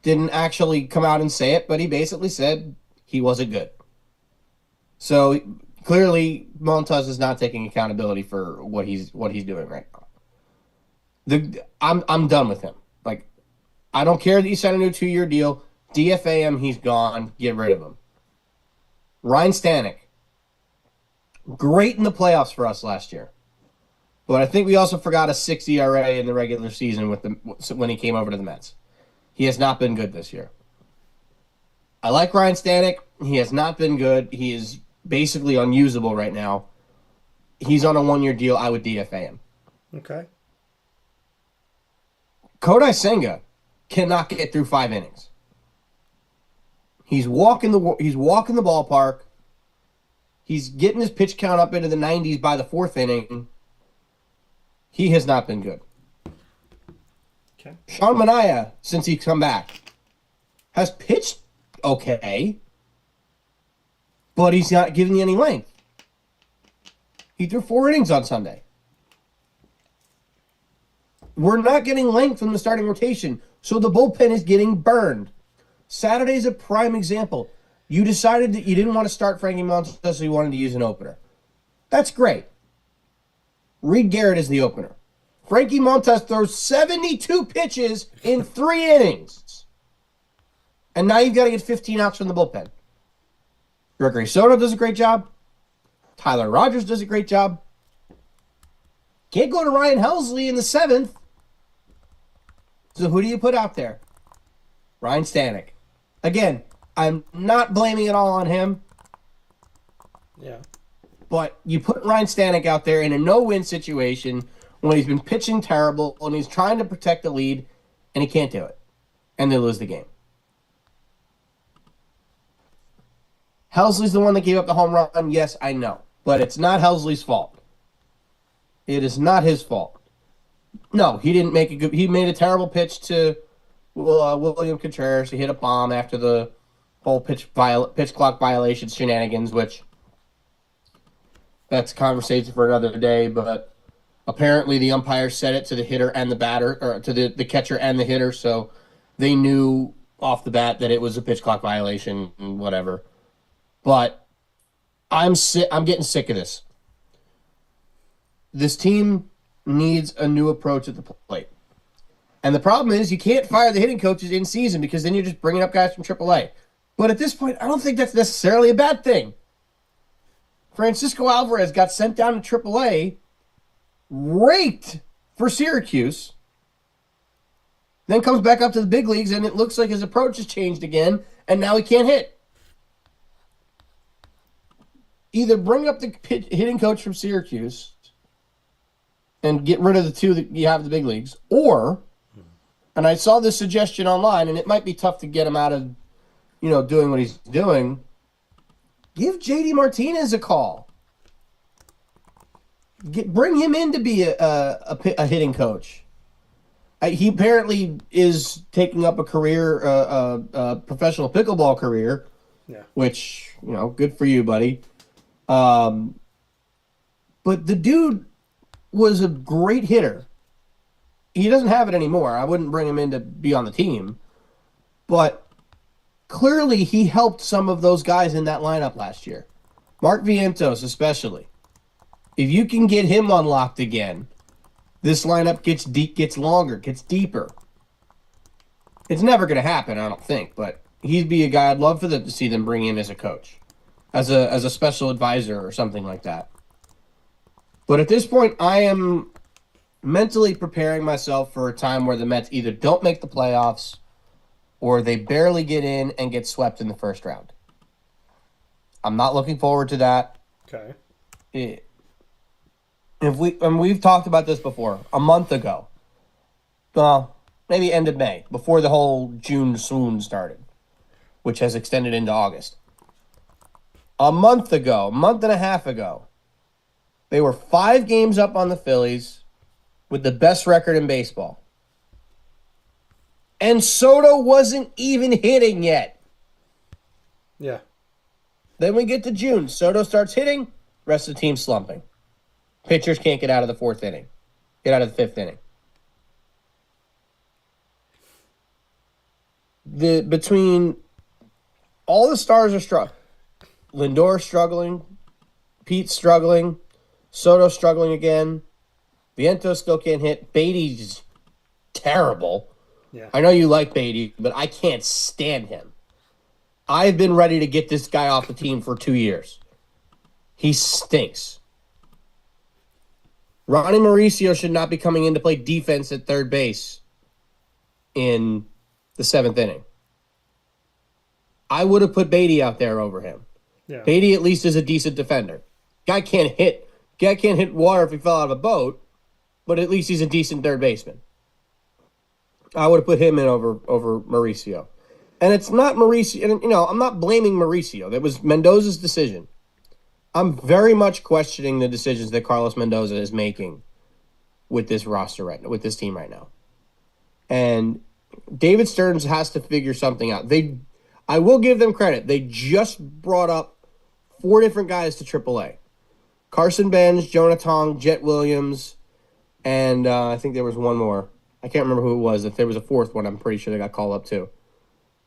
didn't actually come out and say it, but he basically said he wasn't good. So clearly, Montas is not taking accountability for what he's doing right now. I'm done with him. Like, I don't care that you signed a new 2-year deal. DFA him, he's gone. Get rid of him. Ryan Stanek, great in the playoffs for us last year. But I think we also forgot a 6 ERA in the regular season when he came over to the Mets. He has not been good this year. I like Ryan Stanek. He has not been good. He is basically unusable right now. He's on a 1-year deal. I would DFA him. Okay. Kodai Senga cannot get through 5 innings. He's walking the ballpark. He's getting his pitch count up into the 90s by the 4th inning. He has not been good. Okay. Sean Manaea, since he's come back, has pitched okay, but he's not giving you any length. He threw 4 innings on Sunday. We're not getting length from the starting rotation, so the bullpen is getting burned. Saturday's a prime example. You decided that you didn't want to start Frankie Montas, so you wanted to use an opener. That's great. Reed Garrett is the opener. Frankie Montas throws 72 pitches in 3 innings. And now you've got to get 15 outs from the bullpen. Gregory Soto does a great job. Tyler Rogers does a great job. Can't go to Ryan Helsley in the 7th. So who do you put out there? Ryan Stanek. Again, I'm not blaming it all on him. Yeah. But you put Ryan Stanek out there in a no-win situation when he's been pitching terrible and he's trying to protect the lead and he can't do it. And they lose the game. Helsley's the one that gave up the home run. Yes, I know. But it's not Helsley's fault. It is not his fault. No, he didn't make a good... He made a terrible pitch to William Contreras. He hit a bomb after the whole pitch clock violation shenanigans, which... That's a conversation for another day, but apparently the umpire said it to the hitter and the batter, or to the catcher and the hitter, so they knew off the bat that it was a pitch clock violation and whatever. But I'm getting sick of this. This team needs a new approach at the plate. And the problem is you can't fire the hitting coaches in season because then you're just bringing up guys from AAA. But at this point, I don't think that's necessarily a bad thing. Francisco Alvarez got sent down to AAA, raked for Syracuse, then comes back up to the big leagues, and it looks like his approach has changed again, and now he can't hit. Either bring up the hitting coach from Syracuse and get rid of the 2 that you have in the big leagues, or, and I saw this suggestion online, and it might be tough to get him out of, doing what he's doing, give J.D. Martinez a call. Bring him in to be a hitting coach. He apparently is taking up a career, a professional pickleball career, which, good for you, buddy. But the dude was a great hitter. He doesn't have it anymore. I wouldn't bring him in to be on the team. But clearly, he helped some of those guys in that lineup last year. Mark Vientos, especially. If you can get him unlocked again, this lineup gets longer, gets deeper. It's never going to happen, I don't think, but he'd be a guy I'd love to see them bring in as a coach, as a special advisor or something like that. But at this point, I am mentally preparing myself for a time where the Mets either don't make the playoffs or they barely get in and get swept in the first round. I'm not looking forward to that. Okay. We've talked about this before, a month ago. Well, maybe end of May, before the whole June swoon started, which has extended into August. A month and a half ago, they were 5 games up on the Phillies with the best record in baseball. And Soto wasn't even hitting yet. Yeah. Then we get to June. Soto starts hitting, rest of the team slumping. Pitchers can't get out of the 4th inning. get out of the fifth inning. Between all the stars are struggling. Lindor struggling, Pete struggling, Soto struggling again. Vientos still can't hit. Beatty's terrible. Yeah. I know you like Beatty, but I can't stand him. I've been ready to get this guy off the team for 2 years. He stinks. Ronnie Mauricio should not be coming in to play defense at third base in the seventh inning. I would have put Beatty out there over him. Yeah. Beatty at least is a decent defender. Guy can't hit water if he fell out of a boat, but at least he's a decent third baseman. I would have put him in over Mauricio. And it's not Mauricio, and I'm not blaming Mauricio. That was Mendoza's decision. I'm very much questioning the decisions that Carlos Mendoza is making with this roster with this team right now. And David Stearns has to figure something out. I will give them credit. They just brought up 4 different guys to AAA. Carson Benz, Jonah Tong, Jet Williams, and I think there was one more. I can't remember who it was. If there was a fourth one, I'm pretty sure they got called up too.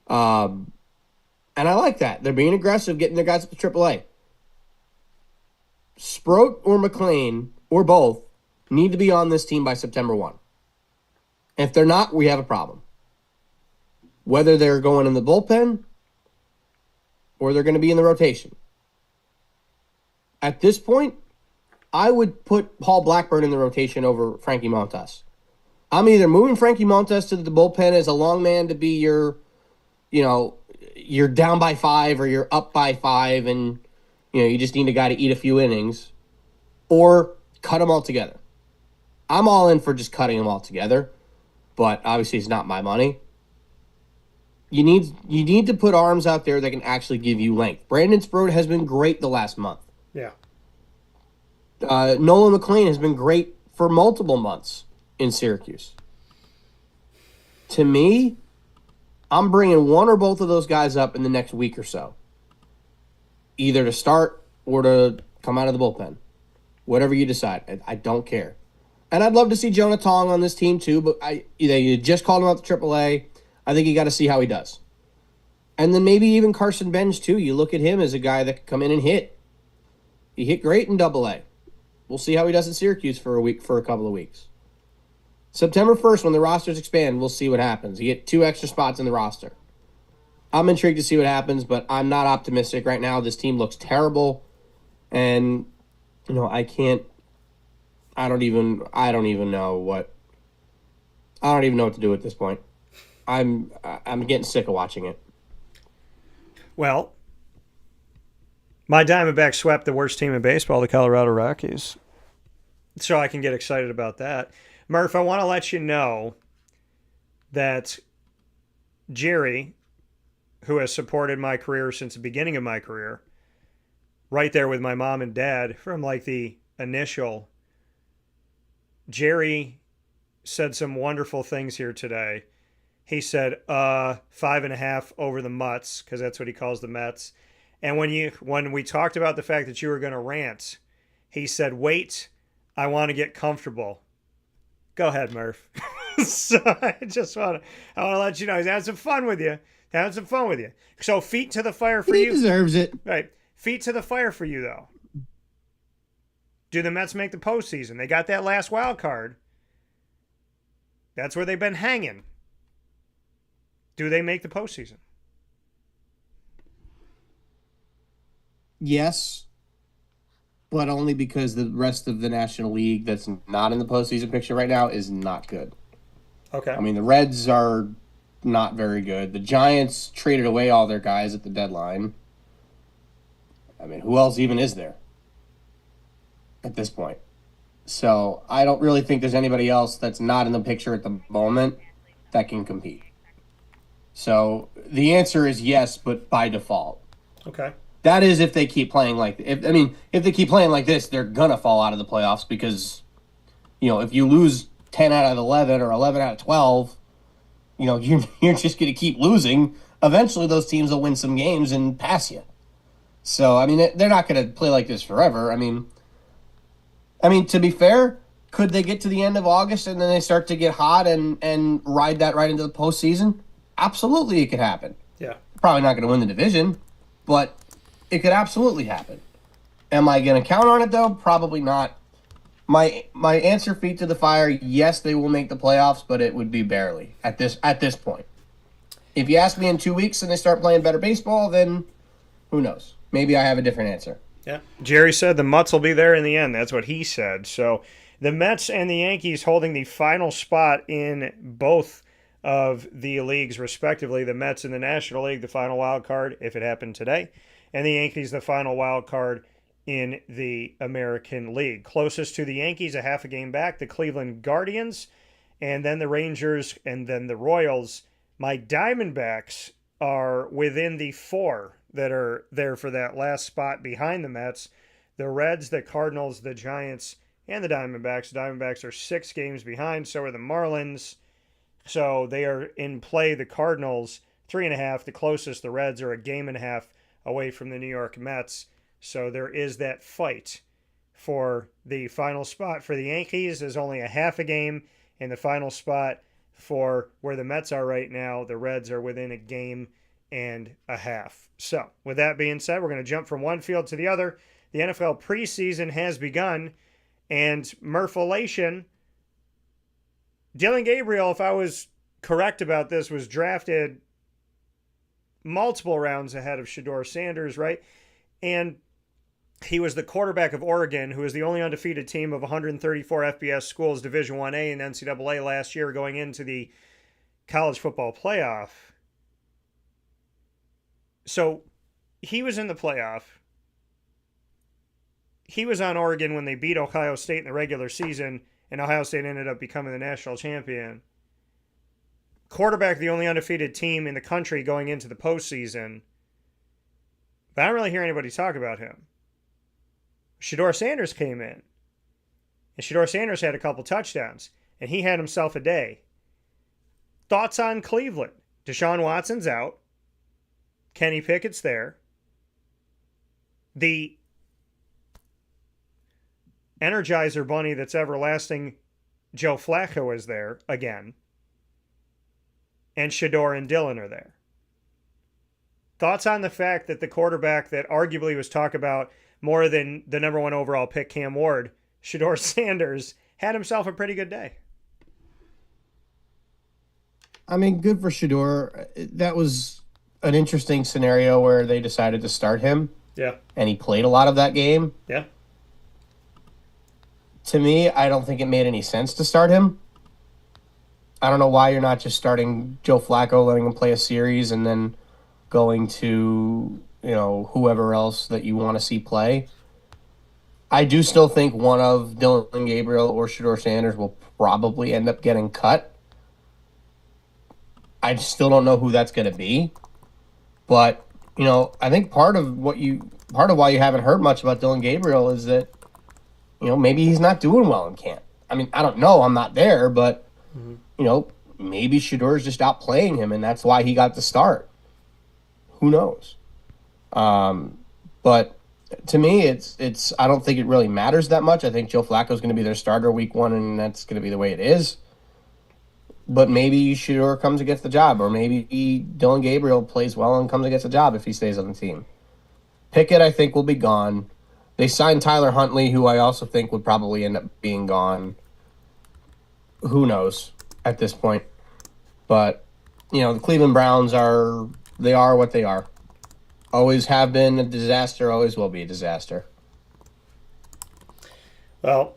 And I like that. They're being aggressive, getting their guys up to AAA. Sproat or McLean, or both, need to be on this team by September 1. If they're not, we have a problem. Whether they're going in the bullpen or they're going to be in the rotation. At this point, I would put Paul Blackburn in the rotation over Frankie Montas. I'm either moving Frankie Montas to the bullpen as a long man to be you're down by 5 or you're up by 5 and you just need a guy to eat a few innings, or cut them all together. I'm all in for just cutting them all together, but obviously it's not my money. You need to put arms out there that can actually give you length. Brandon Sproat has been great the last month. Yeah. Nolan McLean has been great for multiple months in Syracuse. To me, I'm bringing one or both of those guys up in the next week or so. Either to start or to come out of the bullpen. Whatever you decide. I don't care. And I'd love to see Jonah Tong on this team too, but you just called him out to AAA. I think you got to see how he does. And then maybe even Carson Benz too. You look at him as a guy that could come in and hit. He hit great in AA. We'll see how he does in Syracuse for a couple of weeks. September 1st, when the rosters expand, we'll see what happens. You get 2 extra spots in the roster. I'm intrigued to see what happens, but I'm not optimistic right now. This team looks terrible, and I don't even know what to do at this point. I'm getting sick of watching it. Well, my Diamondbacks swept the worst team in baseball, the Colorado Rockies. So I can get excited about that. Murph, I want to let you know that Jerry, who has supported my career since the beginning of my career, right there with my mom and dad from like the initial, Jerry said some wonderful things here today. He said 5.5 over the Mutts, because that's what he calls the Mets. And when we talked about the fact that you were going to rant, he said, wait, I want to get comfortable. Go ahead, Murph. So I want to let you know he's having some fun with you. So feet to the fire for you. He deserves it. Right. Feet to the fire for you, though. Do the Mets make the postseason? They got that last wild card. That's where they've been hanging. Do they make the postseason? Yes, but only because the rest of the National League that's not in the postseason picture right now is not good. Okay. I mean, the Reds are not very good. The Giants traded away all their guys at the deadline. I mean, who else even is there at this point? So I don't really think there's anybody else that's not in the picture at the moment that can compete. So the answer is yes, but by default. Okay. That is if they keep playing if they keep playing like this, they're gonna fall out of the playoffs because, if you lose 10 out of 11 or 11 out of 12, you're just gonna keep losing. Eventually, those teams will win some games and pass you. So they're not gonna play like this forever. I mean, to be fair, Could they get to the end of August and then they start to get hot and ride that right into the postseason? Absolutely, it could happen. Yeah. Probably not going to win the division, but it could absolutely happen. Am I going to count on it, though? Probably not. My answer, feet to the fire, yes, they will make the playoffs, but it would be barely at this point. If you ask me in 2 weeks and they start playing better baseball, then who knows? Maybe I have a different answer. Yeah. Jerry said the Mets will be there in the end. That's what he said. So the Mets and the Yankees holding the final spot in both of the leagues, respectively. The Mets in the National League, the final wild card, if it happened today, and the Yankees, the final wild card in the American League. Closest to the Yankees, a half a game back, the Cleveland Guardians, and then the Rangers, and then the Royals. My Diamondbacks are within the 4 that are there for that last spot behind the Mets. The Reds, the Cardinals, the Giants, and the Diamondbacks. The Diamondbacks are 6 games behind. So are the Marlins. So they are in play. The Cardinals, 3.5. The closest, the Reds, are a game and a half away from the New York Mets. So there is that fight for the final spot. For the Yankees, there's only a half a game. And the final spot for where the Mets are right now, the Reds are within a game and a half. So with that being said, we're going to jump from one field to the other. The NFL preseason has begun. And Murphalation, Dillon Gabriel, if I was correct about this, was drafted multiple rounds ahead of Shedeur Sanders, right? And he was the quarterback of Oregon, who was the only undefeated team of 134 FBS schools, Division 1A and NCAA last year, going into the college football playoff. So he was in the playoff. He was on Oregon when they beat Ohio State in the regular season, and Ohio State ended up becoming the national champion. Quarterback, the only undefeated team in the country going into the postseason. But I don't really hear anybody talk about him. Shedeur Sanders came in, and Shedeur Sanders had a couple touchdowns, and he had himself a day. Thoughts on Cleveland? Deshaun Watson's out. Kenny Pickett's there. The Energizer Bunny that's everlasting, Joe Flacco, is there again. And Shedeur and Dillon are there. Thoughts on the fact that the quarterback that arguably was talked about more than the number 1 overall pick, Cam Ward, Shedeur Sanders, had himself a pretty good day? I mean, good for Shedeur. That was an interesting scenario where they decided to start him. Yeah. And he played a lot of that game. Yeah. To me, I don't think it made any sense to start him. I don't know why you're not just starting Joe Flacco, letting him play a series, and then going to, whoever else that you want to see play. I do still think one of Dillon Gabriel or Shedeur Sanders will probably end up getting cut. I still don't know who that's going to be. But, I think part of why you haven't heard much about Dillon Gabriel is that, maybe he's not doing well in camp. I mean, I don't know. I'm not there, but, maybe Shedeur's just outplaying him, and that's why he got the start. Who knows? But to me, it's. I don't think it really matters that much. I think Joe Flacco's going to be their starter week 1, and that's going to be the way it is. But maybe Shedeur comes and gets the job, or maybe Dillon Gabriel plays well and comes and gets the job if he stays on the team. Pickett, I think, will be gone. They signed Tyler Huntley, who I also think would probably end up being gone. Who knows at this point? But, the Cleveland Browns are what they are. Always have been a disaster, always will be a disaster. Well,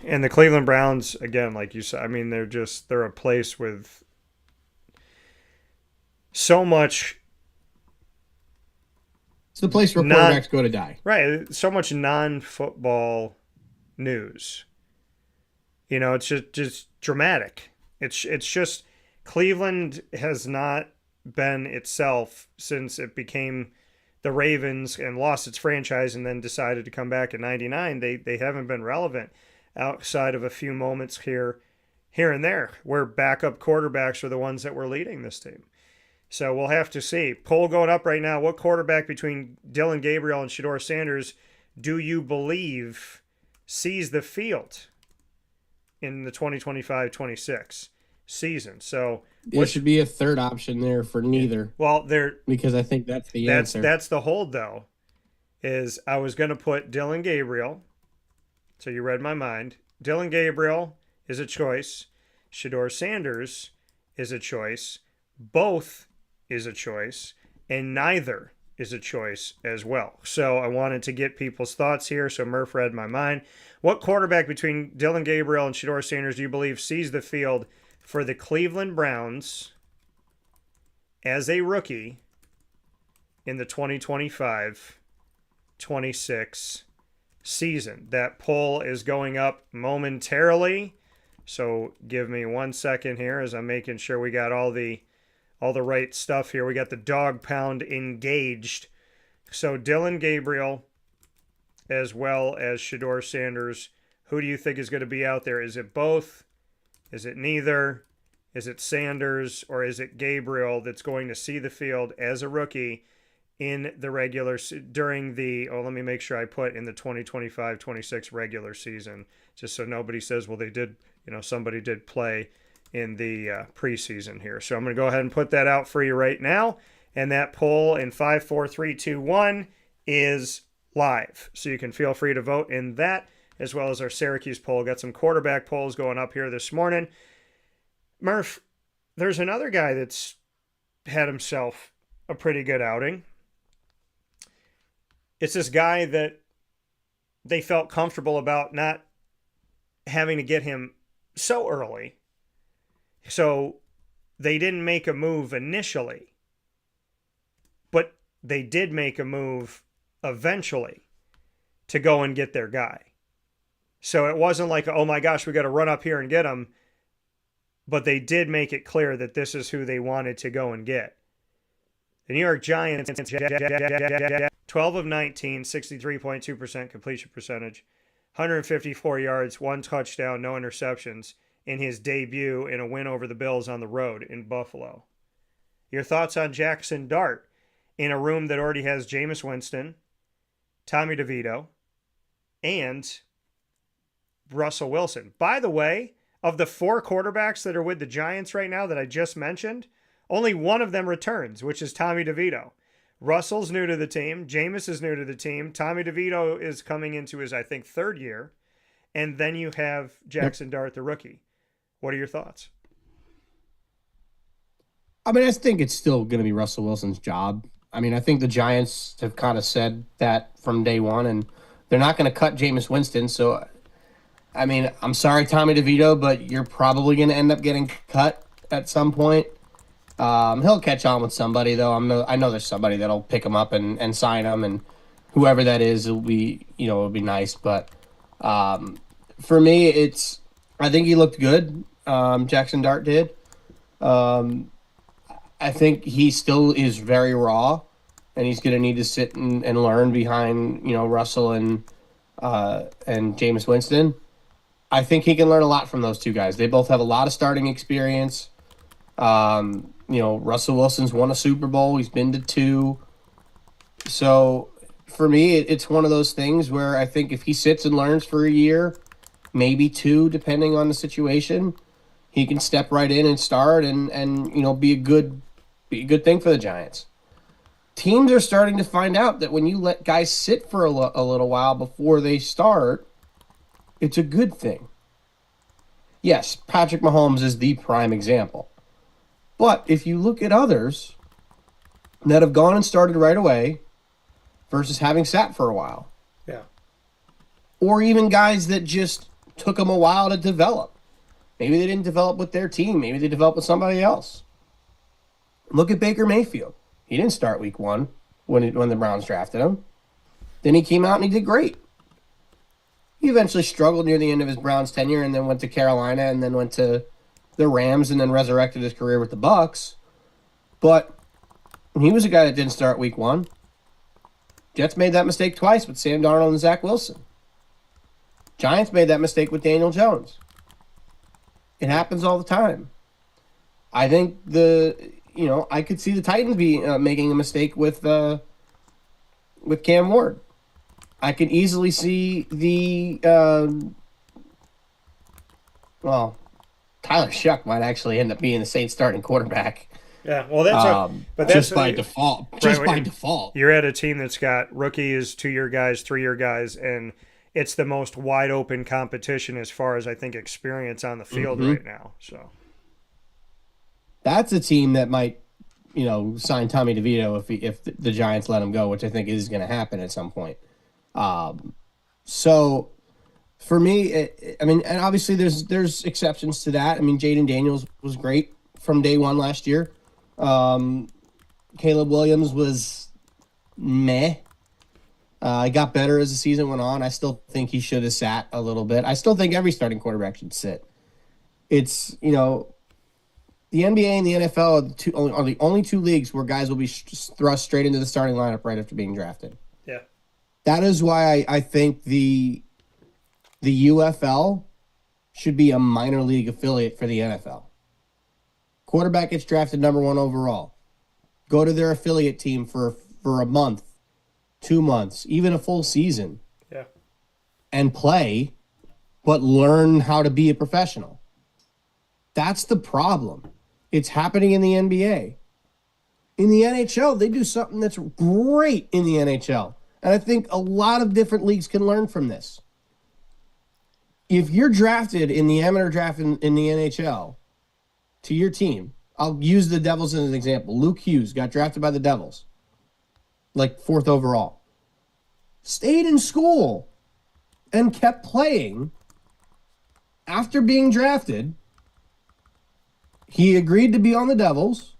and the Cleveland Browns, again, like you said, I mean, they're a place with so much. It's the place where quarterbacks go to die. Right. So much non-football news. It's just dramatic. It's just Cleveland has not been itself since it became the Ravens and lost its franchise and then decided to come back in '99. They haven't been relevant outside of a few moments here and there where backup quarterbacks are the ones that were leading this team. So we'll have to see. Poll going up right now. What quarterback between Dillon Gabriel and Shedeur Sanders do you believe sees the field? in the 2025-26 season. So There should be a third option there for neither. Well, there because I think that's the answer. That's the hold though. Is I was going to put Dylan Gabriel. So you read my mind. Dylan Gabriel is a choice. Shedeur Sanders is a choice. Both is a choice, and neither is a choice as well. So I wanted to get people's thoughts here. So Murph read my mind. What quarterback between Dylan Gabriel and Shedeur Sanders do you believe sees the field for the Cleveland Browns as a rookie in the 2025-26 season? That poll is going up momentarily. So give me 1 second here as I'm making sure we got all the right stuff here. We got the dog pound engaged. So Dylan Gabriel as well as Shedeur Sanders. Who do you think is going to be out there? Is it both? Is it neither? Is it Sanders or is it Gabriel that's going to see the field as a rookie in the regular during the let me make sure I put in the 2025-26 regular season, just so nobody says, well, they did, somebody did play in the preseason here. So I'm going to go ahead and put that out for you right now. And that poll in 5, 4, 3, 2, 1 is live. So you can feel free to vote in that, as well as our Syracuse poll. Got some quarterback polls going up here this morning. Murph, there's another guy that's had himself a pretty good outing. It's this guy that they felt comfortable about not having to get him so early. So they didn't make a move initially, but they did make a move eventually to go and get their guy. So it wasn't like, oh my gosh, we got to run up here and get him. But they did make it clear that this is who they wanted to go and get. The New York Giants, 12 of 19, 63.2% completion percentage, 154 yards, 1 touchdown, no interceptions in his debut in a win over the Bills on the road in Buffalo. Your thoughts on Jackson Dart in a room that already has Jameis Winston, Tommy DeVito, and Russell Wilson. By the way, of the 4 quarterbacks that are with the Giants right now that I just mentioned, only one of them returns, which is Tommy DeVito. Russell's new to the team. Jameis is new to the team. Tommy DeVito is coming into his, I think, 3rd year. And then you have Jackson Dart, the rookie. What are your thoughts? I mean, I think it's still going to be Russell Wilson's job. I mean, I think the Giants have kind of said that from day one, and they're not going to cut Jameis Winston. So, I mean, I'm sorry, Tommy DeVito, but you're probably going to end up getting cut at some point. He'll catch on with somebody, though. I know there's somebody that'll pick him up and sign him, and whoever that is, it'll be nice. But for me, I think he looked good. Jackson Dart did. I think he still is very raw, and he's going to need to sit and learn behind Russell and Jameis Winston. I think he can learn a lot from those two guys. They both have a lot of starting experience. Russell Wilson's won a Super Bowl. He's been to 2. So for me, it's one of those things where I think if he sits and learns for a year, maybe 2, depending on the situation, he can step right in and start and be a good thing for the Giants. Teams are starting to find out that when you let guys sit for a little while before they start, it's a good thing. Yes, Patrick Mahomes is the prime example. But if you look at others that have gone and started right away versus having sat for a while. Yeah. Or even guys that just took them a while to develop. Maybe they didn't develop with their team. Maybe they developed with somebody else. Look at Baker Mayfield. He didn't start week 1 when the Browns drafted him. Then he came out and he did great. He eventually struggled near the end of his Browns tenure and then went to Carolina and then went to the Rams and then resurrected his career with the Bucs. But he was a guy that didn't start week 1. Jets made that mistake twice with Sam Darnold and Zach Wilson. Giants made that mistake with Daniel Jones. It happens all the time. I think I could see the Titans be making a mistake with Cam Ward. I could easily see the Well, Tyler Shuck might actually end up being the Saints starting quarterback. Yeah, well, that's just by default. Just by default. You're at a team that's got rookies, 2-year guys, 3-year guys, and it's the most wide open competition as far as I think experience on the field right now. So that's a team that might, sign Tommy DeVito if the Giants let him go, which I think is going to happen at some point. So for me, and obviously there's exceptions to that. I mean, Jaden Daniels was great from day one last year. Caleb Williams was meh. He got better as the season went on. I still think he should have sat a little bit. I still think every starting quarterback should sit. It's, the NBA and the NFL are the only two leagues where guys will be thrust straight into the starting lineup right after being drafted. Yeah. That is why I think the UFL should be a minor league affiliate for the NFL. Quarterback gets drafted number 1 overall. Go to their affiliate team for a month, 2 months, even a full season. Yeah. And play, but learn how to be a professional. That's the problem. It's happening in the NBA. In the NHL, they do something that's great in the NHL. And I think a lot of different leagues can learn from this. If you're drafted in the amateur draft in the NHL to your team, I'll use the Devils as an example. Luke Hughes got drafted by the Devils, like 4th overall. Stayed in school and kept playing after being drafted. He agreed to be on the Devils.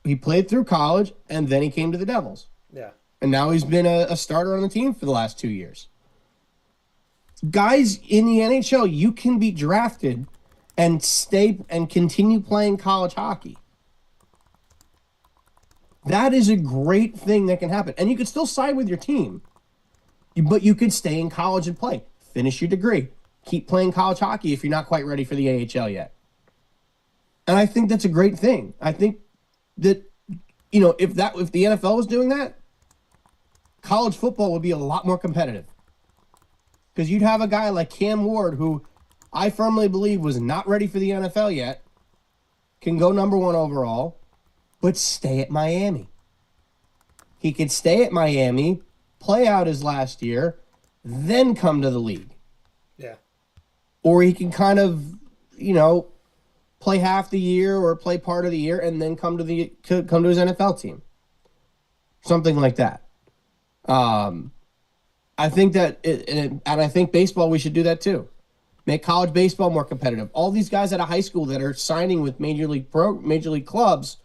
He played through college, and then he came to the Devils. Yeah. And now he's been a starter on the team for the last 2 years. Guys in the NHL, you can be drafted and stay and continue playing college hockey. That is a great thing that can happen. And you could still side with your team, but you could stay in college and play. Finish your degree. Keep playing college hockey if you're not quite ready for the AHL yet. And I think that's a great thing. I think that, if the NFL was doing that, college football would be a lot more competitive. Because you'd have a guy like Cam Ward, who I firmly believe was not ready for the NFL yet, can go number 1 overall, but stay at Miami. He could stay at Miami, play out his last year, then come to the league. Yeah. Or he can kind of, play half the year or play part of the year and then come to his NFL team. Something like that. I think that, and I think baseball, we should do that too. Make college baseball more competitive. All these guys out of high school that are signing with major league clubs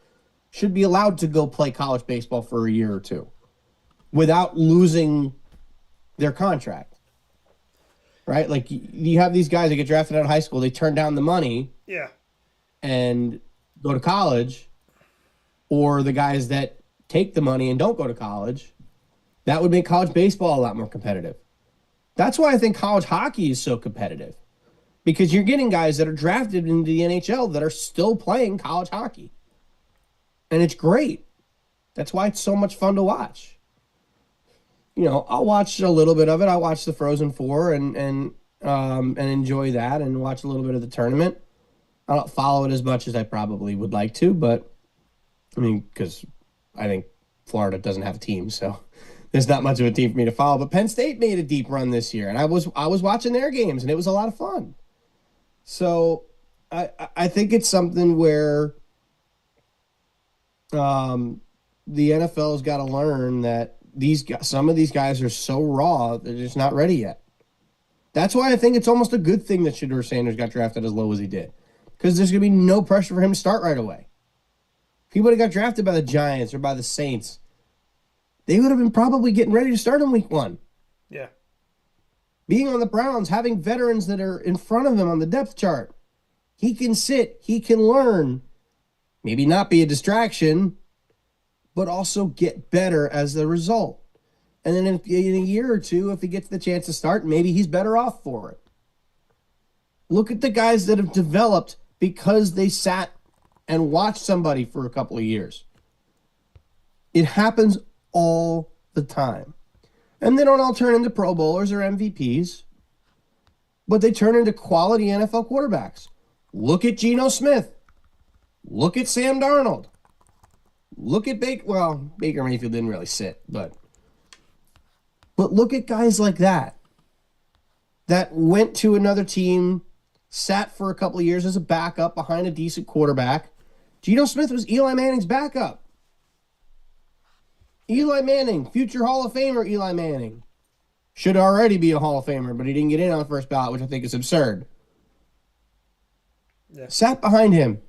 should be allowed to go play college baseball for a year or two without losing their contract. Right? Like, you have these guys that get drafted out of high school, they turn down the money. Yeah. And go to college, or the guys that take the money and don't go to college. That would make college baseball a lot more competitive. That's why I think college hockey is so competitive, because you're getting guys that are drafted into the NHL that are still playing college hockey. And it's great. That's why it's so much fun to watch. I'll watch a little bit of it. I'll watch the Frozen Four and enjoy that, and watch a little bit of the tournament. I don't follow it as much as I probably would like to, but because I think Florida doesn't have a team, so there's not much of a team for me to follow. But Penn State made a deep run this year, and I was watching their games, and it was a lot of fun. So I think it's something where the NFL's got to learn that some of these guys are so raw, they're just not ready yet. That's why I think it's almost a good thing that Shedeur Sanders got drafted as low as he did, because there's going to be no pressure for him to start right away. If he would have got drafted by the Giants or by the Saints, they would have been probably getting ready to start in week 1. Yeah. Being on the Browns, having veterans that are in front of him on the depth chart, he can sit, he can learn, maybe not be a distraction, but also get better as a result. And then in a year or two, if he gets the chance to start, maybe he's better off for it. Look at the guys that have developed because they sat and watched somebody for a couple of years. It happens all the time. And they don't all turn into Pro Bowlers or MVPs. but they turn into quality NFL quarterbacks. Look at Geno Smith. Look at Sam Darnold. Look at Baker. Well, Baker Mayfield didn't really sit, but look at guys like that went to another team, sat for a couple of years as a backup behind a decent quarterback. Geno Smith was Eli Manning's backup. Eli Manning, future Hall of Famer Eli Manning. Should already be a Hall of Famer, but he didn't get in on the first ballot, which I think is absurd. Yeah. Sat behind him.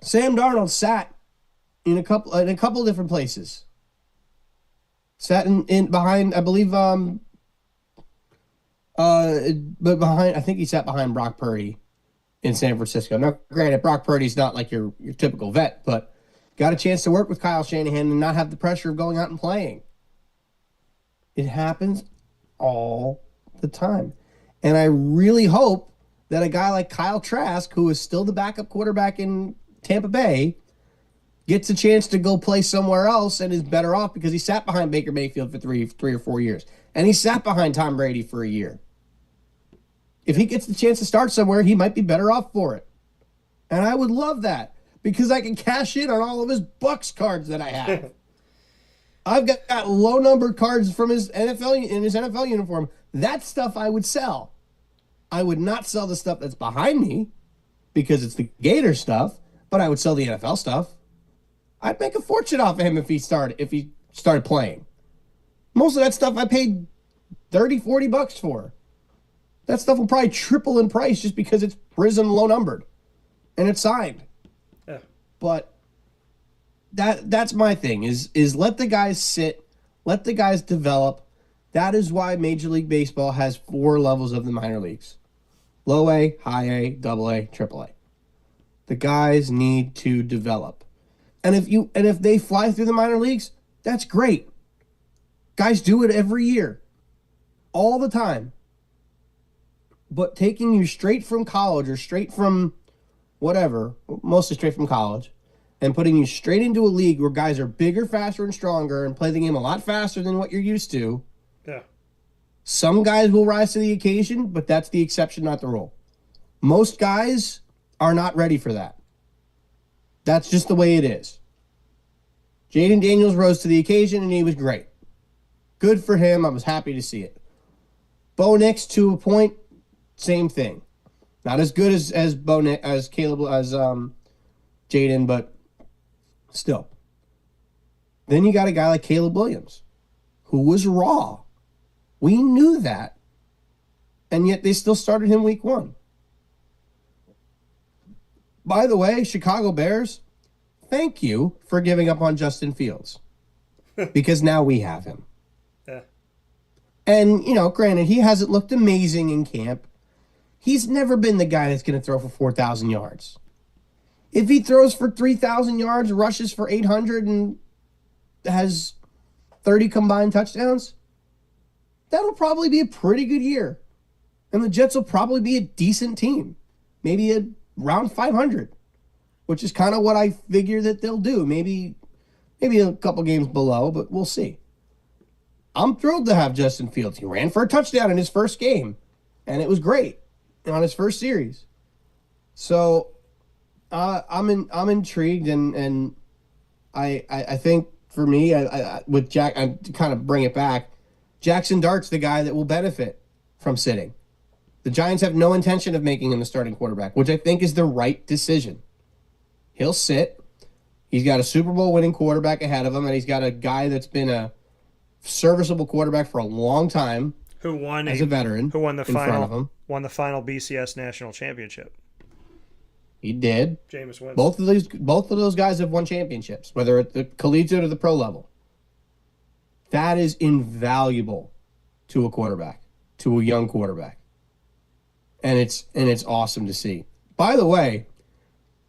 Sam Darnold sat in a couple of different places. Sat in behind, I believe, but behind, I think he sat behind Brock Purdy in San Francisco. Now, granted, Brock Purdy's not like your typical vet, but got a chance to work with Kyle Shanahan and not have the pressure of going out and playing. It happens all the time. And I really hope that a guy like Kyle Trask, who is still the backup quarterback in Tampa Bay, gets a chance to go play somewhere else and is better off because he sat behind Baker Mayfield for three or 4 years. And he sat behind Tom Brady for a year. If he gets the chance to start somewhere, he might be better off for it. And I would love that because I can cash in on all of his Bucks cards that I have. I've got low-numbered cards from his NFL uniform. That stuff I would sell. I would not sell the stuff that's behind me because it's the Gator stuff, but I would sell the NFL stuff. I'd make a fortune off of him if he started playing. Most of that stuff I paid $30-$40 for. That stuff will probably triple in price just because it's Prism low-numbered and it's signed. Yeah. But that's my thing is let the guys sit, let the guys develop. That is why Major League Baseball has 4 levels of the minor leagues. Low A, high A, double A, triple A. The guys need to develop. And if they fly through the minor leagues, that's great. Guys do it every year. All the time. But taking you straight from college or straight from whatever, mostly straight from college, and putting you straight into a league where guys are bigger, faster, and stronger and play the game a lot faster than what you're used to. Yeah. Some guys will rise to the occasion, but that's the exception, not the rule. Most guys are not ready for that. That's just the way it is. Jaden Daniels rose to the occasion, and he was great. Good for him. I was happy to see it. Bo Nix, to a point, same thing. Not as good as Caleb, as Jaden, but still. Then you got a guy like Caleb Williams, who was raw. We knew that. And yet they still started him week 1. By the way, Chicago Bears, thank you for giving up on Justin Fields. Because now we have him. Yeah. And, granted, he hasn't looked amazing in camp. He's never been the guy that's going to throw for 4,000 yards. If he throws for 3,000 yards, rushes for 800, and has 30 combined touchdowns, that'll probably be a pretty good year. And the Jets will probably be a decent team. Maybe around 500, which is kind of what I figure that they'll do. Maybe a couple games below, but we'll see. I'm thrilled to have Justin Fields. He ran for a touchdown in his first game, and it was great on his first series. So I'm intrigued, and I think for me, with Jack, I kind of bring it back. Jackson Dart's the guy that will benefit from sitting. The Giants have no intention of making him the starting quarterback, which I think is the right decision. He'll sit. He's got a Super Bowl winning quarterback ahead of him, and he's got a guy that's been a serviceable quarterback for a long time. Who won as a veteran? Who won the in front of him. won the final BCS national championship? He did. Jameis Winston. Both of those guys have won championships, whether at the collegiate or the pro level. That is invaluable to a quarterback, to a young quarterback, and it's awesome to see. By the way,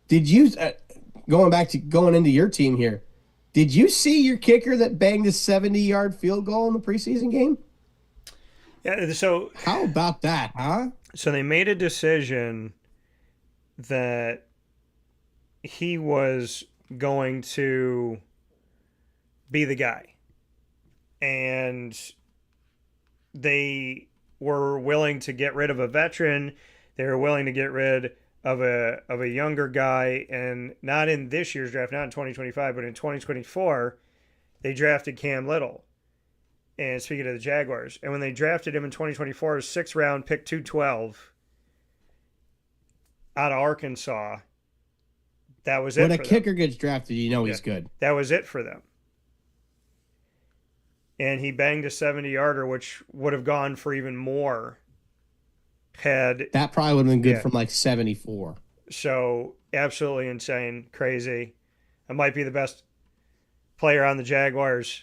did you going into your team here? Did you see your kicker that banged a 70-yard field goal in the preseason game? Yeah. So how about that, huh? So they made a decision that he was going to be the guy. And they were willing to get rid of a veteran. They were willing to get rid of a younger guy, and not in this year's draft, not in 2025, but in 2024, they drafted Cam Little. And speaking of the Jaguars, and when they drafted him in 2024, 6th round, pick 212 out of Arkansas, that was it. When a for kicker them. gets drafted, you know he's good. That was it for them. And he banged a 70-yarder, which would have gone for even more had... That probably would have been good from like 74. So, absolutely insane, crazy. I might be the best player on the Jaguars.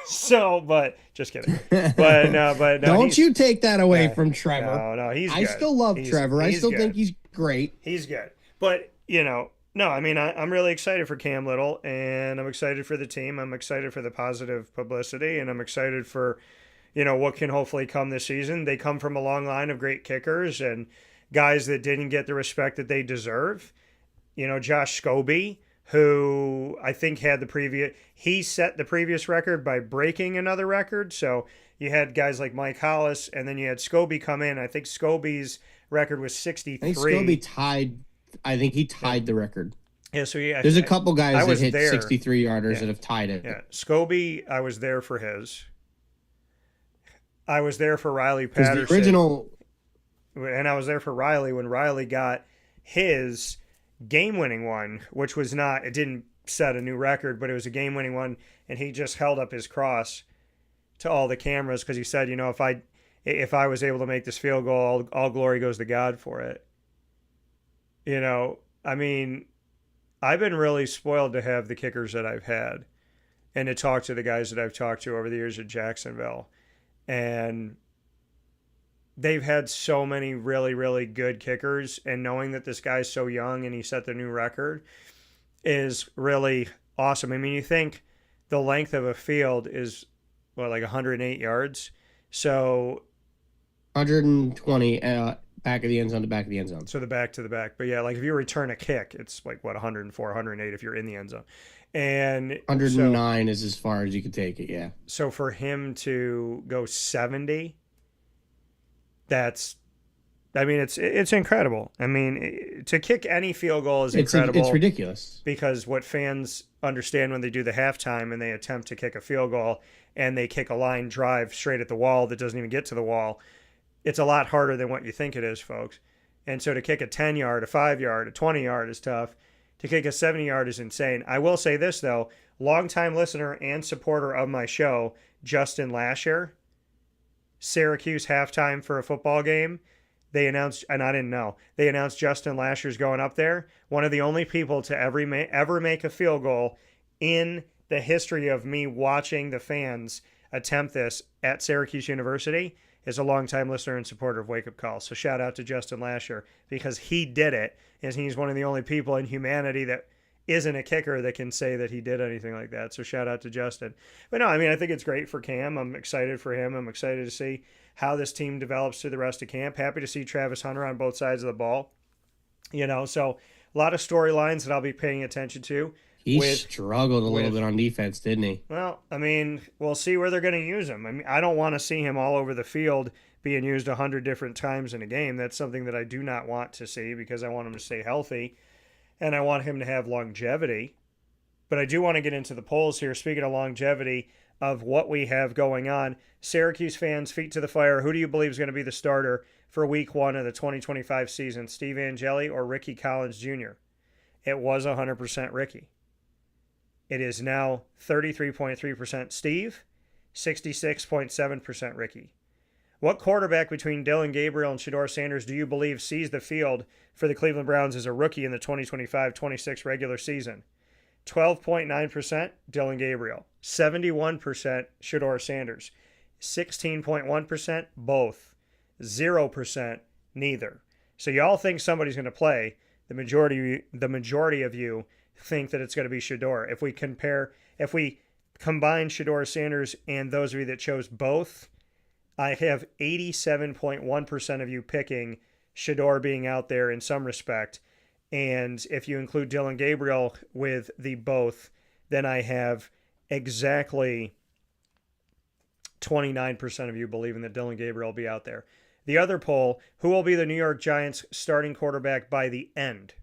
So, but just kidding. But no, don't you take that away from Trevor. No, he's good. I still love Trevor. I still think he's great. He's good. But, no, I mean, I'm really excited for Cam Little, and I'm excited for the team. I'm excited for the positive publicity, and I'm excited for, what can hopefully come this season. They come from a long line of great kickers and guys that didn't get the respect that they deserve. Josh Scobie, who I think he set the previous record by breaking another record. So you had guys like Mike Hollis, and then you had Scobie come in. I think Scobie's record was 63. I think Scobie tied the record. Yeah, so there's a couple guys that hit 63-yarders that have tied it. Yeah, Scobie, I was there for his. I was there for Riley Patterson. The original... And I was there for Riley when Riley got his game-winning one, which was it didn't set a new record, but it was a game-winning one, and he just held up his cross to all the cameras because he said, if I was able to make this field goal, all glory goes to God for it. I mean, I've been really spoiled to have the kickers that I've had and to talk to the guys that I've talked to over the years at Jacksonville. And they've had so many really, really good kickers. And knowing that this guy's so young and he set the new record is really awesome. I mean, you think the length of a field is, like 108 yards? So 120 back of the end zone to back of the end zone. So the back to the back. But yeah, like if you return a kick, it's like 104, 108 if you're in the end zone. And 109 is as far as you can take it, yeah. So for him to go 70, it's incredible. I mean, to kick any field goal is incredible. It's ridiculous. Because what fans understand when they do the halftime and they attempt to kick a field goal and they kick a line drive straight at the wall that doesn't even get to the wall, it's a lot harder than what you think it is, folks. And so to kick a 10-yard, a 5-yard, a 20-yard is tough. To kick a 70-yard is insane. I will say this, though. Longtime listener and supporter of my show, Justin Lasher, Syracuse halftime for a football game, they announced, and I didn't know, they announced Justin Lasher's going up there. One of the only people to ever make a field goal in the history of me watching the fans attempt this at Syracuse University is a longtime listener and supporter of Wake Up Call. So shout out to Justin Lasher because he did it, and he's one of the only people in humanity that isn't a kicker that can say that he did anything like that. So shout out to Justin. But no, I mean, I think it's great for Cam. I'm excited for him. I'm excited to see how this team develops through the rest of camp. Happy to see Travis Hunter on both sides of the ball. So a lot of storylines that I'll be paying attention to. He struggled a little bit on defense, didn't he? Well, I mean, we'll see where they're going to use him. I mean, I don't want to see him all over the field being used 100 different times in a game. That's something that I do not want to see because I want him to stay healthy and I want him to have longevity. But I do want to get into the polls here. Speaking of longevity of what we have going on, Syracuse fans, feet to the fire. Who do you believe is going to be the starter for week 1 of the 2025 season, Steve Angeli or Ricky Collins Jr.? It was 100% Ricky. It is now 33.3% Steve, 66.7% Ricky. What quarterback between Dillon Gabriel and Shedeur Sanders do you believe sees the field for the Cleveland Browns as a rookie in the 2025-26 regular season? 12.9% Dillon Gabriel, 71% Shedeur Sanders, 16.1% both, 0% neither. So y'all think somebody's going to play. The majority of you think that it's going to be Shedeur. If we combine Shedeur Sanders and those of you that chose both, I have 87.1% of you picking Shedeur being out there in some respect. And if you include Dillon Gabriel with the both, then I have exactly 29% of you believing that Dylan Gabriel will be out there. The other poll, who will be the New York Giants starting quarterback by the end?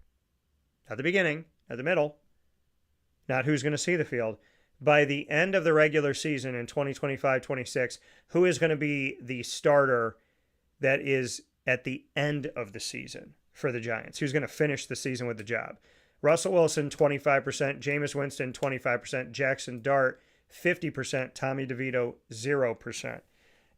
Not the beginning, not the middle, not who's going to see the field. By the end of the regular season in 2025-26, who is going to be the starter that is at the end of the season for the Giants? Who's going to finish the season with the job? Russell Wilson, 25%. Jameis Winston, 25%. Jackson Dart, 50%. Tommy DeVito, 0%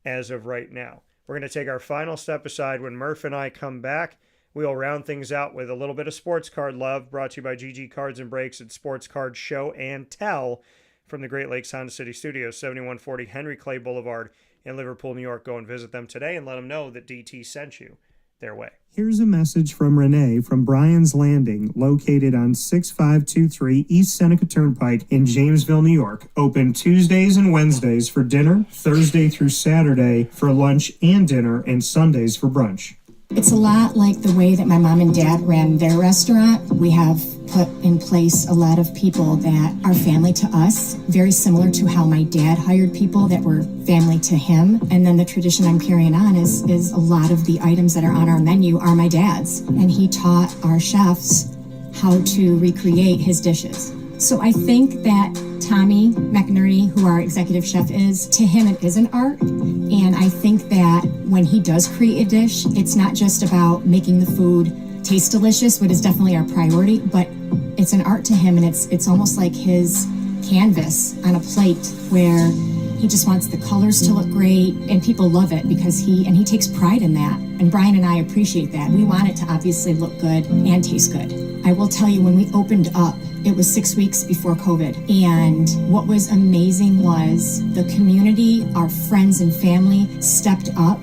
as of right now. We're going to take our final step aside. When Murph and I come back, we'll round things out with a little bit of sports card love, brought to you by GG Cards and Breaks at Sports Card Show and Tell from the Great Lakes Honda City Studios, 7140 Henry Clay Boulevard in Liverpool, New York. Go and visit them today and let them know that DT sent you their way. Here's a message from Renee from Brian's Landing, located on 6523 East Seneca Turnpike in Jamesville, New York. Open Tuesdays and Wednesdays for dinner, Thursday through Saturday for lunch and dinner, and Sundays for brunch. It's a lot like the way that my mom and dad ran their restaurant. We have put in place a lot of people that are family to us, very similar to how my dad hired people that were family to him. And then the tradition I'm carrying on is a lot of the items that are on our menu are my dad's. And he taught our chefs how to recreate his dishes. So I think that Tommy McInerney, who our executive chef is, to him it is an art. And I think that when he does create a dish, it's not just about making the food taste delicious, which is definitely our priority, but it's an art to him, and it's almost like his canvas on a plate where he just wants the colors to look great, and people love it because he takes pride in that. And Brian and I appreciate that. We want it to obviously look good and taste good. I will tell you, when we opened up, it was 6 weeks before COVID. And what was amazing was the community, our friends and family stepped up,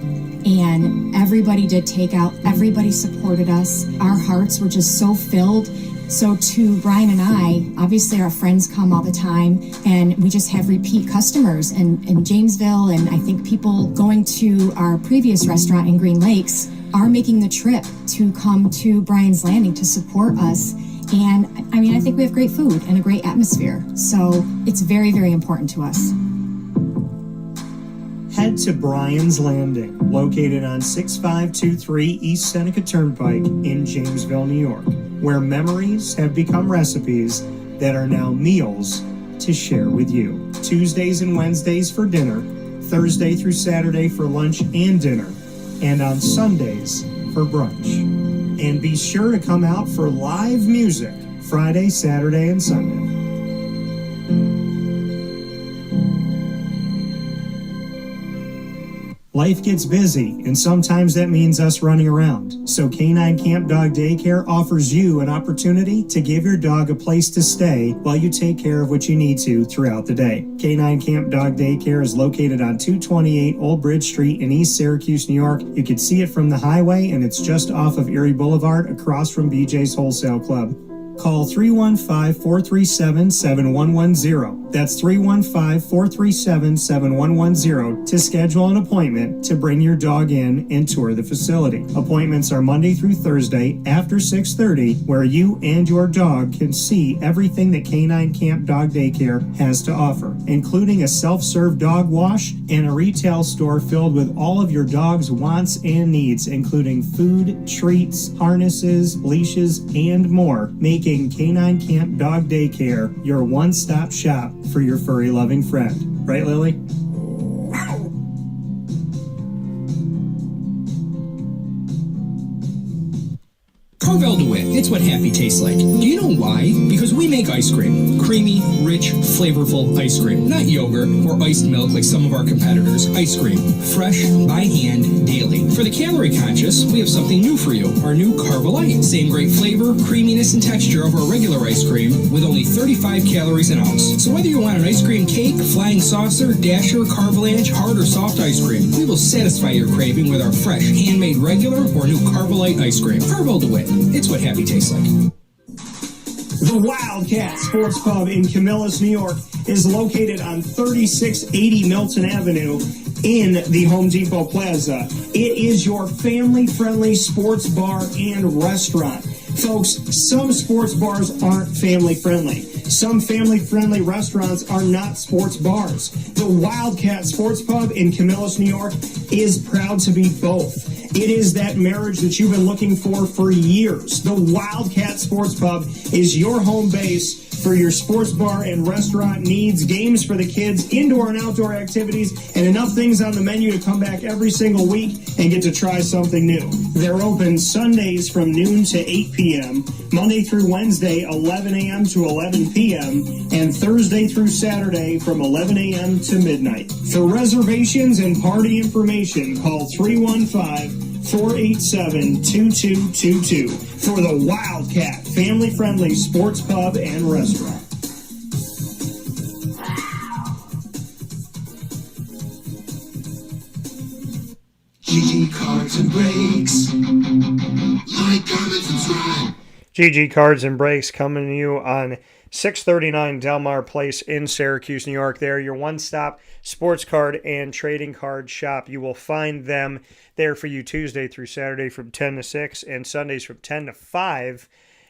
and everybody did takeout. Everybody supported us. Our hearts were just so filled. So to Brian and I, obviously our friends come all the time, and we just have repeat customers in Jamesville, and I think people going to our previous restaurant in Green Lakes are making the trip to come to Brian's Landing to support us. And I mean, I think we have great food and a great atmosphere. So it's very, very important to us. Head to Brian's Landing, located on 6523 East Seneca Turnpike in Jamesville, New York, where memories have become recipes that are now meals to share with you. Tuesdays and Wednesdays for dinner, Thursday through Saturday for lunch and dinner, and on Sundays for brunch. And be sure to come out for live music Friday, Saturday, and Sunday. Life gets busy, and sometimes that means us running around. So K9 Camp Dog Daycare offers you an opportunity to give your dog a place to stay while you take care of what you need to throughout the day. K9 Camp Dog Daycare is located on 228 Old Bridge Street in East Syracuse, New York. You can see it from the highway, and it's just off of Erie Boulevard across from BJ's Wholesale Club. Call 315-437-7110. That's 315-437-7110 to schedule an appointment to bring your dog in and tour the facility. Appointments are Monday through Thursday after 6:30, where you and your dog can see everything that K9 Camp Dog Daycare has to offer, including a self-serve dog wash and a retail store filled with all of your dog's wants and needs, including food, treats, harnesses, leashes, and more, making K9 Camp Dog Daycare your one-stop shop for your furry loving friend. Right, Lily? Carvel DeWitt, it's what happy tastes like. Do you know why? Because we make ice cream. Creamy, rich, flavorful ice cream. Not yogurt or iced milk like some of our competitors. Ice cream. Fresh, by hand, daily. For the calorie conscious, we have something new for you. Our new Carvelite. Same great flavor, creaminess, and texture of our regular ice cream with only 35 calories an ounce. So whether you want an ice cream cake, flying saucer, dasher, carvalanche, hard or soft ice cream, we will satisfy your craving with our fresh, handmade regular or new Carvelite ice cream. Carvel DeWitt. It's what happy tastes like. The Wildcat Sports Pub in Camillus, New York is located on 3680 Milton Avenue in the Home Depot Plaza. It is your family-friendly sports bar and restaurant. Folks, some sports bars aren't family friendly. Some family friendly restaurants are not sports bars. The Wildcat Sports Pub in Camillus, New York is proud to be both. It is that marriage that you've been looking for years. The Wildcat Sports Pub is your home base for your sports bar and restaurant needs, games for the kids, indoor and outdoor activities, and enough things on the menu to come back every single week and get to try something new. They're open Sundays from noon to 8 p.m., Monday through Wednesday, 11 a.m. to 11 p.m., and Thursday through Saturday from 11 a.m. to midnight. For reservations and party information, call 315-487-2222 for the Wildcat family-friendly sports pub and restaurant. GG Cards and Breaks. Like, comment, subscribe. GG Cards and Breaks coming to you on 639 Delmar Place in Syracuse, New York. They're your one-stop sports card and trading card shop. You will find them there for you Tuesday through Saturday from 10 to 6 and Sundays from 10 to 5.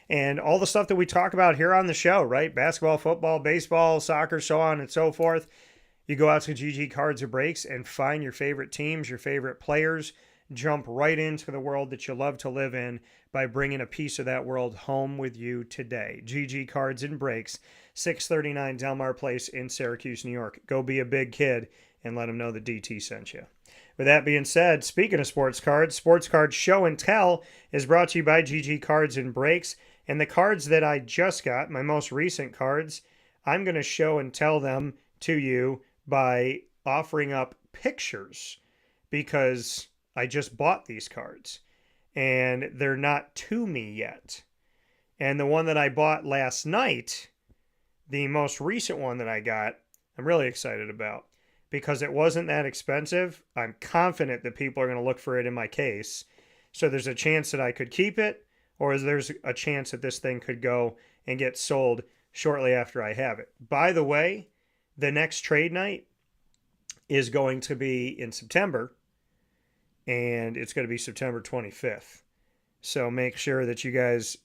And all the stuff that we talk about here on the show, right? Basketball, football, baseball, soccer, so on and so forth. You go out to GG Cards or Breaks and find your favorite teams, your favorite players. Jump right into the world that you love to live in by bringing a piece of that world home with you today. GG Cards and Breaks, 639 Delmar Place in Syracuse, New York. Go be a big kid and let them know the DT sent you. With that being said, speaking of sports cards Show and Tell is brought to you by GG Cards and Breaks. And the cards that I just got, my most recent cards, I'm going to show and tell them to you by offering up pictures because I just bought these cards and they're not to me yet. And the one that I bought last night, the most recent one that I got, I'm really excited about because it wasn't that expensive. I'm confident that people are going to look for it in my case. So there's a chance that I could keep it, or there's a chance that this thing could go and get sold shortly after I have it. By the way, the next trade night is going to be in September, and it's going to be September 25th. So make sure that you guys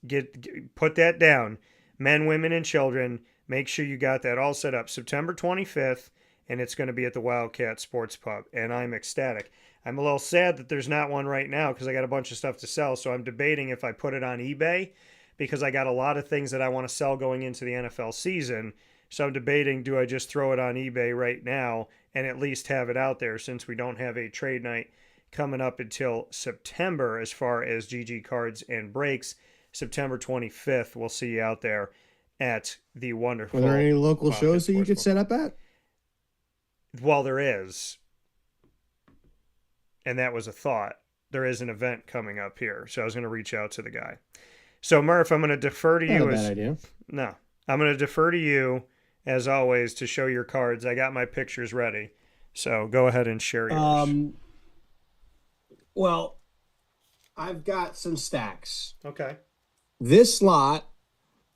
put that down. Men, women, and children, make sure you got that all set up. September 25th, and it's going to be at the Wildcat Sports Pub, and I'm ecstatic. I'm a little sad that there's not one right now because I got a bunch of stuff to sell, so I'm debating if I put it on eBay because I got a lot of things that I want to sell going into the NFL season. So I'm debating, do I just throw it on eBay right now and at least have it out there since we don't have a trade night coming up until September as far as GG Cards and Breaks. September 25th, we'll see you out there at the wonderful... Are there any local shows that you could set up at? Well, there is. And that was a thought. There is an event coming up here. So I was going to reach out to the guy. So, Murph, I'm going to defer to you. Not a bad idea. No. I'm going to defer to you, as always, to show your cards. I got my pictures ready. So go ahead and share yours. Well, I've got some stacks. Okay. This lot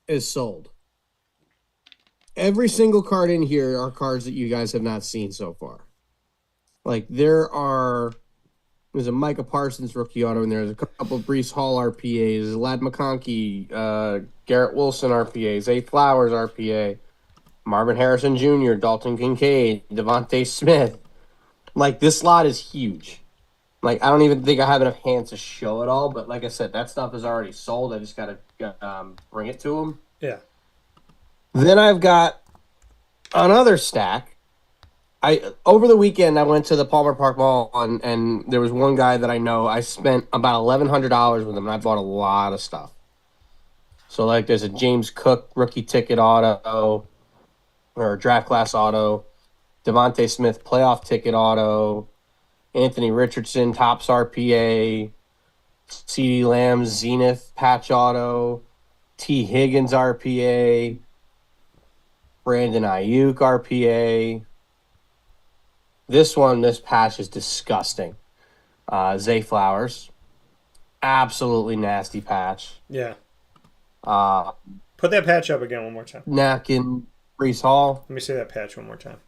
is sold. Every single card in here are cards that you guys have not seen so far. Like, there's a Micah Parsons rookie auto in there. There's a couple of Breece Hall RPAs, Ladd McConkey, Garrett Wilson RPA, Zay Flowers RPA, Marvin Harrison Jr., Dalton Kincaid, Devontae Smith. Like, this lot is huge. Like, I don't even think I have enough hands to show it all, but like I said, that stuff is already sold. I just got to bring it to them. Yeah. Then I've got another stack. Over the weekend, I went to the Palmer Park Mall, and there was one guy that I know. I spent about $1,100 with him, and I bought a lot of stuff. So, like, there's a James Cook rookie ticket auto, or draft class auto, Devontae Smith playoff ticket auto, Anthony Richardson Topps RPA, CeeDee Lamb Zenith patch auto, T. Higgins RPA, Brandon Ayuk RPA. This patch is disgusting. Zay Flowers. Absolutely nasty patch. Yeah. Put that patch up again one more time. Napkin, Breece Hall. Let me say that patch one more time.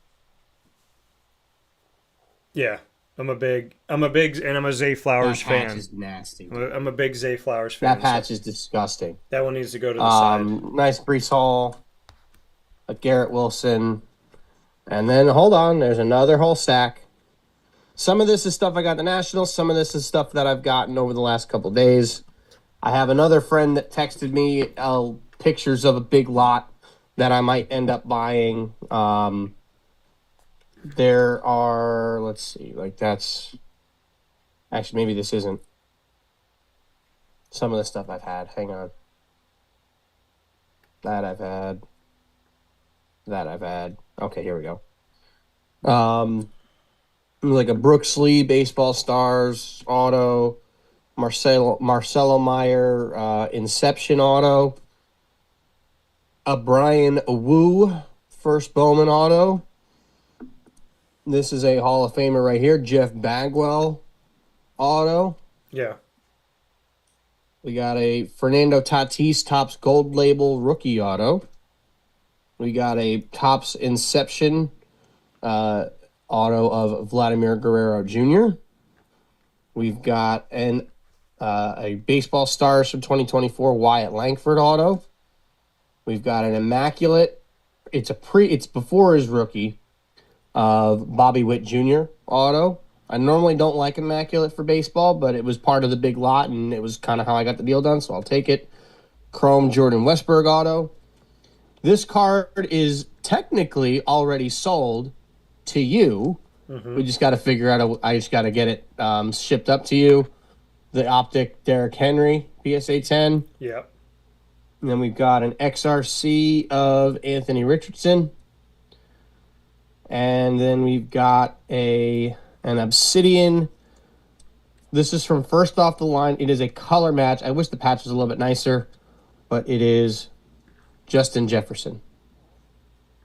Yeah. I'm a big, and I'm a Zay Flowers That patch fan. is nasty. I'm a big Zay Flowers fan. That patch is disgusting. That one needs to go to the side. Nice Brees Hall, a Garrett Wilson, and then hold on, there's another whole stack. Some of this is stuff I got at the Nationals. Some of this is stuff that I've gotten over the last couple days. I have another friend that texted me pictures of a big lot that I might end up buying. There are, let's see, like that's, actually maybe this isn't some of the stuff I've had. Hang on. That I've had. Okay, here we go. Like a Brooks Lee Baseball Stars auto, Marcelo Meyer Inception auto, a Brian Wu first Bowman auto. This is a Hall of Famer right here, Jeff Bagwell auto. Yeah. We got a Fernando Tatis Topps Gold Label rookie auto. We got a Topps Inception auto of Vladimir Guerrero Jr. We've got a Baseball Stars from 2024 Wyatt Langford auto. We've got an Immaculate. It's before his rookie of Bobby Witt Jr. auto. I normally don't like Immaculate for baseball, but it was part of the big lot, and it was kind of how I got the deal done, so I'll take it. Chrome Jordan Westberg auto. This card is technically already sold to you. We just got to figure out, I just got to get it shipped up to you. The Optic Derrick Henry PSA 10. Yep. And then we've got an XRC of Anthony Richardson. And then we've got an Obsidian. This is from First Off the Line. It is a color match. I wish the patch was a little bit nicer, but it is Justin Jefferson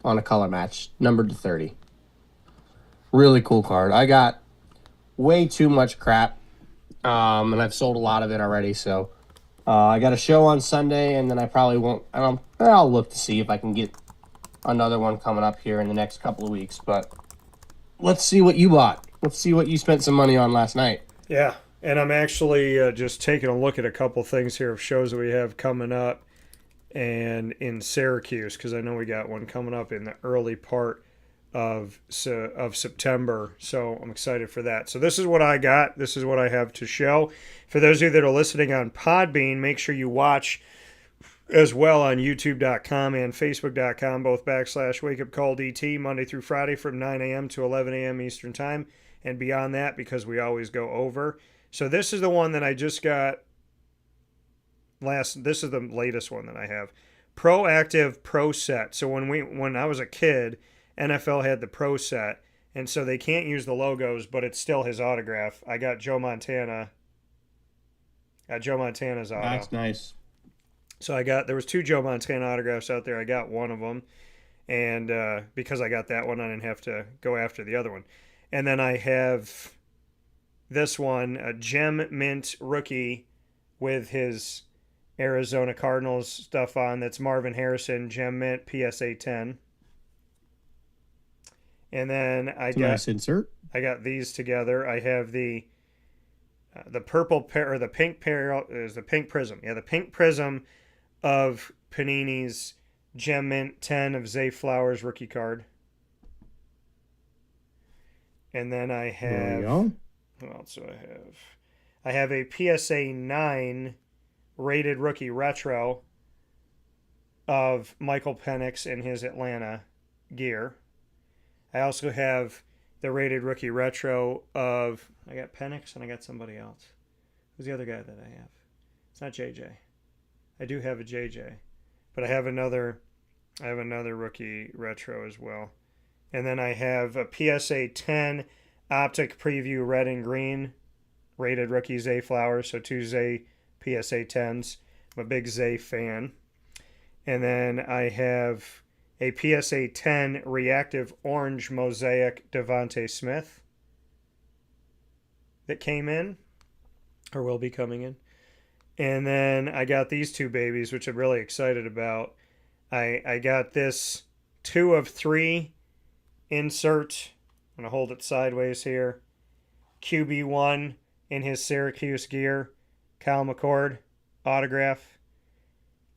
on a color match, numbered to 30. Really cool card. I got way too much crap, and I've sold a lot of it already, so I got a show on Sunday, and then I probably won't. I'll look to see if I can get another one coming up here in the next couple of weeks, but let's see what you bought. Let's see what you spent some money on last night. Yeah, and I'm actually just taking a look at a couple things here of shows that we have coming up and in Syracuse, because I know we got one coming up in the early part of September, so I'm excited for that. So this is what I got. This is what I have to show. For those of you that are listening on Podbean, make sure you watch as well on youtube.com and facebook.com, both /wakeupcalldt, Monday through Friday from 9 a.m. to 11 a.m. Eastern Time, and beyond that, because we always go over. So this is the one that I just got this is the latest one that I have. Proactive Pro Set. So when I was a kid, NFL had the Pro Set, and so they can't use the logos, but it's still his autograph. I got Joe Montana. Got Joe Montana's auto. That's nice. So there was 2 Joe Montana autographs out there. I got one of them, and because I got that one, I didn't have to go after the other one. And then I have this one, a Gem Mint rookie with his Arizona Cardinals stuff on. That's Marvin Harrison, Gem Mint, PSA 10. And then Nice insert. I got these together. I have the purple pair, or the pink pair is the pink prism. Yeah, the pink prism of Panini's Gem Mint 10 of Zay Flowers rookie card. And then I have, what else do I have? I have a PSA 9 rated rookie retro of Michael Penix in his Atlanta gear. I also have the rated rookie retro of, I got Penix and I got somebody else. Who's the other guy that I have? It's not JJ. I do have a JJ, but I have another rookie retro as well. And then I have a PSA 10 Optic Preview red and green rated rookie Zay Flowers, so 2 Zay PSA 10s. I'm a big Zay fan. And then I have a PSA 10 reactive orange mosaic Devontae Smith that came in, or will be coming in. And then I got these 2 babies, which I'm really excited about. I got this 2 of 3 insert. I'm going to hold it sideways here. QB1 in his Syracuse gear. Kyle McCord autograph.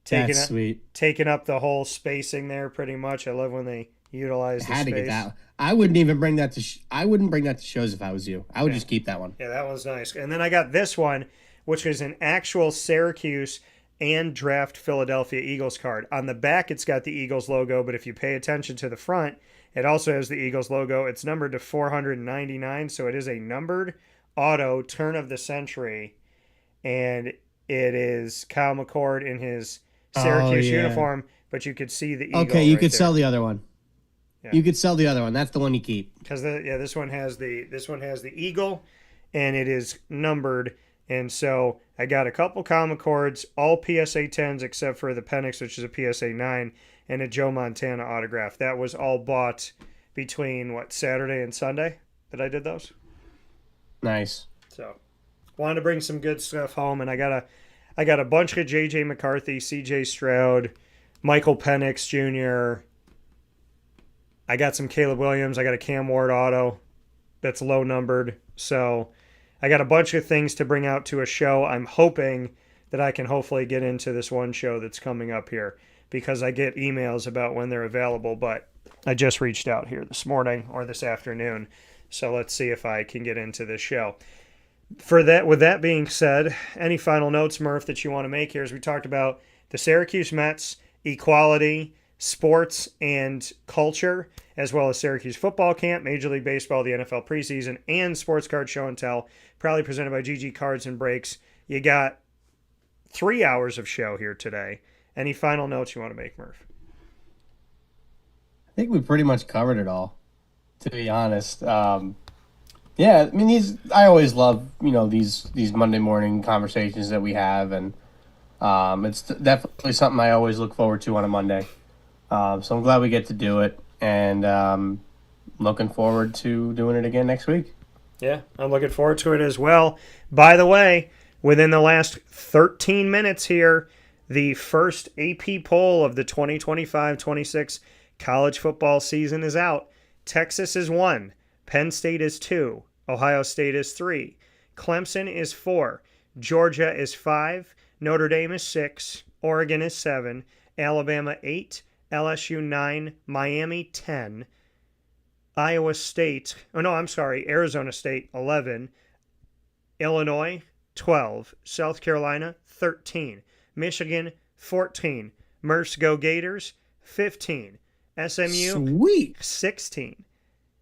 That's sweet. Taking up the whole spacing there pretty much. I love when they utilize the Had to space. get that. I wouldn't even bring that to. I wouldn't bring that to shows if I was you. I would just keep that one. Yeah, that one's nice. And then I got this one, which is an actual Syracuse and draft Philadelphia Eagles card. On the back, it's got the Eagles logo, but if you pay attention to the front, it also has the Eagles logo. It's numbered to 499, so it is a numbered auto turn of the century, and it is Kyle McCord in his Syracuse uniform, but you could see the eagle. Okay, you could there. sell the other one. Yeah. You could sell the other one. That's the one you keep. Because this one has the eagle, and it is numbered. And so I got a couple Kyle McCords, all PSA 10s except for the Penix, which is a PSA 9, and a Joe Montana autograph. That was all bought between Saturday and Sunday that I did those. Nice. So wanted to bring some good stuff home, and I got a bunch of JJ McCarthy, CJ Stroud, Michael Penix Jr. I got some Caleb Williams. I got a Cam Ward auto that's low numbered. So I got a bunch of things to bring out to a show. I'm hoping that I can hopefully get into this one show that's coming up here because I get emails about when they're available, but I just reached out here this morning or this afternoon. So let's see if I can get into this show. With that being said, any final notes, Murph, that you want to make here as we talked about the Syracuse Mets, equality, sports, and culture, as well as Syracuse Football Camp, Major League Baseball, the NFL preseason, and Sports Card Show and Tell, proudly presented by GG Cards and Breaks. You got 3 hours of show here today. Any final notes you want to make, Murph? I think we pretty much covered it all, to be honest. Yeah, I mean, I always love, these Monday morning conversations that we have, and it's definitely something I always look forward to on a Monday. So I'm glad we get to do it, and looking forward to doing it again next week. Yeah, I'm looking forward to it as well. By the way, within the last 13 minutes here, the first AP poll of the 2025-26 college football season is out. Texas is 1. Penn State is 2. Ohio State is 3. Clemson is 4. Georgia is 5. Notre Dame is 6. Oregon is 7. Alabama 8. LSU 9. Miami 10. Arizona State 11. Illinois 12. South Carolina 13. Michigan 14. Murph's Go Gators 15. SMU 16.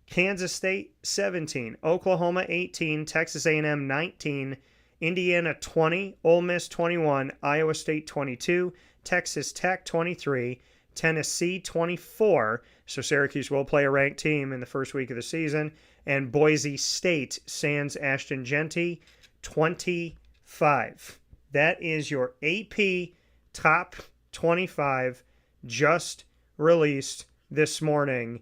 Kansas State 17, Oklahoma 18, Texas A&M 19, Indiana 20, Ole Miss 21, Iowa State 22, Texas Tech 23, Tennessee 24. So Syracuse will play a ranked team in the first week of the season, and Boise State sans Ashton Genty 25. That is your AP top 25 just released this morning.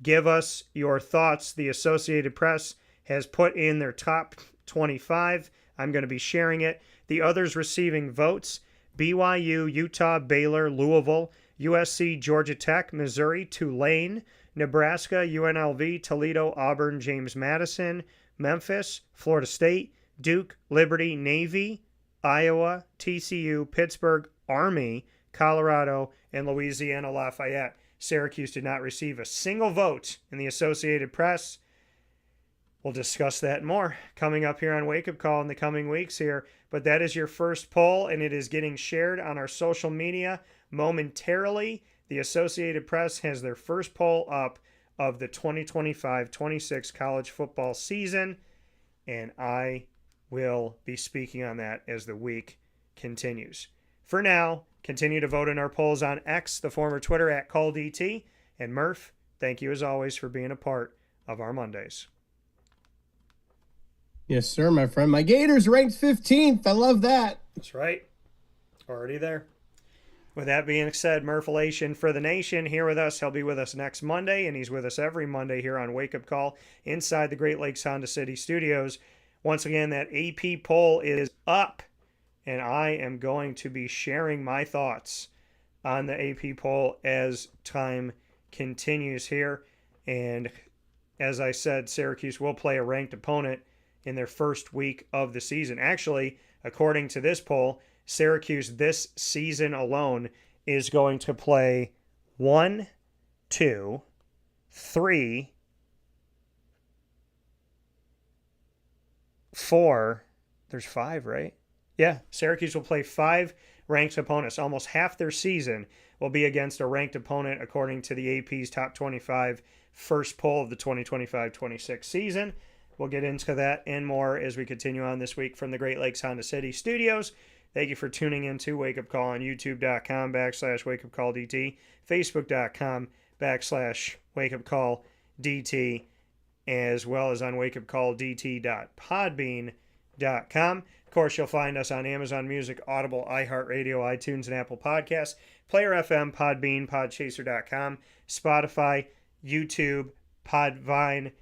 Give us your thoughts. The Associated Press has put in their top 25. I'm going to be sharing it. The others receiving votes: BYU, Utah, Baylor, Louisville, USC, Georgia Tech, Missouri, Tulane, Nebraska, UNLV, Toledo, Auburn, James Madison, Memphis, Florida State, Duke, Liberty, Navy, Iowa, TCU, Pittsburgh, Army, Colorado, and Louisiana Lafayette. Syracuse did not receive a single vote in the Associated Press. We'll discuss that more coming up here on Wake Up Call in the coming weeks here. But that is your first poll, and it is getting shared on our social media momentarily. The Associated Press has their first poll up of the 2025-26 college football season, and I will be speaking on that as the week continues. For now, continue to vote in our polls on X, the former Twitter, @CallDT. And Murph, thank you as always for being a part of our Mondays. Yes, sir, my friend. My Gators ranked 15th. I love that. That's right. Already there. With that being said, Murphalation for the nation here with us. He'll be with us next Monday, and he's with us every Monday here on Wake Up Call inside the Great Lakes Honda City Studios. Once again, that AP poll is up. And I am going to be sharing my thoughts on the AP poll as time continues here. And as I said, Syracuse will play a ranked opponent in their first week of the season. Actually, according to this poll, Syracuse this season alone is going to play 1, 2, 3, 4. There's 5, right? Yeah, Syracuse will play 5 ranked opponents. Almost half their season will be against a ranked opponent, according to the AP's Top 25 first poll of the 2025-26 season. We'll get into that and more as we continue on this week from the Great Lakes Honda City studios. Thank you for tuning in to Wake Up Call on youtube.com/wakeupcalldt, facebook.com/wakeupcalldt, as well as on wakeupcalldt.podbean.com. Of course, you'll find us on Amazon Music, Audible, iHeartRadio, iTunes, and Apple Podcasts, Player FM, Podbean, Podchaser.com, Spotify, YouTube, Podvine,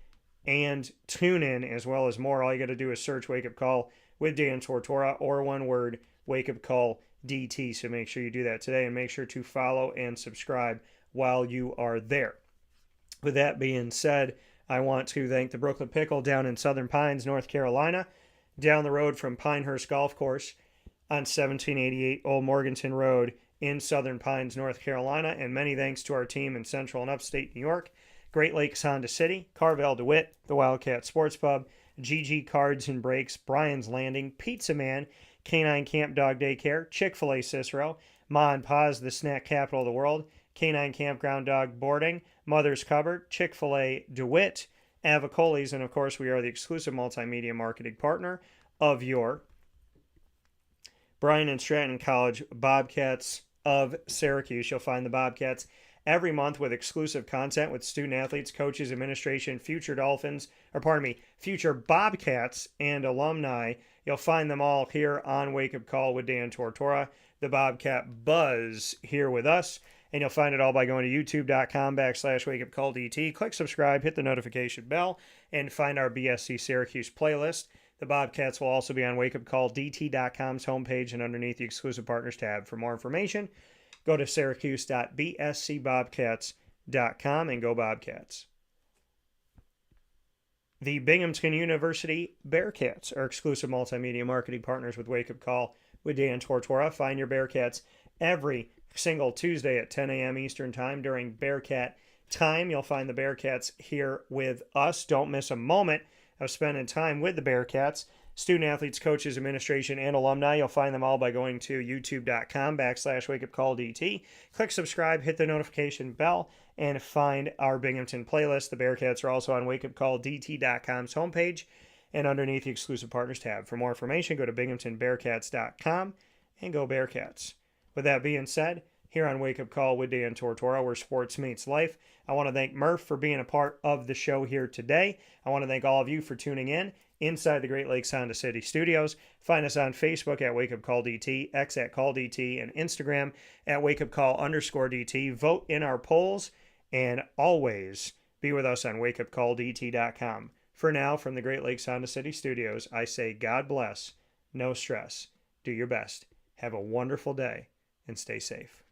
and TuneIn, as well as more. All you got to do is search Wake Up Call with Dan Tortora, or one word, Wake Up Call DT. So make sure you do that today, and make sure to follow and subscribe while you are there. With that being said, I want to thank the Brooklyn Pickle down in Southern Pines, North Carolina, down the road from Pinehurst Golf Course on 1788 Old Morganton Road in Southern Pines, North Carolina. And many thanks to our team in Central and Upstate New York, Great Lakes Honda City, Carvel DeWitt, the Wildcat Sports Pub, GG Cards and Breaks, Brian's Landing, Pizza Man, Canine Camp Dog Daycare, Chick-fil-A Cicero, Ma and Pa's, the snack capital of the world, Canine Campground Dog Boarding, Mother's Cupboard, Chick-fil-A DeWitt, Avicoli's, and of course we are the exclusive multimedia marketing partner of your Bryan and Stratton College Bobcats of Syracuse. You'll find the Bobcats every month with exclusive content with student athletes, coaches, administration, future future Bobcats and alumni. You'll find them all here on Wake Up Call with Dan Tortora, the Bobcat Buzz here with us. And you'll find it all by going to youtube.com/wakeupcalldt. Click subscribe, hit the notification bell, and find our BSC Syracuse playlist. The Bobcats will also be on wakeupcalldt.com's homepage and underneath the exclusive partners tab. For more information, go to syracuse.bscbobcats.com and go Bobcats. The Binghamton University Bearcats are exclusive multimedia marketing partners with Wake Up Call with Dan Tortora. Find your Bearcats every single Tuesday at 10 a.m. Eastern Time during Bearcat Time. You'll find the Bearcats here with us. Don't miss a moment of spending time with the Bearcats. Student athletes, coaches, administration, and alumni. You'll find them all by going to youtube.com/wakeupcalldt. Click subscribe, hit the notification bell, and find our Binghamton playlist. The Bearcats are also on wakeupcalldt.com's homepage and underneath the exclusive partners tab. For more information, go to binghamtonbearcats.com and go Bearcats. With that being said, here on Wake Up Call with Dan Tortora, where sports meets life, I want to thank Murph for being a part of the show here today. I want to thank all of you for tuning in inside the Great Lakes Honda City studios. Find us on Facebook at Wake Up Call DT, X at Call DT, and Instagram at Wake Up Call _DT. Vote in our polls, and always be with us on wakeupcalldt.com. For now, from the Great Lakes Honda City studios, I say God bless, no stress, do your best, have a wonderful day, and stay safe.